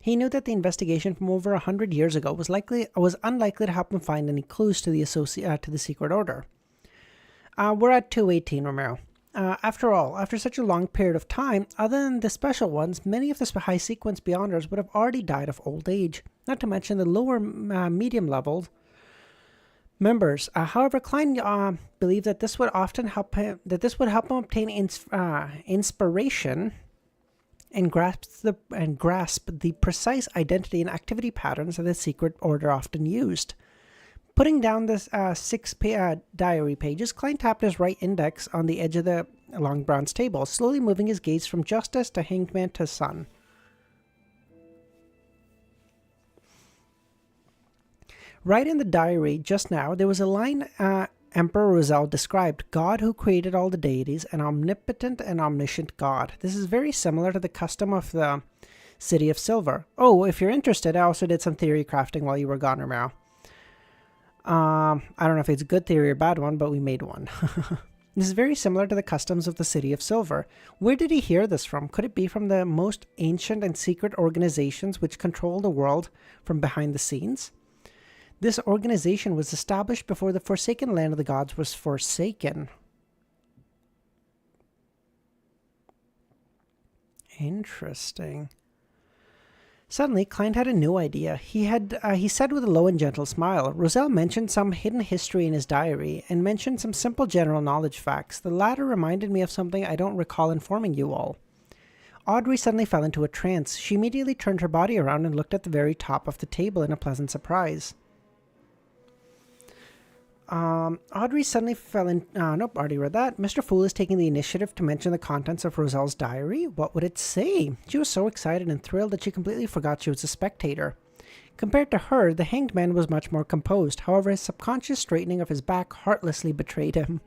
He knew that the investigation from over 100 years ago was unlikely to help him find any clues to the secret order. We're at 218, Romero. After all, after such a long period of time, other than the special ones, many of the high sequence Beyonders would have already died of old age, not to mention the lower medium level members. However, Klein believed that this would often help him. That this would help him obtain inspiration and grasp the precise identity and activity patterns that the secret order often used. Putting down the 6 diary pages, Klein tapped his right index on the edge of the long bronze table, slowly moving his gaze from Justice to Hanged Man to Sun. Right in the diary just now, there was a line Emperor Roselle described: God who created all the deities, an omnipotent and omniscient God. This is very similar to the custom of the City of Silver. Oh, if you're interested, I also did some theory crafting while you were gone, Romero. I don't know if it's a good theory or a bad one, but we made one. This is very similar to the customs of the City of Silver. Where did he hear this from? Could it be from the most ancient and secret organizations which control the world from behind the scenes? This organization was established before the Forsaken Land of the Gods was forsaken. Interesting. Suddenly, Klein had a new idea. He said with a low and gentle smile, Roselle mentioned some hidden history in his diary, and mentioned some simple general knowledge facts. The latter reminded me of something I don't recall informing you all. Audrey suddenly fell into a trance. She immediately turned her body around and looked at the very top of the table in a pleasant surprise. Audrey suddenly fell in... nope, already read that. Mr. Fool is taking the initiative to mention the contents of Roselle's diary. What would it say? She was so excited and thrilled that she completely forgot she was a spectator. Compared to her, the Hanged Man was much more composed. However, his subconscious straightening of his back heartlessly betrayed him.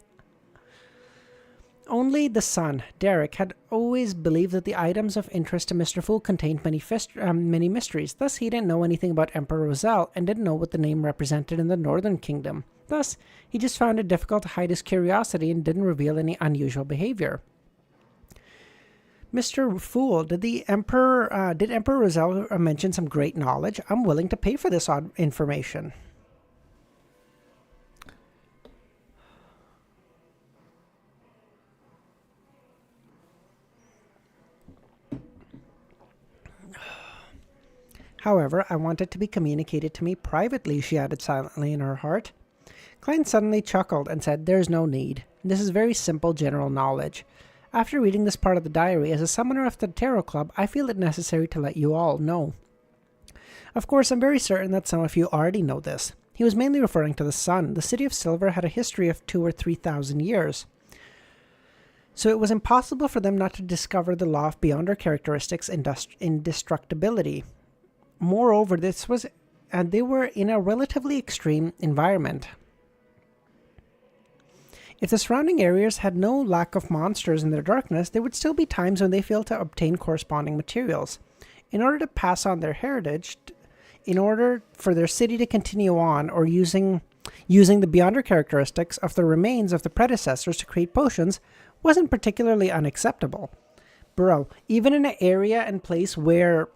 Only the son, Derek, had always believed that the items of interest to Mr. Fool contained many mysteries. Thus, he didn't know anything about Emperor Roselle and didn't know what the name represented in the Northern Kingdom. Thus, he just found it difficult to hide his curiosity and didn't reveal any unusual behavior. Mr. Fool, did Emperor Roselle mention some great knowledge? I'm willing to pay for this odd information. However, I want it to be communicated to me privately, she added silently in her heart. Klein suddenly chuckled and said, There's no need. This is very simple general knowledge. After reading this part of the diary, as a summoner of the Tarot Club, I feel it necessary to let you all know. Of course, I'm very certain that some of you already know this. He was mainly referring to the sun. The City of Silver had a history of 2,000 or 3,000 years. So it was impossible for them not to discover the law of Beyonder characteristics' indestructibility. Moreover, they were in a relatively extreme environment. If the surrounding areas had no lack of monsters in their darkness, there would still be times when they failed to obtain corresponding materials. In order to pass on their heritage, in order for their city to continue on, or using the Beyonder characteristics of the remains of the predecessors to create potions wasn't particularly unacceptable. Bro, even in an area and place where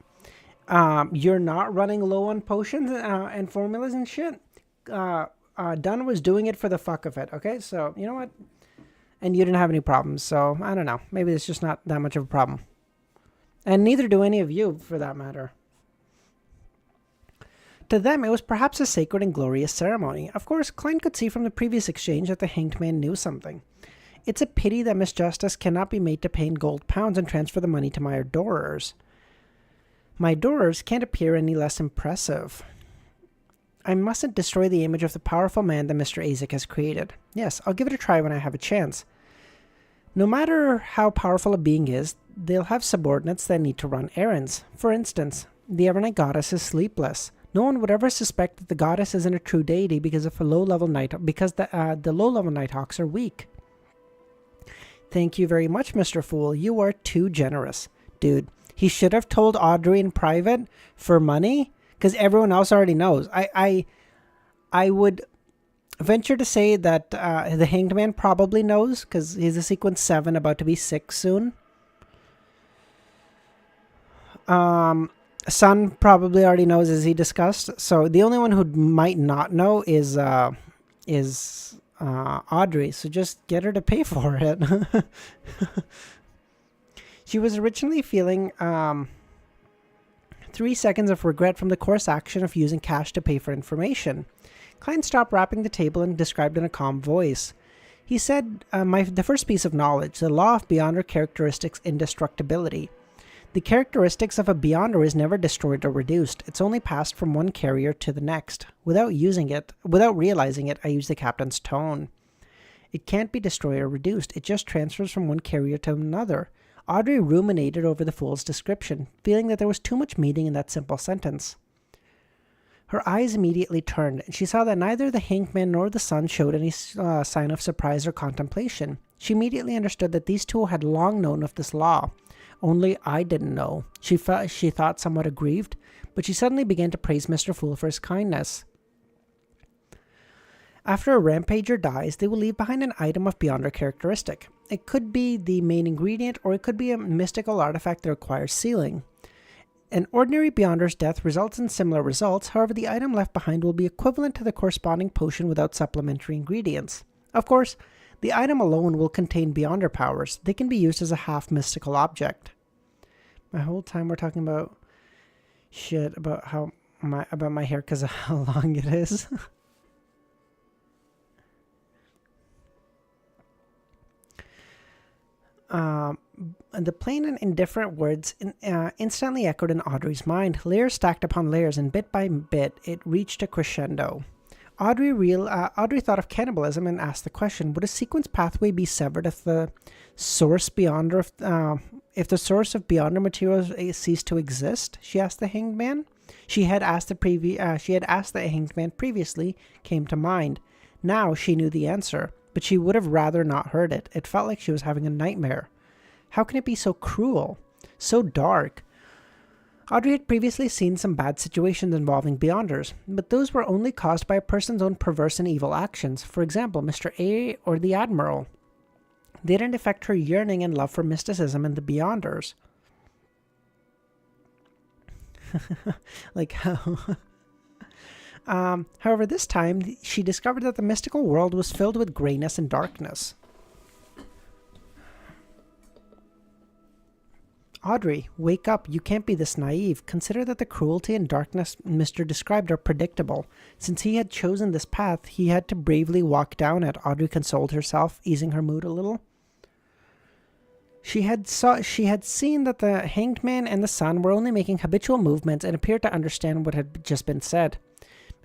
you're not running low on potions and formulas and shit, Dunn was doing it for the fuck of it, okay? So, you know what? And you didn't have any problems, so I don't know. Maybe it's just not that much of a problem. And neither do any of you, for that matter. To them, it was perhaps a sacred and glorious ceremony. Of course, Klein could see from the previous exchange that the hanged man knew something. It's a pity that Miss Justice cannot be made to pay in gold pounds and transfer the money to my adorers. My adorers can't appear any less impressive. I mustn't destroy the image of the powerful man that Mr. Azek has created. Yes, I'll give it a try when I have a chance. No matter how powerful a being is, they'll have subordinates that need to run errands. For instance, the Evernight Goddess is sleepless. No one would ever suspect that the goddess isn't a true deity because of the low-level Nighthawks are weak. Thank you very much, Mr. Fool. You are too generous. Dude, he should have told Audrey in private for money, because everyone else already knows. I would venture to say that the Hanged Man probably knows, because he's a Sequence 7 about to be 6 soon. Sun probably already knows, as he discussed. So the only one who might not know is Audrey. So just get her to pay for it. She was originally feeling 3 seconds of regret from the course action of using cash to pay for information. Klein stopped rapping the table and described in a calm voice. He said, the first piece of knowledge, the law of Beyonder characteristics indestructibility. The characteristics of a Beyonder is never destroyed or reduced. It's only passed from one carrier to the next. Without realizing it, I use the captain's tone. It can't be destroyed or reduced. It just transfers from one carrier to another. Audrey ruminated over the fool's description, feeling that there was too much meaning in that simple sentence. Her eyes immediately turned, and she saw that neither the Hanged Man nor the sun showed any sign of surprise or contemplation. She immediately understood that these two had long known of this law. Only I didn't know. She thought somewhat aggrieved, but she suddenly began to praise Mr. Fool for his kindness. After a rampager dies, they will leave behind an item of Beyonder characteristic. It could be the main ingredient, or it could be a mystical artifact that requires sealing. An ordinary Beyonder's death results in similar results, however the item left behind will be equivalent to the corresponding potion without supplementary ingredients. Of course, the item alone will contain Beyonder powers. They can be used as a half-mystical object. My whole time we're talking about shit about my hair because of how long it is. The plain and indifferent words instantly echoed in Audrey's mind. Layers stacked upon layers, and bit by bit, it reached a crescendo. Audrey thought of cannibalism and asked the question: would a sequence pathway be severed if the source of Beyonder materials ceased to exist? She asked the Hanged Man. She had asked the Hanged Man previously. Came to mind. Now she knew the answer, but she would have rather not heard it. It felt like she was having a nightmare. How can it be so cruel, so dark? Audrey had previously seen some bad situations involving Beyonders, but those were only caused by a person's own perverse and evil actions. For example, Mr. A or the Admiral. They didn't affect her yearning and love for mysticism and the Beyonders. Like how... However, this time, she discovered that the mystical world was filled with grayness and darkness. Audrey, wake up. You can't be this naive. Consider that the cruelty and darkness Mr. described are predictable. Since he had chosen this path, he had to bravely walk down it. Audrey consoled herself, easing her mood a little. She had seen that the Hanged Man and the Sun were only making habitual movements and appeared to understand what had just been said.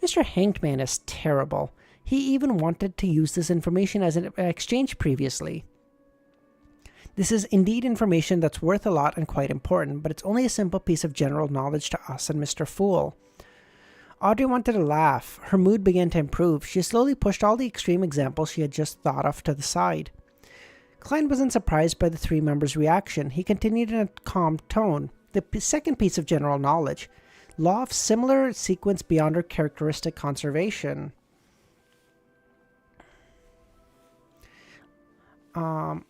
Mr. Hanged Man is terrible. He even wanted to use this information as an exchange previously. This is indeed information that's worth a lot and quite important, but it's only a simple piece of general knowledge to us and Mr. Fool. Audrey wanted to laugh. Her mood began to improve. She slowly pushed all the extreme examples she had just thought of to the side. Klein wasn't surprised by the three members' reaction. He continued in a calm tone. The second piece of general knowledge. Law of similar sequence beyond her characteristic conservation. Hold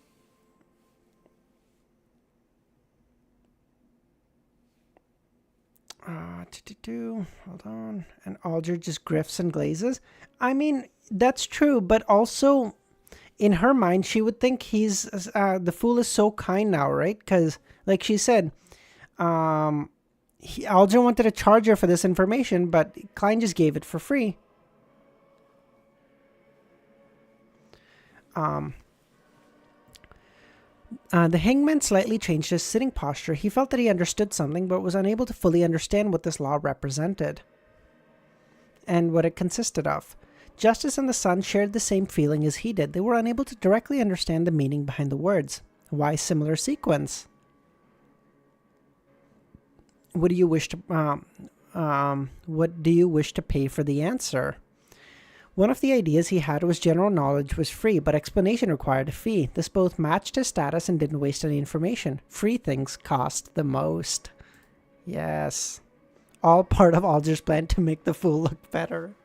on. And Alder just grifts and glazes. I mean, that's true, but also in her mind, she would think he's the fool is so kind now, right? Because, like she said, Alder wanted to charge her for this information, but Klein just gave it for free. The hangman slightly changed his sitting posture. He felt that he understood something, but was unable to fully understand what this law represented and what it consisted of. Justice and the son shared the same feeling as he did. They were unable to directly understand the meaning behind the words. Why similar sequence? What do you wish to pay for the answer? One of the ideas he had was general knowledge was free, but explanation required a fee. This both matched his status and didn't waste any information. Free things cost the most. Yes. All part of Alder's plan to make the fool look better.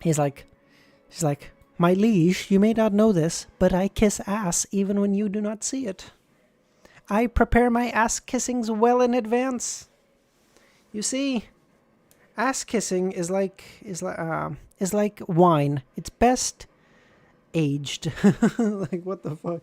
She's like, my liege, you may not know this, but I kiss ass even when you do not see it. I prepare my ass kissings well in advance. You see, ass kissing is like wine. It's best aged. Like, what the fuck?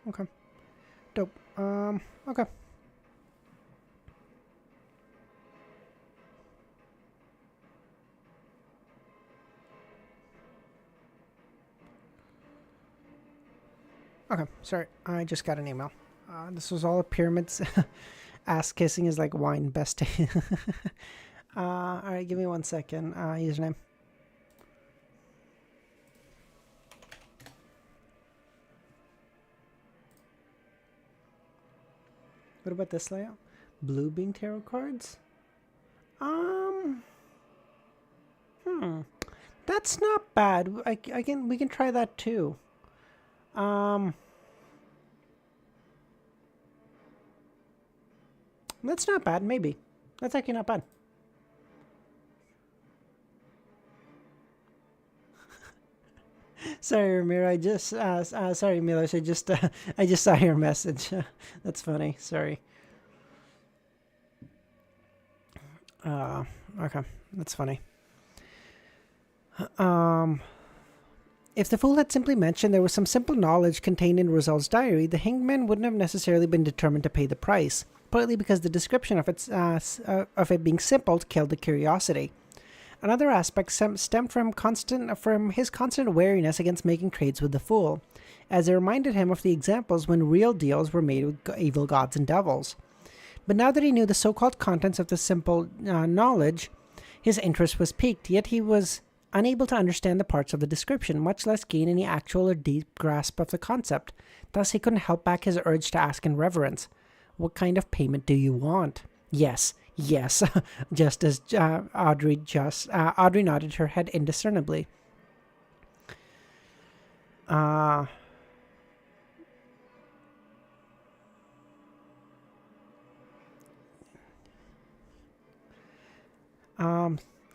Okay. Dope. Okay. Okay, sorry. I just got an email. This was all a pyramids. Ass kissing is like wine best. Alright, give me 1 second. Username. What about this layout? Blue being tarot cards? That's not bad. We can try that too. That's not bad, maybe. That's actually not bad. Sorry, Ramiro. I just sorry, Milos. I just saw your message. That's funny. Sorry. Okay, that's funny. If the fool had simply mentioned there was some simple knowledge contained in Roselle's diary, the hanged man wouldn't have necessarily been determined to pay the price, partly because the description of it being simple killed the curiosity. Another aspect stemmed from his constant wariness against making trades with the fool, as it reminded him of the examples when real deals were made with evil gods and devils. But now that he knew the so-called contents of the simple knowledge, his interest was piqued, yet he was unable to understand the parts of the description, much less gain any actual or deep grasp of the concept. Thus, he couldn't help back his urge to ask in reverence, "What kind of payment do you want?" Yes, just as Audrey nodded her head indiscernibly.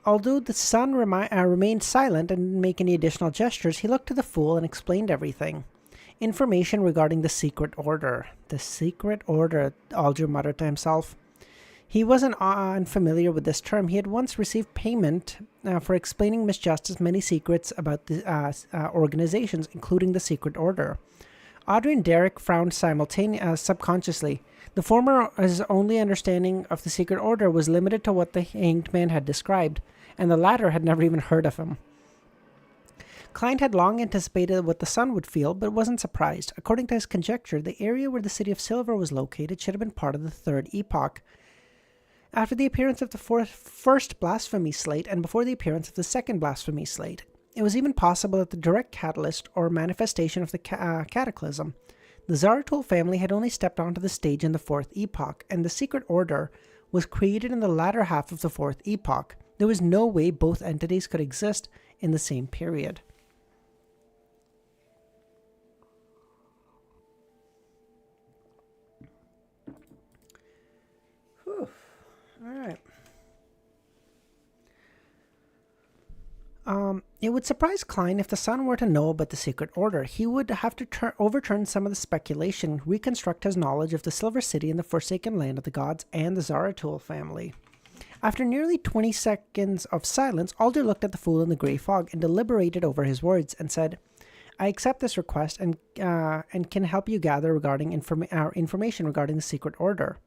Although the son remained silent and didn't make any additional gestures, he looked to the fool and explained everything. Information regarding the secret order. The secret order, Alder muttered to himself. He wasn't unfamiliar with this term. He had once received payment for explaining Miss Justice many secrets about the organizations, including the secret order. Audrey and Derek frowned subconsciously. The former's only understanding of the secret order was limited to what the hanged man had described, and the latter had never even heard of him. Klein had long anticipated what the sun would feel, but wasn't surprised. According to his conjecture, the area where the City of Silver was located should have been part of the Third Epoch. After the appearance of the first blasphemy slate and before the appearance of the second blasphemy slate, it was even possible that the direct catalyst or manifestation of the cataclysm. The Zaratul family had only stepped onto the stage in the Fourth Epoch, and the Secret Order was created in the latter half of the Fourth Epoch. There was no way both entities could exist in the same period. Whew. All right. It would surprise Klein if the Sun were to know about the Secret Order. He would have to overturn some of the speculation, reconstruct his knowledge of the Silver City and the Forsaken Land of the Gods and the Zaratul family. After nearly 20 seconds of silence, Alder looked at the fool in the grey fog and deliberated over his words and said, I accept this request and can help you gather regarding information regarding the Secret Order.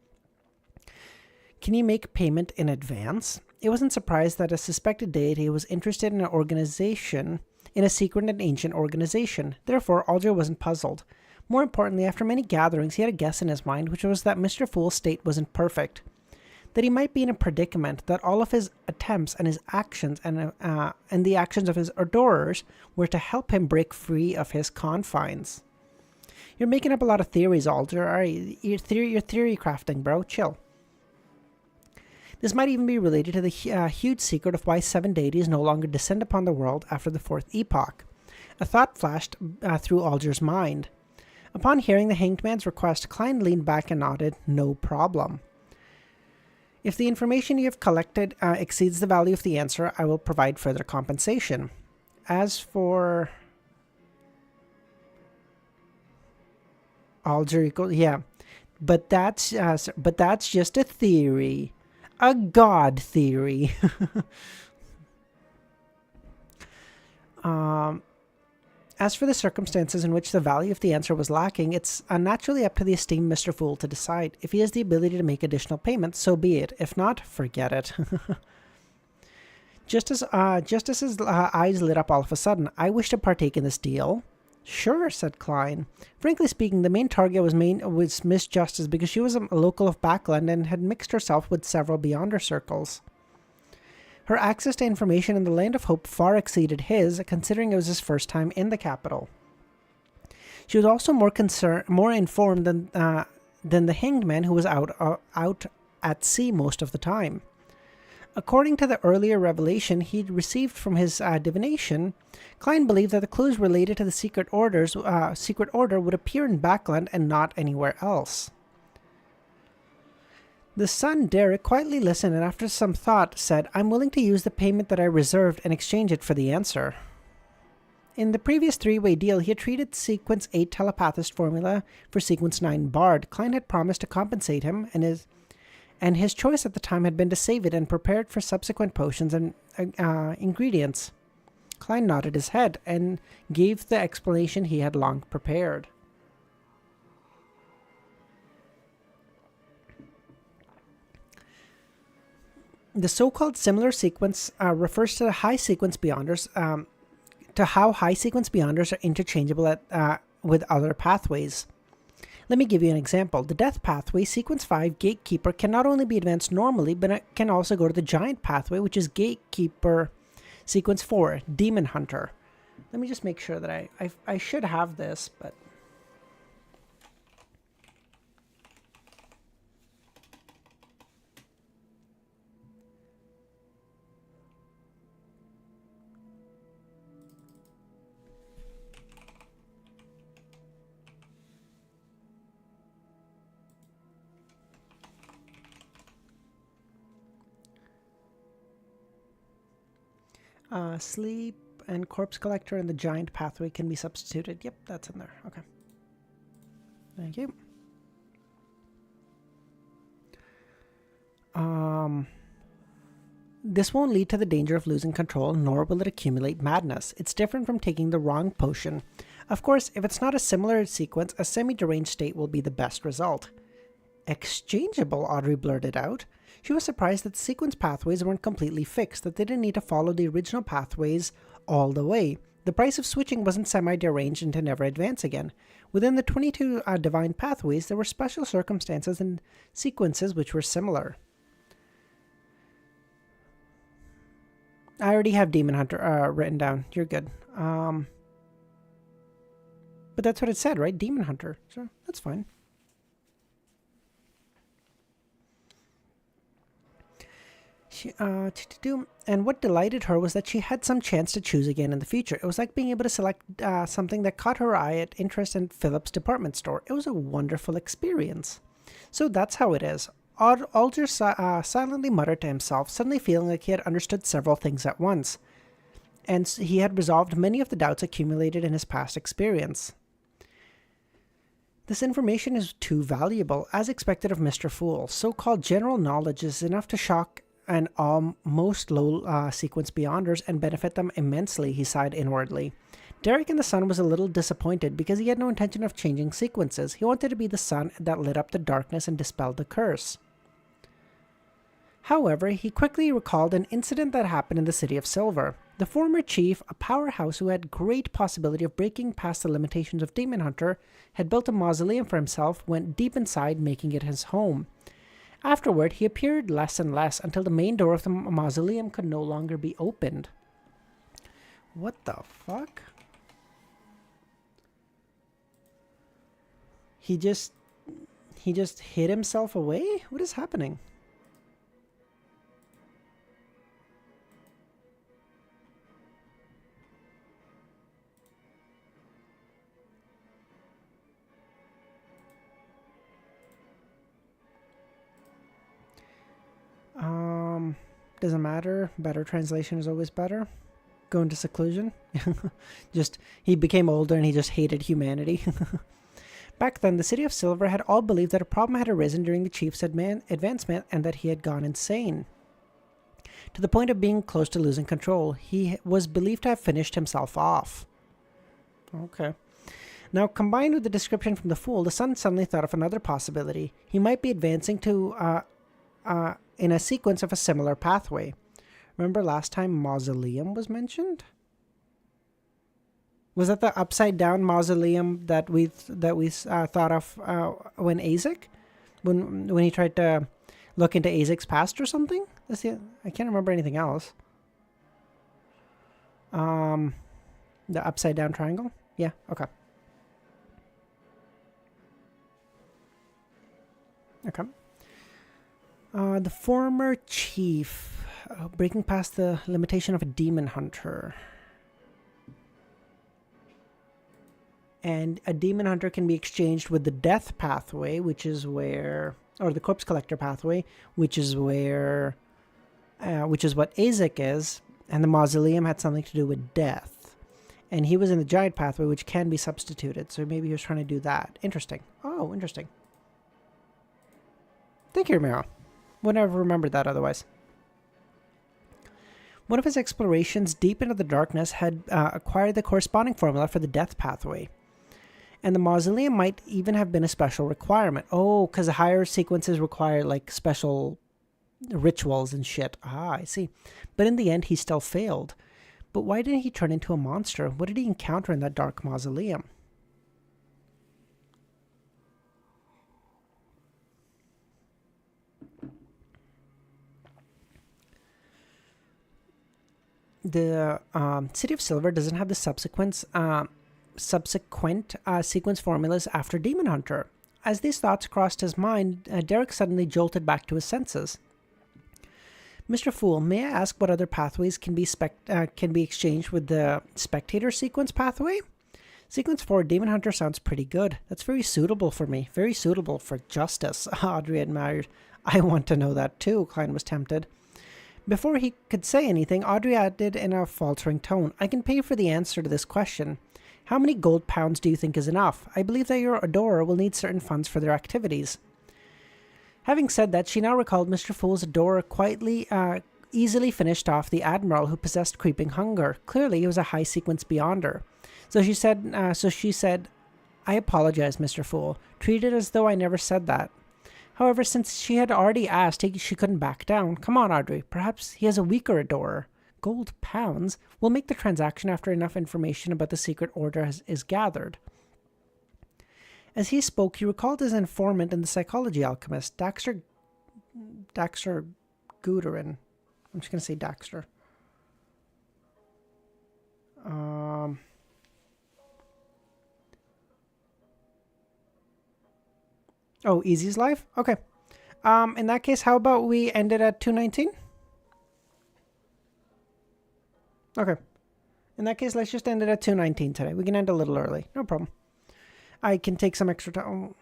Can you make payment in advance? It wasn't surprised that a suspected deity was interested in a secret and ancient organization. Therefore, Alder wasn't puzzled. More importantly, after many gatherings, he had a guess in his mind, which was that Mr. Fool's state wasn't perfect. That he might be in a predicament, that all of his attempts and his actions and the actions of his adorers were to help him break free of his confines. You're making up a lot of theories, Alder. Are you? You're theory crafting, bro. Chill. This might even be related to the huge secret of why 7 deities no longer descend upon the world after the Fourth Epoch. A thought flashed through Alder's mind. Upon hearing the Hanged Man's request, Klein leaned back and nodded, no problem. If the information you have collected exceeds the value of the answer, I will provide further compensation. As for... Alder, yeah, but that's just a theory. A god theory. As for the circumstances in which the value of the answer was lacking, it's naturally up to the esteemed Mr. Fool to decide. If he has the ability to make additional payments, so be it. If not, forget it. Just as his eyes lit up all of a sudden, I wish to partake in this deal. Sure, said Klein. Frankly speaking, the main target was Miss Justice because she was a local of Backland and had mixed herself with several Beyonder circles. Her access to information in the Land of Hope far exceeded his, considering it was his first time in the capital. She was also more informed than the Hanged Man, who was out at sea most of the time. According to the earlier revelation he'd received from his divination, Klein believed that the clues related to the Secret Order would appear in Backland and not anywhere else. The son, Derek, quietly listened and after some thought said, I'm willing to use the payment that I reserved and exchange it for the answer. In the previous three-way deal, he had treated Sequence 8 telepathist formula for Sequence 9 Bard. Klein had promised to compensate him, and his choice at the time had been to save it and prepare it for subsequent potions and ingredients. Klein nodded his head and gave the explanation he had long prepared. The so-called similar sequence refers to the high sequence beyonders, to how high sequence beyonders are interchangeable with other pathways. Let me give you an example. The Death Pathway, Sequence 5, Gatekeeper, can not only be advanced normally, but it can also go to the Giant Pathway, which is Gatekeeper, Sequence 4, Demon Hunter. Let me just make sure that I should have this, but... Sleep and Corpse Collector and the Giant Pathway can be substituted. Yep, that's in there. Okay. Thank you. This won't lead to the danger of losing control, nor will it accumulate madness. It's different from taking the wrong potion. Of course, if it's not a similar sequence, a semi-deranged state will be the best result. Exchangeable, Audrey blurted out. She was surprised that the sequence pathways weren't completely fixed, that they didn't need to follow the original pathways all the way. The price of switching wasn't semi-deranged and to never advance again. Within the 22 divine pathways, there were special circumstances and sequences which were similar. I already have Demon Hunter written down. You're good. But that's what it said, right? Demon Hunter. So that's fine. And what delighted her was that she had some chance to choose again in the future. It was like being able to select something that caught her eye at interest in Philip's department store. It was a wonderful experience. So that's how it is. Alger silently muttered to himself, suddenly feeling like he had understood several things at once, and he had resolved many of the doubts accumulated in his past experience. This information is too valuable, as expected of Mr. Fool. So-called general knowledge is enough to shock and most low sequence beyonders and benefit them immensely, he sighed inwardly. Derek in the Sun was a little disappointed because he had no intention of changing sequences. He wanted to be the sun that lit up the darkness and dispelled the curse. However, he quickly recalled an incident that happened in the City of Silver. The former chief, a powerhouse who had great possibility of breaking past the limitations of Demon Hunter, had built a mausoleum for himself, went deep inside, making it his home. Afterward, he appeared less and less until the main door of the mausoleum could no longer be opened. What the fuck? He just hid himself away? What is happening? Doesn't matter. Better translation is always better. Go into seclusion. He became older and he just hated humanity. Back then, the City of Silver had all believed that a problem had arisen during the chief's advancement and that he had gone insane. To the point of being close to losing control, he was believed to have finished himself off. Okay. Now, combined with the description from the Fool, the Sun suddenly thought of another possibility. He might be advancing to in a sequence of a similar pathway. Remember last time Mausoleum was mentioned? Was that the upside down mausoleum that we thought of when Azek, when he tried to look into Azek's past or something? I can't remember anything else. The upside down triangle? Yeah, okay. Okay. The former chief, breaking past the limitation of a demon hunter. And a demon hunter can be exchanged with the death pathway, which is where, or the corpse collector pathway, which is where, which is what Azek is, and the mausoleum had something to do with death. And he was in the giant pathway, which can be substituted, so maybe he was trying to do that. Interesting. Oh, interesting. Thank you, Romero. Wouldn't have remembered that otherwise. One of his explorations deep into the darkness had acquired the corresponding formula for the death pathway. And the mausoleum might even have been a special requirement. Oh, because the higher sequences require like special rituals and shit. Ah, I see. But in the end, he still failed. But why didn't he turn into a monster? What did he encounter in that dark mausoleum? The City of Silver doesn't have the subsequent sequence formulas after Demon Hunter. As these thoughts crossed his mind, Derek suddenly jolted back to his senses. Mr. Fool, may I ask what other pathways can be exchanged with the Spectator sequence pathway? Sequence 4 Demon Hunter sounds pretty good. That's very suitable for me. Very suitable for justice, Audrey admired. I want to know that too, Klein was tempted. Before he could say anything, Audrey added in a faltering tone, I can pay for the answer to this question. How many gold pounds do you think is enough? I believe that your adorer will need certain funds for their activities. Having said that, she now recalled Mr. Fool's adorer easily finished off the admiral who possessed creeping hunger. Clearly, he was a high sequence beyonder. So she said, I apologize, Mr. Fool. Treat it as though I never said that. However, since she had already asked, she couldn't back down. Come on, Audrey. Perhaps he has a weaker adorer. Gold pounds? We'll make the transaction after enough information about the secret order is gathered. As he spoke, he recalled his informant and the psychology alchemist, Daxter Guterin. I'm just going to say Daxter. Oh, Easy's live? Okay. In that case, how about we end it at 2:19? Okay. In that case, let's just end it at 2:19 today. We can end a little early. No problem. I can take some extra time. Oh.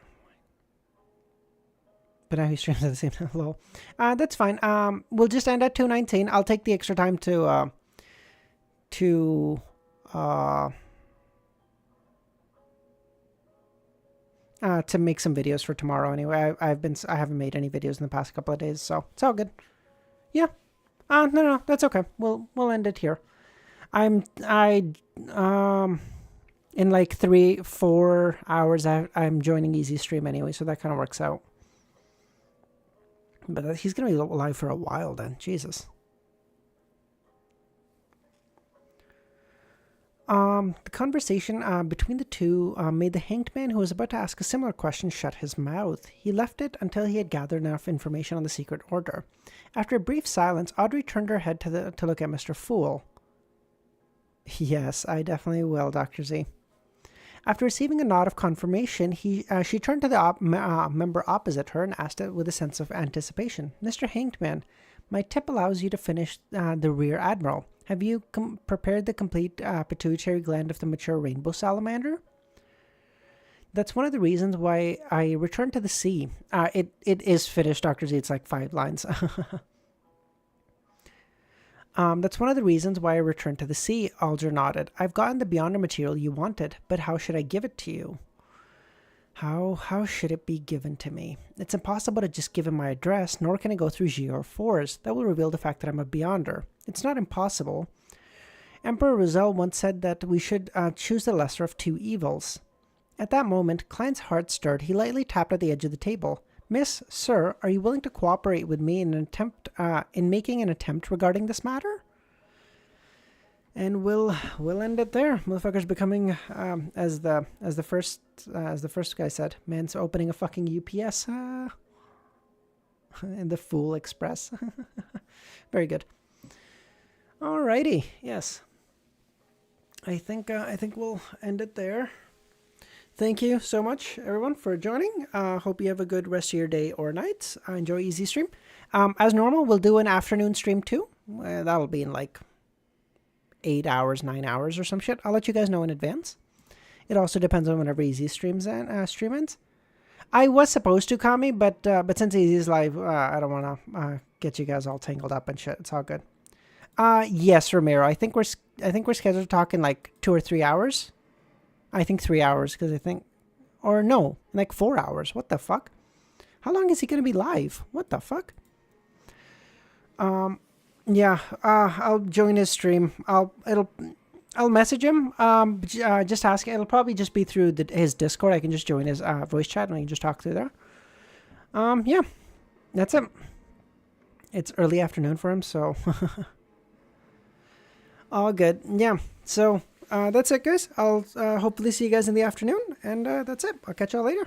But now he streams at the same time. Lol. That's fine. We'll just end at 2:19. I'll take the extra time to make some videos for tomorrow. Anyway, I haven't made any videos in the past couple of days, so it's all good. Yeah. No, that's okay. We'll end it here. In like 3-4 hours, I'm joining Easy Stream anyway, so that kind of works out. But he's gonna be live for a while then. Jesus. The conversation between the two made the hanged man who was about to ask a similar question shut his mouth. He left it until he had gathered enough information on the secret order. After a brief silence, Audrey turned her head to look at Mr. Fool. Yes, I definitely will, Dr. Z. After receiving a nod of confirmation, she turned to the member opposite her and asked it with a sense of anticipation. Mr. Hanged Man, my tip allows you to finish the rear admiral. Have you prepared the complete pituitary gland of the mature rainbow salamander? That's one of the reasons why I returned to the sea. It is finished, Dr. Z. It's like 5 lines. That's one of the reasons why I returned to the sea, Alger nodded. I've gotten the Beyonder material you wanted, but how should I give it to you? How should it be given to me? It's impossible to just give him my address, nor can I go through GR4s. That will reveal the fact that I'm a Beyonder. It's not impossible. Emperor Roselle once said that we should choose the lesser of 2 evils. At that moment, Klein's heart stirred. He lightly tapped at the edge of the table. Miss, sir, are you willing to cooperate with me in making an attempt regarding this matter? And we'll end it there. Motherfucker's becoming, as the first guy said, man's opening a fucking UPS in the Fool Express. Very good. Alrighty, yes. I think we'll end it there. Thank you so much, everyone, for joining. Hope you have a good rest of your day or night. Enjoy Easy Stream. As normal, we'll do an afternoon stream too. That'll be in like 8 hours, 9 hours or some shit. I'll let you guys know in advance. It also depends on whenever Easy streams and stream ends. I was supposed to, Kami, but since Easy's live, I don't want to get you guys all tangled up and shit. It's all good. Yes, Ramiro. I think we're scheduled to talk in like 2 or 3 hours. I think 3 hours because or no, like 4 hours. What the fuck? How long is he gonna be live? What the fuck? Yeah. I'll join his stream. I'll message him. Just ask. It'll probably just be through his Discord. I can just join his voice chat and we can just talk through there. Yeah, that's it. It's early afternoon for him, so all good. Yeah. So. That's it, guys. I'll hopefully see you guys in the afternoon, and that's it. I'll catch y'all later.